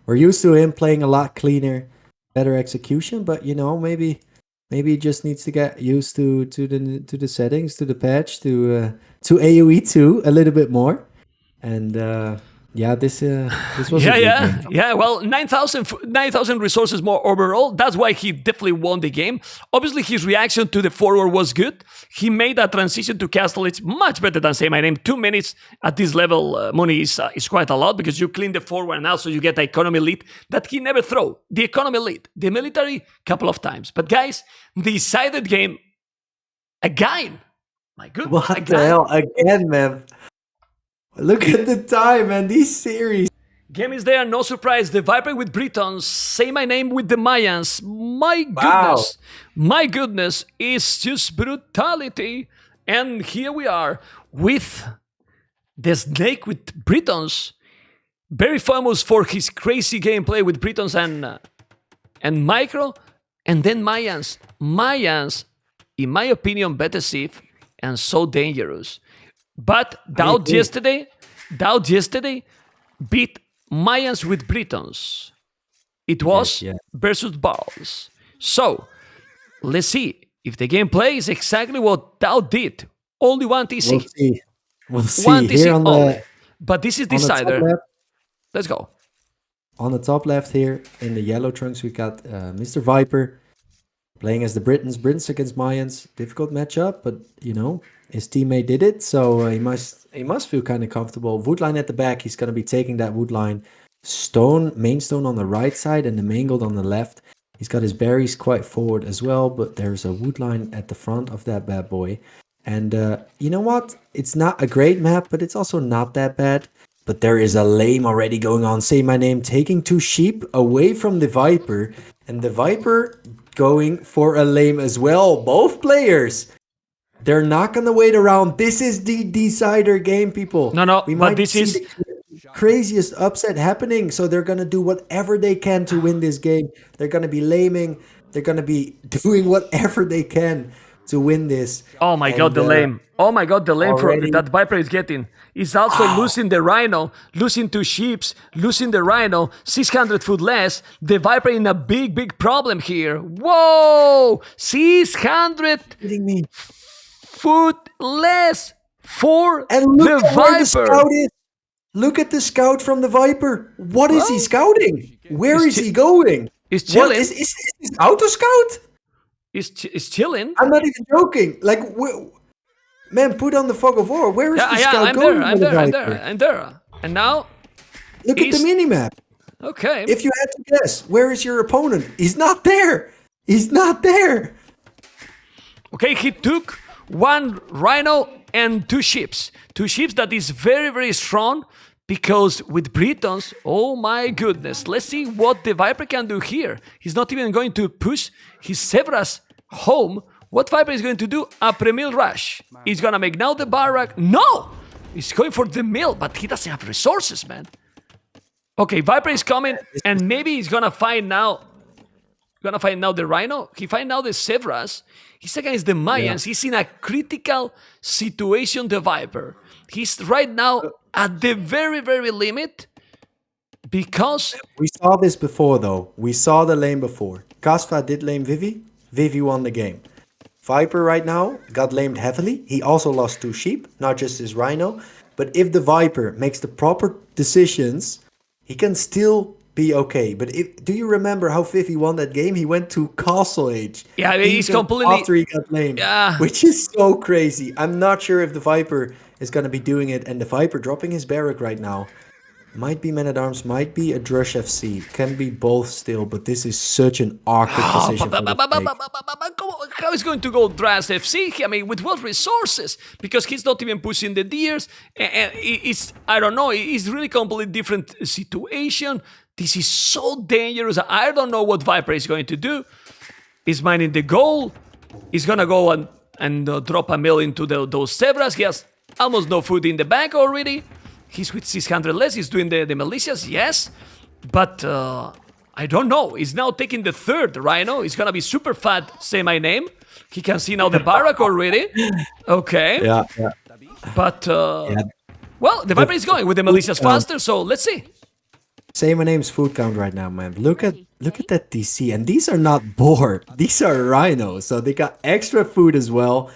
we're used to him playing a lot cleaner, better execution, but you know, maybe he just needs to get used to the settings, to the patch, to AoE 2 a little bit more. And yeah, this was a good game. Well, 9,000 resources more overall. That's why he definitely won the game. Obviously, his reaction to the forward was good. He made that transition to castle. It's much better than saymyname. 2 minutes at this level, money is quite a lot because you clean the forward and also you get the economy lead that he never throw. The economy lead, the military, couple of times. But guys, decided game again. My goodness, what the hell again, man? Look at the time, man. These series. Game is there, no surprise. The Viper with Britons, saymyname with the Mayans. My goodness, it's just brutality. And here we are with the Snake with Britons, very famous for his crazy gameplay with Britons and Micro, and then Mayans. Mayans, in my opinion, better safe and so dangerous. But Dowd yesterday beat Mayans with Britons. It was versus Balls. So, let's see if the gameplay is exactly what Dowd did. Only one TC. We'll see. One TC here on only. the, but this is decider. Let's go. On the top left here, in the yellow trunks, we got Mr. Viper playing as the Britons. Britons against Mayans. Difficult matchup, but, you know, his teammate did it, so he must feel kind of comfortable. Woodline at the back, he's going to be taking that woodline. Main stone on the right side and the main gold on the left. He's got his berries quite forward as well, but there's a woodline at the front of that bad boy. And you know what? It's not a great map, but it's also not that bad. But there is a lame already going on. saymyname taking 2 sheep away from the Viper, and the Viper going for a lame as well. Both players. They're not going to wait around. This is the decider game, people. No, we might see the craziest upset happening. So they're going to do whatever they can to win this game. They're going to be laming. They're going to be doing whatever they can to win this. Oh my god, the lame. Oh my god, the lame for that Viper is getting. He's also losing the Rhino, losing 2 sheeps, losing the Rhino, 600 foot less. The Viper in a big problem here. Whoa! 600 foot less for the Viper. Look at the scout from the Viper. What is he scouting? Where is he going? He's chilling. Is auto scout? He's chilling. I'm not even joking. Like, man, put on the fog of war. Where is the scout going? I'm there. And now, look at the minimap. Okay. If you had to guess, where is your opponent? He's not there. He's not there. Okay, he took 1 Rhino and 2 ships. 2 ships that is very strong because with Britons, oh my goodness. Let's see what the Viper can do here. He's not even going to push his Zebras home. What Viper is going to do? A pre-mill rush. He's gonna make now the barrack. No! He's going for the mill, but he doesn't have resources, man. Okay, Viper is coming, and maybe he's gonna find now the Rhino. He find now the Zebras. He's against the Mayans. He's in a critical situation, the Viper. He's right now at the very limit because... We saw this before, though. We saw the lane before. Kasva did lane Vivi. Vivi won the game. Viper right now got lamed heavily. He also lost 2 sheep, not just his Rhino. But if the Viper makes the proper decisions, he can still be okay. But do you remember how Vivi won that game? He went to Castle Age. Yeah, he's completely... After he got lamed, which is so crazy. I'm not sure if the Viper is going to be doing it, and the Viper dropping his barrack right now. Might be Man-at-Arms, might be a Drush FC. Can be both still, but this is such an awkward position for the Snake. How is going to go Dras FC? I mean, with what resources? Because he's not even pushing the deers. And it's, I don't know, it's really completely different situation. This is so dangerous. I don't know what Viper is going to do. He's mining the gold. He's going to go and drop a mill into those zebras. He has almost no food in the bank already. He's with 600 less. He's doing the militias, yes. But I don't know. He's now taking the third rhino. He's going to be super fat, say my name. He can see now the barrack already. Okay. Yeah. But, well, the Viper is going with the militias faster, so let's see. Say my name's food count right now, man. Look at that DC. And these are not boar. These are rhinos. So they got extra food as well.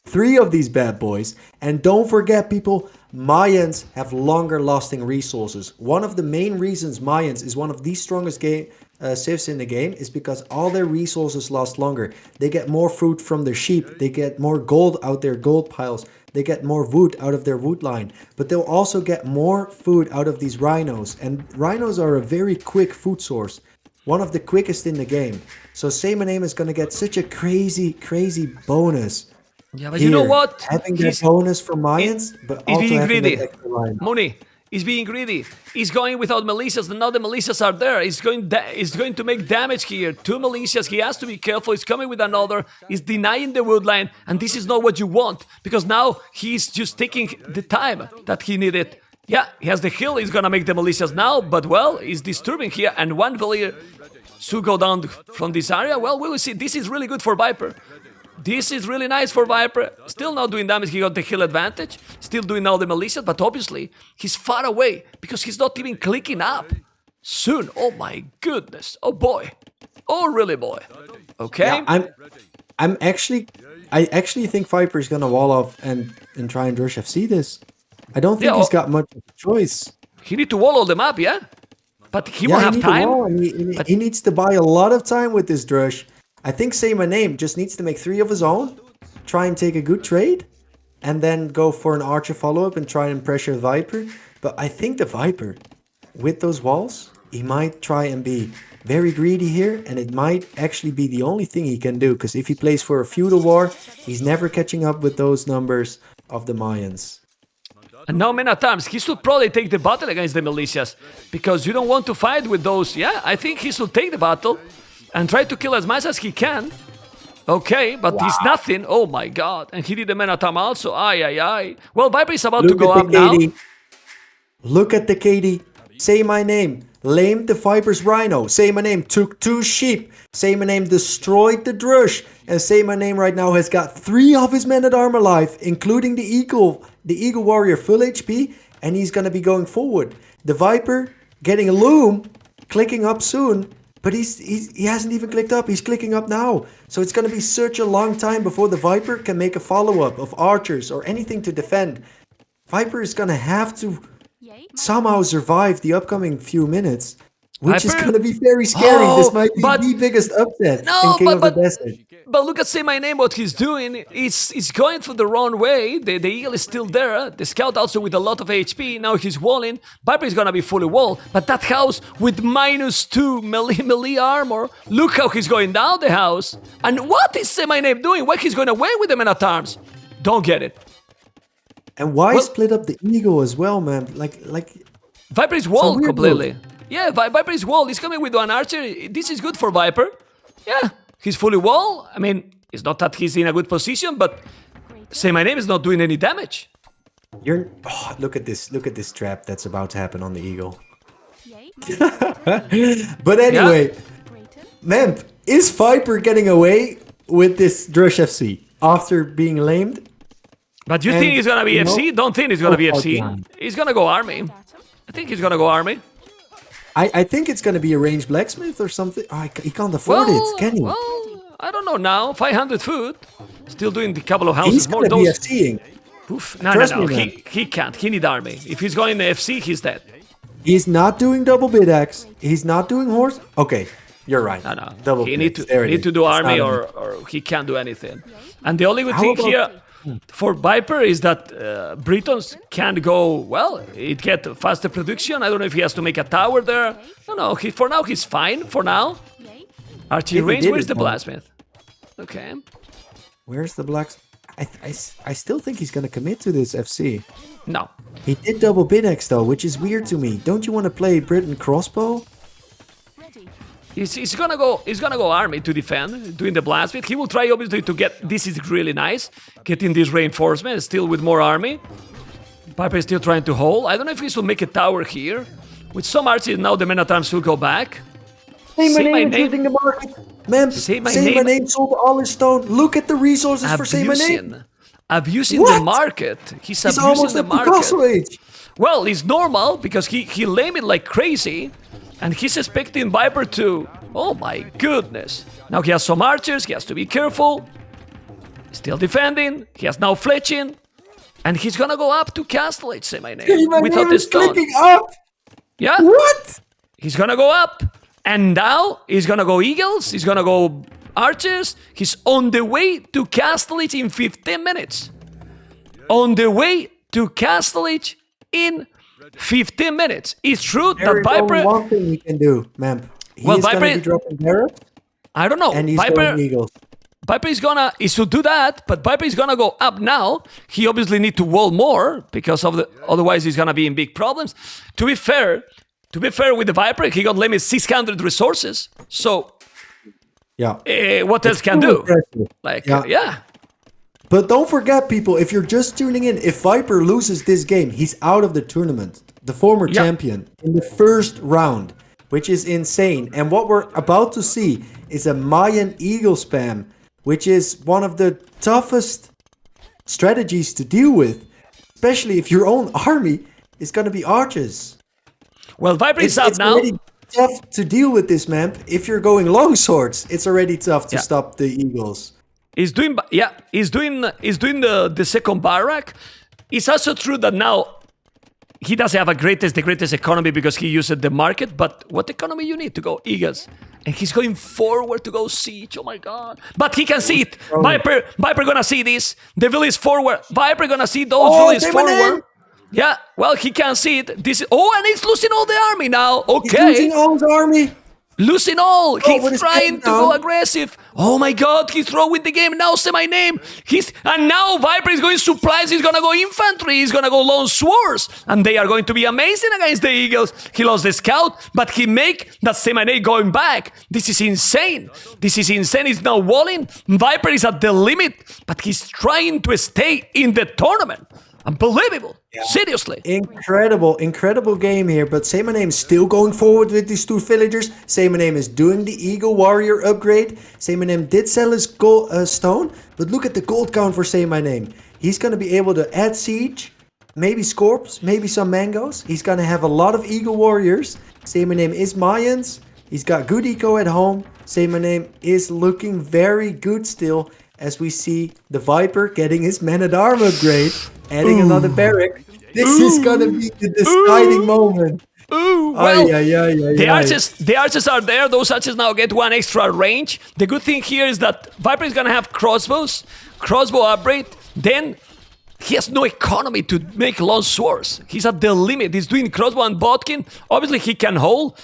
3 of these bad boys. And don't forget, people, Mayans have longer lasting resources. One of the main reasons Mayans is one of the strongest civs in the game is because all their resources last longer. They get more fruit from their sheep. They get more gold out their gold piles. They get more wood out of their wood line. But they'll also get more food out of these rhinos. And rhinos are a very quick food source. One of the quickest in the game. So Say My Name is going to get such a crazy bonus. Yeah, but you know what? Having that bonus from Mayans, but also being having greedy. that extra line. Money. He's being greedy. He's going without militias, and now the militias are there. He's going to make damage here. 2 militias. He has to be careful. He's coming with another. He's denying the wood line, and this is not what you want because now he's just taking the time that he needed. Yeah, he has the hill. He's gonna make the militias now, but well, he's disturbing here, and 1 villager should go down from this area. Well, we will see. This is really good for Viper. This is really nice for Viper. Still not doing damage. He got the hill advantage. Still doing now the militia, but obviously he's far away because he's not even clicking up. Soon. Oh my goodness. Oh boy. Oh really boy. Okay. Yeah, I actually think Viper is gonna wall off and try and Drush FC this. I don't think he's got much of a choice. He need to wall all them up, yeah? But he won't have time. He needs to buy a lot of time with this Drush. I think Say My Name just needs to make 3 of his own, try and take a good trade, and then go for an Archer follow-up and try and pressure Viper. But I think the Viper, with those walls, he might try and be very greedy here, and it might actually be the only thing he can do, because if he plays for a feudal war, he's never catching up with those numbers of the Mayans. And now Men-at-Arms, he should probably take the battle against the militias, because you don't want to fight with those. Yeah, I think he should take the battle and try to kill as much as he can. Okay, but he's nothing. Oh my god. And he did the Men-at-Arms also. Ay. Well, Viper is about to go up now. Look at the KD. Say My Name. Lamed the Viper's Rhino. Say My Name took 2 sheep. Say My Name destroyed the Drush. And Say My Name right now has got 3 of his Men-at-Arms alive, including the Eagle Warrior full HP. And he's going to be going forward. The Viper getting a loom, clicking up soon. But he hasn't even clicked up. He's clicking up now. So it's going to be such a long time before the Viper can make a follow-up of archers or anything to defend. Viper is going to have to somehow survive the upcoming few minutes, which is going to be very scary. This might be the biggest upset in King of the Desert. But look at Say My Name, what he's doing. He's going for the wrong way. The eagle is still there. The scout also with a lot of HP. Now he's walling. Viper is going to be fully walled. But that house with -2 melee armor. Look how he's going down the house. And what is Say My Name doing? Why he's going away with the Men-at-Arms? Don't get it. And why split up the eagle as well, man? Like Viper is walled completely. Yeah, Viper is walled. He's coming with 1 archer. This is good for Viper. Yeah. He's fully wall. I mean, it's not that he's in a good position, but Say My Name is not doing any damage. Look at this trap that's about to happen on the eagle. But anyway, Memp, is Viper getting away with this Drush FC after being lamed? But you think he's gonna be FC? Don't think he's gonna be FC. He's gonna go army. I think he's gonna go army. I think it's going to be a ranged blacksmith or something. He can't afford it, can he? Well, I don't know now. 500 food. Still doing the couple of houses. He's going to be FCing. No. He can't. He need army. If he's going to FC, he's dead. He's not doing double bid axe. He's not doing horse. Okay, you're right. No. Double he need to do army or he can't do anything. And the only good thing here for Viper is that Britons can't go, well, it get faster production. I don't know if he has to make a tower there. No, for now he's fine, for now. Archie range, where's the blacksmith? Okay. Where's the black? I still think he's gonna commit to this FC. No. He did double Bidex though, which is weird to me. Don't you want to play Britain crossbow? He's gonna go army to defend, doing the blacksmith. He will try obviously to get, this is really nice, getting this reinforcement, still with more army. Viper is still trying to hold. I don't know if he should make a tower here. With some archers now the men at arms will go back. Say my name using the market. Man, say my name sold all his stone. Look at the resources for say my name. Abusing the market. He's abusing the market. Well, it's normal because he lame it like crazy. And he's expecting Viper to... Oh my goodness. Now he has some archers, he has to be careful. Still defending, he has now fletching. And he's gonna go up to castle it, say my name. Without the stone. Clicking up! Yeah. What? He's gonna go up. And now he's gonna go eagles, he's gonna go archers. He's on the way to castle it in 15 minutes. On the way to castle it in 15 minutes. It's true that Viper... There's only one thing he can do, man. He's gonna be dropping barracks. I don't know. And he's Viper, going eagles. Viper is to do that, but Viper is gonna go up now. He obviously need to wall more because of the... Otherwise, he's gonna be in big problems. To be fair with the Viper, he got limited 600 resources. So, yeah, what else can do? Impressive. Like, yeah. But don't forget, people, if you're just tuning in, if Viper loses this game, he's out of the tournament. The former champion in the first round, which is insane. And what we're about to see is a Mayan Eagle spam, which is one of the toughest strategies to deal with, especially if your own army is going to be archers. Well, Viper is up now. It's already tough to deal with this, man. If you're going long swords, it's already tough to stop the eagles. He's doing the second barrack. It's also true that now he doesn't have the greatest economy because he used the market. But what economy you need to go eagles? And he's going forward to go siege. Oh my god! But he can see it. Viper gonna see this. The village forward. Viper gonna see those villages forward. Yeah. Well, he can see it. This. And he's losing all the army now. Okay. He's losing all his army. Losing all. He's trying to go aggressive. Oh my god, he's throwing the game. Now say my name. And now Viper is going supplies. He's gonna go infantry. He's gonna go long swords. And they are going to be amazing against the eagles. He lost the scout, but he make that say my name going back. This is insane. He's now walling. Viper is at the limit, but he's trying to stay in the tournament. Unbelievable. Yeah. Seriously. Incredible game here. But Say My Name still going forward with these two villagers. Say My Name is doing the Eagle Warrior upgrade. Say My Name did sell his gold, stone. But look at the gold count for Say My Name. He's going to be able to add siege. Maybe scorps. Maybe some mangoes. He's going to have a lot of Eagle Warriors. Say My Name is Mayans. He's got good eco at home. Say My Name is looking very good still. As we see the Viper getting his man-at-arm upgrade. Adding another barrack. This is gonna be the deciding moment. The archers are there. Those archers now get one extra range. The good thing here is that Viper is gonna have crossbow upgrade. Then he has no economy to make long swords. He's at the limit. He's doing crossbow and bodkin. Obviously he can hold.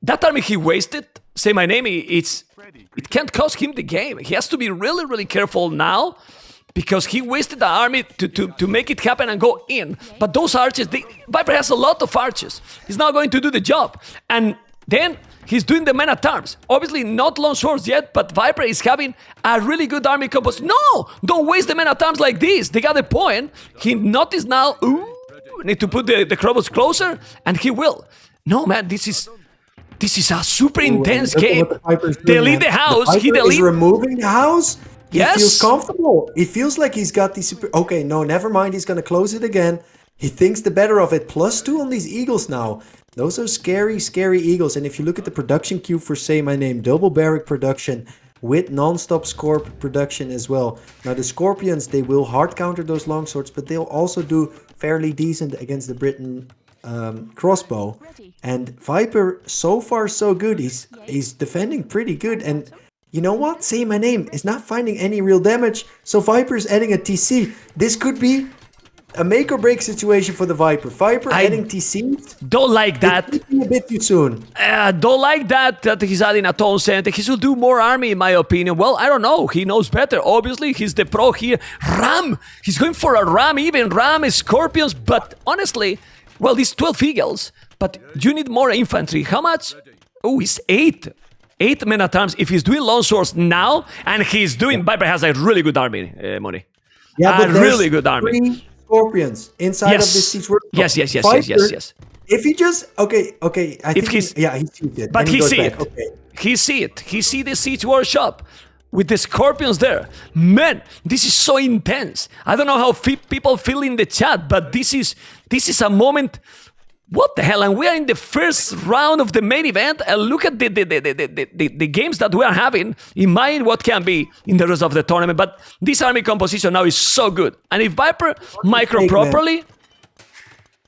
That army he wasted. Say my name. It can't cost him the game. He has to be really, really careful now. Because he wasted the army to make it happen and go in. But those archers, Viper has a lot of archers. He's not going to do the job. And then he's doing the men-at-arms. Obviously not long swords yet, but Viper is having a really good army composition. No! Don't waste the men-at-arms like this. They got the point. He noticed now, need to put the crobos closer, and he will. No, man, this is a super intense game. They leave the house. He is removing the house. He Yes. feels comfortable. It feels like he's got the super... Okay, no, never mind. He's going to close it again. He thinks the better of it. +2 on these eagles now. Those are scary, scary eagles. And if you look at the production queue for Say My Name, double barrack production with non-stop scorp production as well. Now, the Scorpions, they will hard counter those longswords, but they'll also do fairly decent against the Britain crossbow. And Viper, so far, so good. He's defending pretty good. And you know what? Say my name is not finding any real damage. So Viper's adding a TC. This could be a make or break situation for the Viper. Viper adding TCs. Don't like that. A bit too soon. Don't like that he's adding a Tone Center. He should do more army, in my opinion. Well, I don't know. He knows better. Obviously, he's the pro here. Ram. He's going for a Ram. Even Ram is Scorpions. But honestly, well, these 12 Eagles. But you need more infantry. How much? Oh, he's 8. 8 men at arms. If he's doing long swords now, and he's doing... Viper has a really good army, Moni. Yeah, but a really good army. 3 Scorpions inside of this siege workshop. Yes. If he just okay, I think he sees it. But he see it. Okay. He see it. He see the siege workshop with the Scorpions there. Man, this is so intense. I don't know how people feel in the chat, but this is a moment. What the hell? And we are in the first round of the main event. And look at the games that we are having. In mind, what can be in the rest of the tournament. But this army composition now is so good. And if Viper micro properly.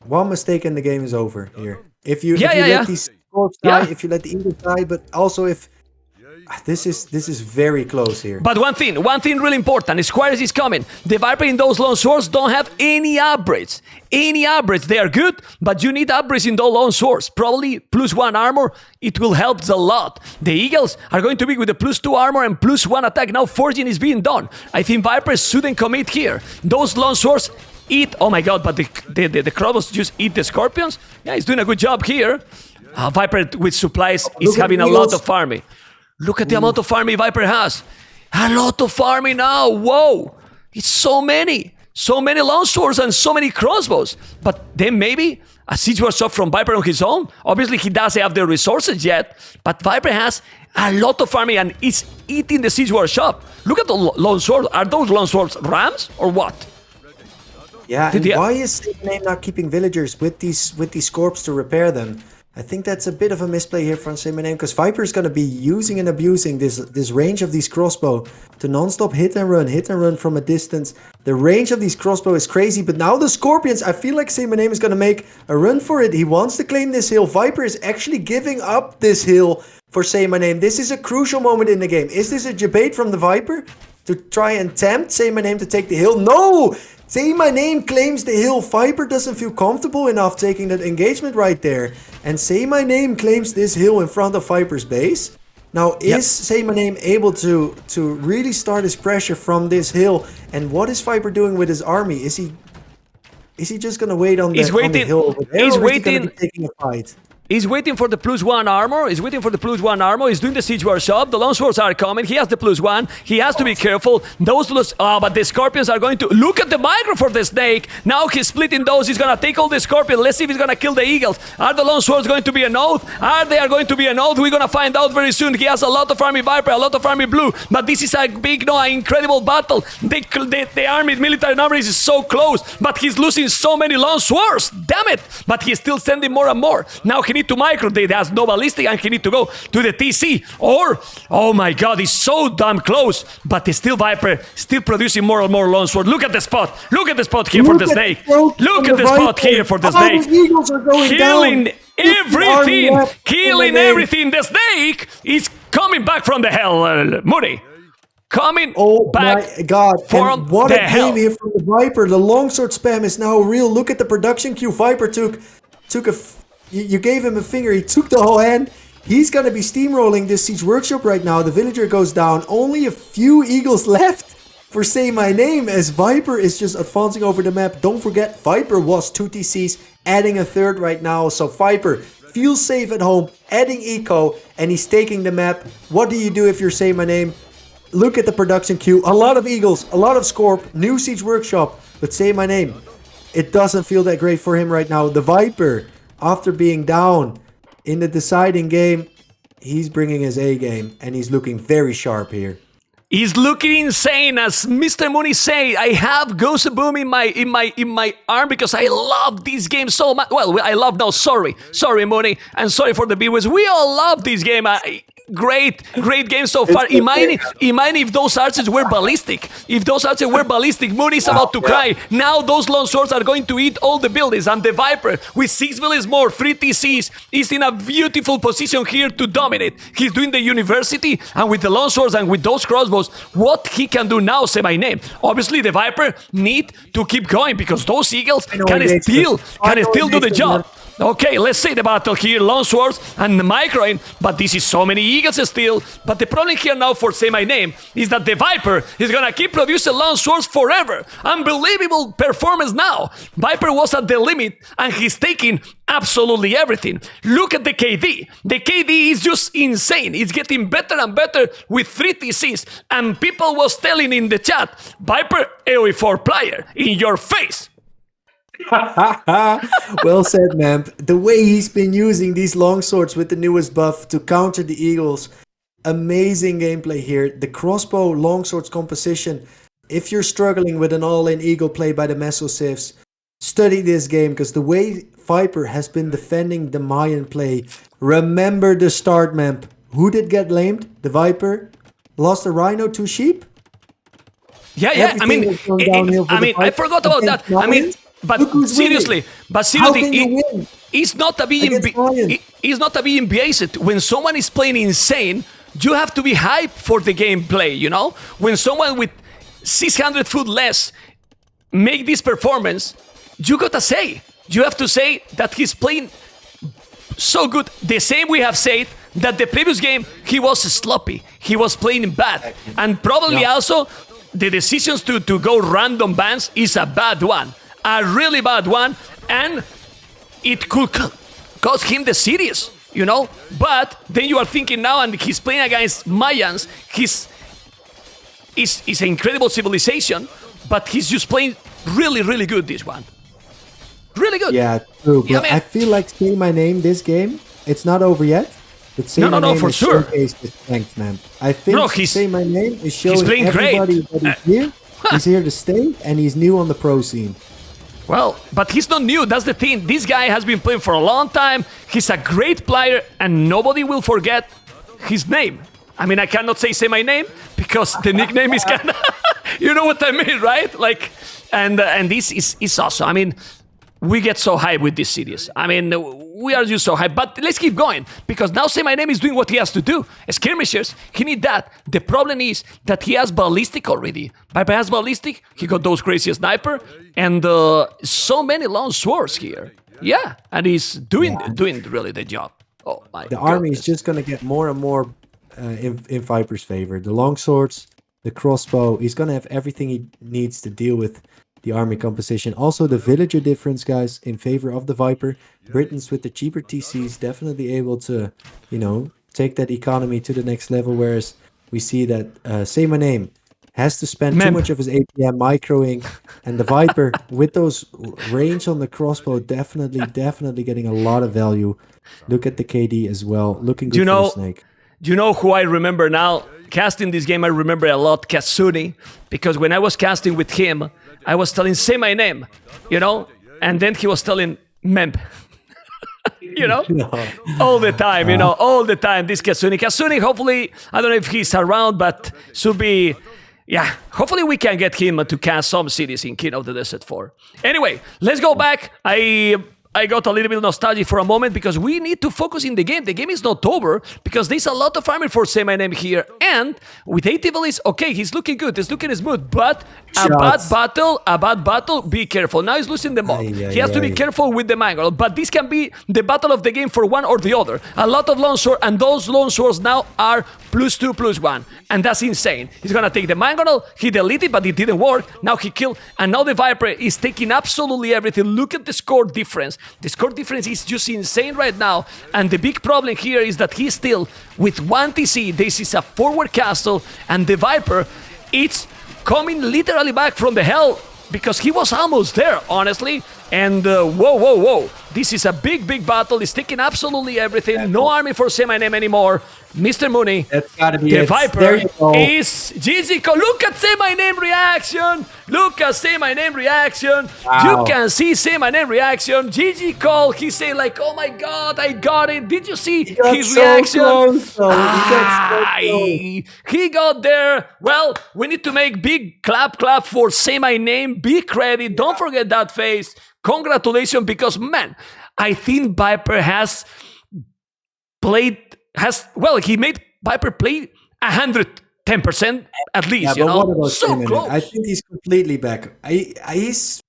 One mistake and the game is over here. If you let these Scorps die, if you let the Eagles die, but also if this is very close here. But one thing really important. Squares is coming. The Viper in those long swords don't have any upgrades. They are good, but you need upgrades in those long swords. Probably +1 armor. It will help a lot. The Eagles are going to be with the +2 armor and +1 attack. Now forging is being done. I think Viper shouldn't commit here. Those long swords eat. Oh my god! But the crossbows just eat the Scorpions. Yeah, he's doing a good job here. Viper with supplies is having a lot of farming. Look at the amount of farming Viper has. A lot of farming now. Whoa. It's so many. So many long swords and so many crossbows. But then maybe a siege workshop from Viper on his own. Obviously, he doesn't have the resources yet. But Viper has a lot of farming and is eating the siege workshop. Look at the long swords. Are those long swords rams or what? Yeah, and why is saymyname not keeping villagers with these Scorps to repair them? I think that's a bit of a misplay here from saymyname, because Viper is going to be using and abusing this range of these crossbow to non-stop hit and run from a distance. The range of these crossbow is crazy, but now the Scorpions, I feel like saymyname is going to make a run for it. He wants to claim this hill. Viper is actually giving up this hill for saymyname. This is a crucial moment in the game. Is this a debate from the Viper to try and tempt saymyname to take the hill? No! saymyname claims the hill. Viper doesn't feel comfortable enough taking that engagement right there. And saymyname claims this hill in front of Viper's base. Now, is saymyname able to really start his pressure from this hill? And what is Viper doing with his army? Is he just going to wait on the hill over there? He's waiting. Is he gonna be taking a fight? He's waiting for the +1 armor. He's doing the siege workshop. The long swords are coming. He has the +1. He has to be careful. But the Scorpions are going to... Look at the micro for the snake. Now he's splitting those. He's going to take all the Scorpions. Let's see if he's going to kill the Eagles. Are the long swords going to be an oath? They going to be an oath? We're going to find out very soon. He has a lot of army Viper, a lot of army blue. But this is a big, incredible battle. The army, military numbers is so close. But he's losing so many long swords. Damn it. But he's still sending more and more. Now he need to micro. He has no ballistic and he need to go to the TC. Or, oh my god, he's so damn close. But still Viper, still producing more and more long sword. Look at the spot. Look at the spot here for the snake. Look at the spot here for the snake. Killing everything. Killing everything. The snake is coming back from the hell, Moody. Coming back. My god. From what the a hell. game here from the Viper. The longsword spam is now real. Look at the production queue. Viper took you gave him a finger. He took the whole hand. He's going to be steamrolling this siege workshop right now. The villager goes down. Only a few eagles left for saymyname as Viper is just advancing over the map. Don't forget, Viper was 2 TCs, adding a third right now. So Viper feels safe at home, adding eco, and he's taking the map. What do you do if you're saymyname? Look at the production queue. A lot of eagles, a lot of Scorp, new siege workshop. But saymyname, it doesn't feel that great for him right now. The Viper, after being down in the deciding game, he's bringing his A game and he's looking very sharp here. He's looking insane, as Mr. Mooney say. I have Ghost Boom in my arm because I love this game so much. Well, I love now. Sorry, Mooney, and sorry for the viewers. We all love this game. great game so far. Imagine if those archers were ballistic. If those archers were ballistic, Mooney's about to cry. Now those long swords are going to eat all the buildings, and the Viper with 6 villages more, 3 TCs, is in a beautiful position here to dominate. He's doing the university, and with the long swords and with those crossbows, what he can do now, say my name. Obviously, the Viper need to keep going because those eagles can still do the job. Okay, let's say the battle here, long swords and microing, but this is so many eagles still. But the problem here now for Say My Name is that the Viper is gonna keep producing long swords forever. Unbelievable performance now. Viper was at the limit and he's taking absolutely everything. Look at the KD. The KD is just insane. It's getting better and better with 3 TCs. And people was telling in the chat, Viper AoE4 player, in your face. Well said, Memp. The way he's been using these long swords with the newest buff to counter the eagles, amazing gameplay here. The crossbow long swords composition. If you're struggling with an all-in eagle play by the Mesosifs, study this game because the way Viper has been defending the Mayan play. Remember the start, Memp. Who did get lamed? The Viper lost a rhino, 2 sheep. Yeah. Everything I forgot about that. But seriously, it's not a being biased. When someone is playing insane, you have to be hyped for the gameplay, you know? When someone with 600 foot less make this performance, you have to say that he's playing so good. The same we have said that the previous game, he was sloppy. He was playing bad. And probably also, the decisions to go random bans is a bad one. A really bad one, and it could cost him the series, you know? But then you are thinking now, and he's playing against Mayans, he's an incredible civilization, but he's just playing really, really good this one. Really good. Yeah, true. But I feel like Say My Name this game, it's not over yet. But Say My Name for is sure. showcased with strength, man. I think Say My Name is showing everybody great. that he's here. He's here to stay, and he's new on the pro scene. Well, but he's not new, that's the thing. This guy has been playing for a long time. He's a great player, and nobody will forget his name. I mean, I cannot say my name, because the nickname is kind of... you know what I mean, right? Like, and this is awesome. I mean, we get so hyped with this series. I mean, we are just so hyped. But let's keep going, because now Say My Name is doing what he has to do. Skirmishers, he need that. The problem is that he has ballistic already. Viper has ballistic, he got those crazy sniper, and so many long swords here. Yeah, and he's doing really the job. Oh my The army is just going to get more and more in Viper's favor. The long swords, the crossbow, he's going to have everything he needs to deal with the army composition. Also, the villager difference, guys, in favor of the Viper. Britons with the cheaper TCs definitely able to, you know, take that economy to the next level, whereas we see that Say My Name has to spend too much of his APM microing, and the Viper with those range on the crossbow definitely getting a lot of value. Look at the KD as well, looking good for the Snake. Do you know who I remember now? Casting this game, I remember a lot Kasuni, because when I was casting with him, I was telling Say My Name, you know, and then he was telling Memp. You know, all the time, you know, all the time. This Kasuni, hopefully, I don't know if he's around, but should be, yeah, hopefully we can get him to cast some cities in King of the Desert 4. Anyway, let's go back. I got a little bit nostalgic for a moment because we need to focus in the game. The game is not over because there's a lot of armor for Say My Name here. And with 80 villas, okay, he's looking good. He's looking smooth. But a bad battle, be careful. Now he's losing the mob. He has to be careful with the mangle. But this can be the battle of the game for one or the other. A lot of long swords, and those long swords now are +2/+1. And that's insane. He's going to take the mangle. He deleted, but it didn't work. Now he killed. And now the Viper is taking absolutely everything. Look at the score difference. The score difference is just insane right now, and the big problem here is that he's still with 1 TC. This is a forward castle, and the Viper, it's coming literally back from the hell because he was almost there, honestly. And whoa. This is a big battle. He's taking absolutely everything. No army for Say My Name anymore. Mr. Mooney, that's gotta be the it. Viper is GG. Look at Say My Name reaction. Look at Say My Name reaction. You Wow. can see Say My Name reaction. GG call. He say like, oh my god, I got it. Did you see He got his so reaction? close, though. He got so close. He got there. Well, we need to make big clap for Say My Name. Big credit. Don't forget that face. Congratulations, because man, I think Viper he made Viper play 110% at least. Yeah, You but what know, about so Seaman? close. I think he's completely back. He's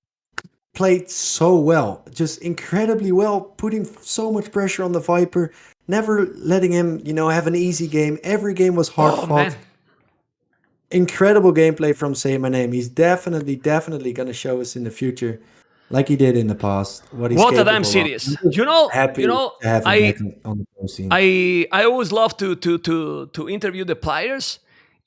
played so well, just incredibly well, putting so much pressure on the Viper, never letting him, have an easy game. Every game was hard Oh fought. man. Incredible gameplay from Say My Name. He's definitely going to show us in the future, like he did in the past, what he's What a damn capable of. series. I'm just happy to have him I back on the pro scene. I always love to interview the players.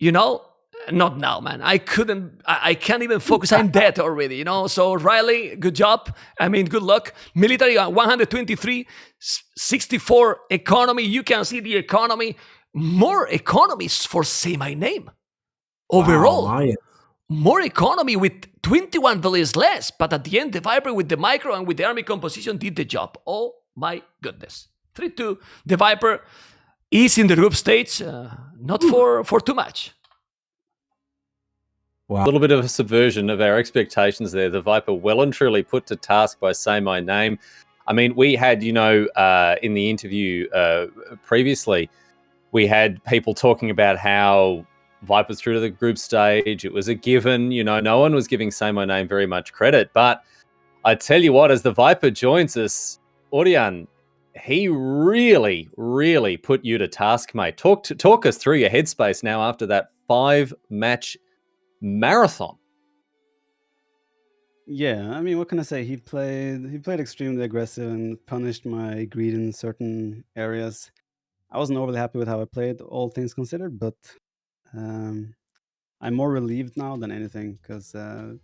You know, not now, man. I couldn't. I can't even focus. I'm dead already. You know. So Riley, good job. I mean, good luck. Military 123, 64 economy. You can see the economy. More economies for Say My Name. Overall, Wow, Maya. more economy with 21 villages less. But at the end, the Viper with the micro and with the army composition did the job. Oh my goodness. 3-2. The Viper is in the group stage, not for too much. Wow. A little bit of a subversion of our expectations there. The Viper well and truly put to task by Say My Name. I mean, we had, in the interview previously, we had people talking about how Viper's through to the group stage. It was a given. No one was giving Say My Name very much credit. But I tell you what, as the Viper joins us, Orion, he really, really put you to task, mate. Talk us through your headspace now after that 5-match marathon. Yeah, I mean, what can I say? He played extremely aggressive and punished my greed in certain areas. I wasn't overly happy with how I played, all things considered, but I'm more relieved now than anything, because I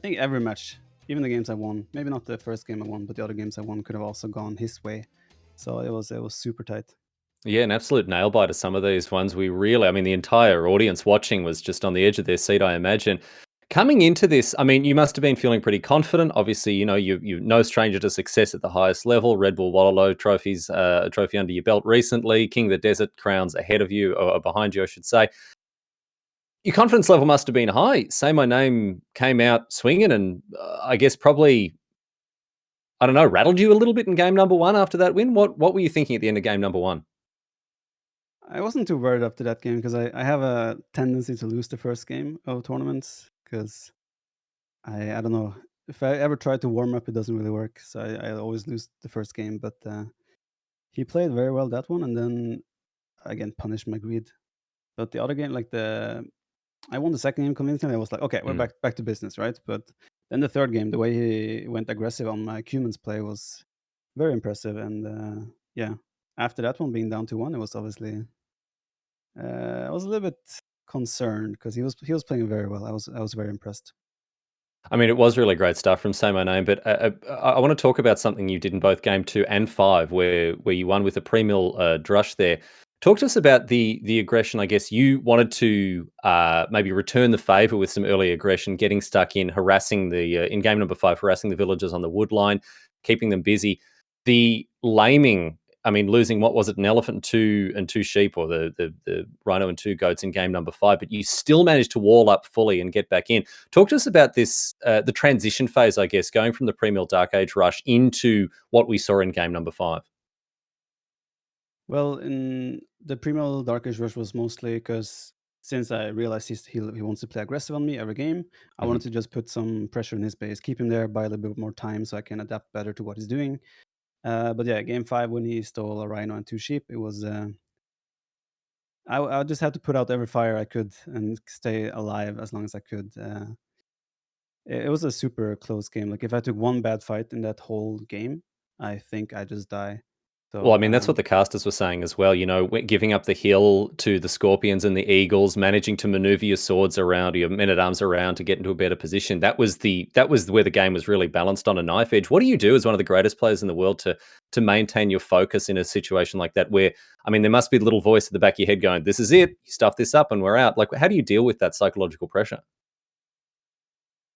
think every match, even the games I won, maybe not the first game I won, but the other games I won could have also gone his way. So it was super tight. Yeah, an absolute nail biter. Some of these ones the entire audience watching was just on the edge of their seat, I imagine. Coming into this, I mean, you must have been feeling pretty confident. Obviously, you're no stranger to success at the highest level. Red Bull Wallow trophies, a trophy under your belt recently. King of the Desert crowns ahead of you, or behind you, I should say. Your confidence level must have been high. Say My Name came out swinging, and I guess probably, I don't know, rattled you a little bit in game number 1 after that win. What were you thinking at the end of game number 1? I wasn't too worried after that game, because I have a tendency to lose the first game of tournaments, because I don't know, if I ever try to warm up, it doesn't really work. So I always lose the first game. But he played very well that one, and then again punished my greed. But the other game, I won the second game convincingly. I was like, okay, we're back to business, right? But then the third game, the way he went aggressive on my Cuman's play was very impressive. And yeah, after that one being down to 1, it was obviously I was a little bit concerned, because he was playing very well. I was very impressed. I mean, it was really great stuff from Say My Name, but I want to talk about something you did in both game 2 and 5, where you won with a pre-mill drush there. Talk to us about the aggression. I guess you wanted to maybe return the favour with some early aggression, getting stuck in, harassing in game number 5, harassing the villagers on the wood line, keeping them busy. The laming, I mean, losing, what was it, an elephant and two sheep, or the rhino and 2 goats in game number 5, but you still managed to wall up fully and get back in. Talk to us about this, the transition phase, I guess, going from the pre-mill Dark Age rush into what we saw in game number 5. Well, in the pre-mill Dark Age rush was mostly because, since I realized he wants to play aggressive on me every game, I wanted to just put some pressure in his base, keep him there, buy a little bit more time so I can adapt better to what he's doing. But yeah, game 5, when he stole a rhino and 2 sheep, it was I just had to put out every fire I could and stay alive as long as I could. It was a super close game. Like, if I took one bad fight in that whole game, I think I just die. So, Well, I mean, that's what the casters were saying as well. Giving up the hill to the Scorpions and the Eagles, managing to maneuver your swords around, your men-at-arms around to get into a better position. That was where the game was really balanced on a knife edge. What do you do as one of the greatest players in the world to maintain your focus in a situation like that? Where, I mean, there must be a little voice at the back of your head going, "This is it. You stuff this up, and we're out." Like, how do you deal with that psychological pressure?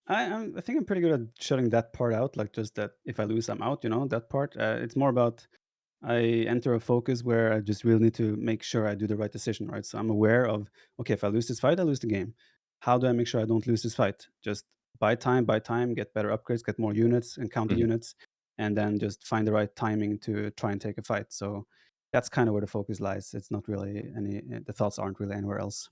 I think I'm pretty good at shutting that part out, like just that if I lose, I'm out, that part. It's more about I enter a focus where I just really need to make sure I do the right decision, right? So I'm aware of, okay, if I lose this fight, I lose the game. How do I make sure I don't lose this fight? Just buy time, get better upgrades, get more units and counter units, and then just find the right timing to try and take a fight. So that's kind of where the focus lies. It's not really the thoughts aren't really anywhere else.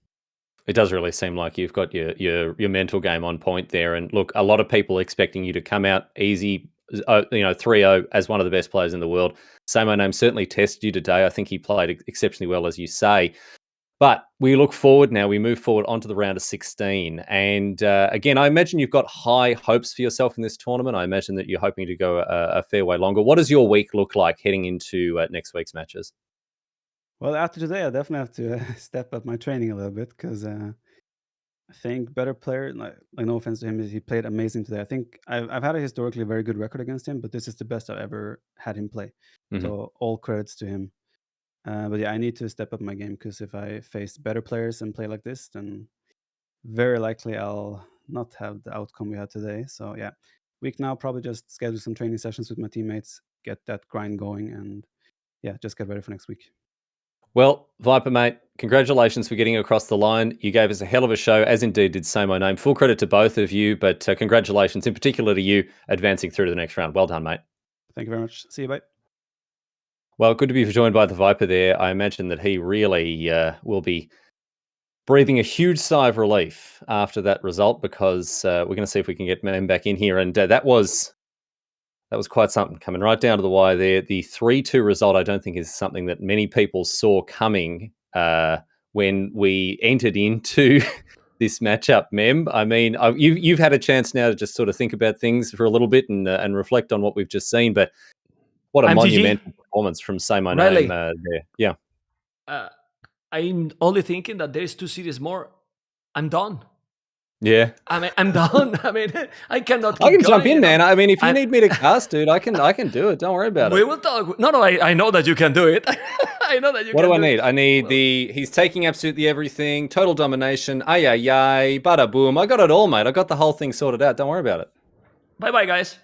It does really seem like you've got your mental game on point there. And look, a lot of people expecting you to come out easy, 3-0 as one of the best players in the world. saymyname certainly tested you today. I think he played exceptionally well, as you say. But we look forward now. We move forward onto the round of 16. And again, I imagine you've got high hopes for yourself in this tournament. I imagine that you're hoping to go a fair way longer. What does your week look like heading into next week's matches? Well, after today, I definitely have to step up my training a little bit because I think better player. Like no offense to him, he played amazing today. I think I've had a historically very good record against him, but this is the best I've ever had him play. So all credits to him. But yeah, I need to step up my game because if I face better players and play like this, then very likely I'll not have the outcome we had today. So yeah, week now probably just schedule some training sessions with my teammates, get that grind going, and yeah, just get ready for next week. Well, Viper, mate, congratulations for getting across the line. You gave us a hell of a show, as indeed did saymyname. Full credit to both of you, but congratulations in particular to you advancing through to the next round. Well done, mate. Thank you very much. See you, bye. Well, good to be joined by TheViper there. I imagine that he really will be breathing a huge sigh of relief after that result because we're going to see if we can get Mem back in here. And that was quite something, coming right down to the wire there. The 3-2 result, I don't think, is something that many people saw coming when we entered into this matchup, Mem. I mean, you've had a chance now to just sort of think about things for a little bit and reflect on what we've just seen. But what a monumental performance from saymyname there. Yeah. I'm only thinking that there's 2 cities more. I'm done. Yeah. I mean, I'm done. I mean, I cannot keep I can going, jump in, man. I mean, if you need me to cast, dude, I can do it. Don't worry about it. We will talk. No, I know that you can do it. I know that you what can do I do need? it. I need he's taking absolutely everything, total domination, ay, bada boom. I got it all, mate. I got the whole thing sorted out. Don't worry about it. Bye-bye, guys.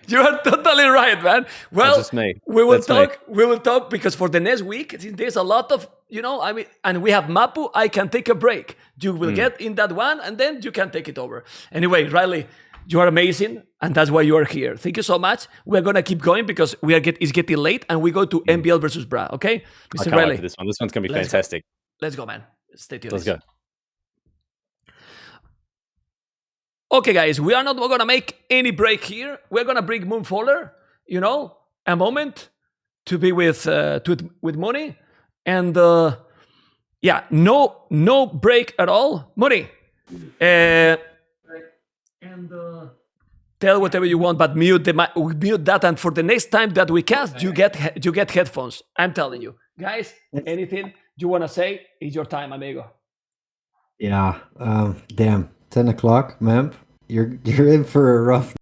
You are totally right, man. Well, that's just me. We will That's talk. me. We will talk because for the next week, there's a lot of, I mean, and we have Mapu. I can take a break. You will get in that one, and then you can take it over. Anyway, Riley, you are amazing, and that's why you are here. Thank you so much. We're gonna keep going because it's getting late, and we go to MBL versus Bra. Okay, I Mr. can't Riley. wait for this one. This one's gonna be Let's fantastic. Let's go, man. Stay tuned. Let's go. Okay, guys, we are not going to make any break here. We're going to bring Moonfaller, a moment to be with Money. And yeah, no break at all. Money. And tell whatever you want, but mute that. And for the next time that we cast, you get headphones. I'm telling you. Guys, anything you want to say, it's your time, amigo. Yeah, damn. 10 o'clock, Mem. You're in for a rough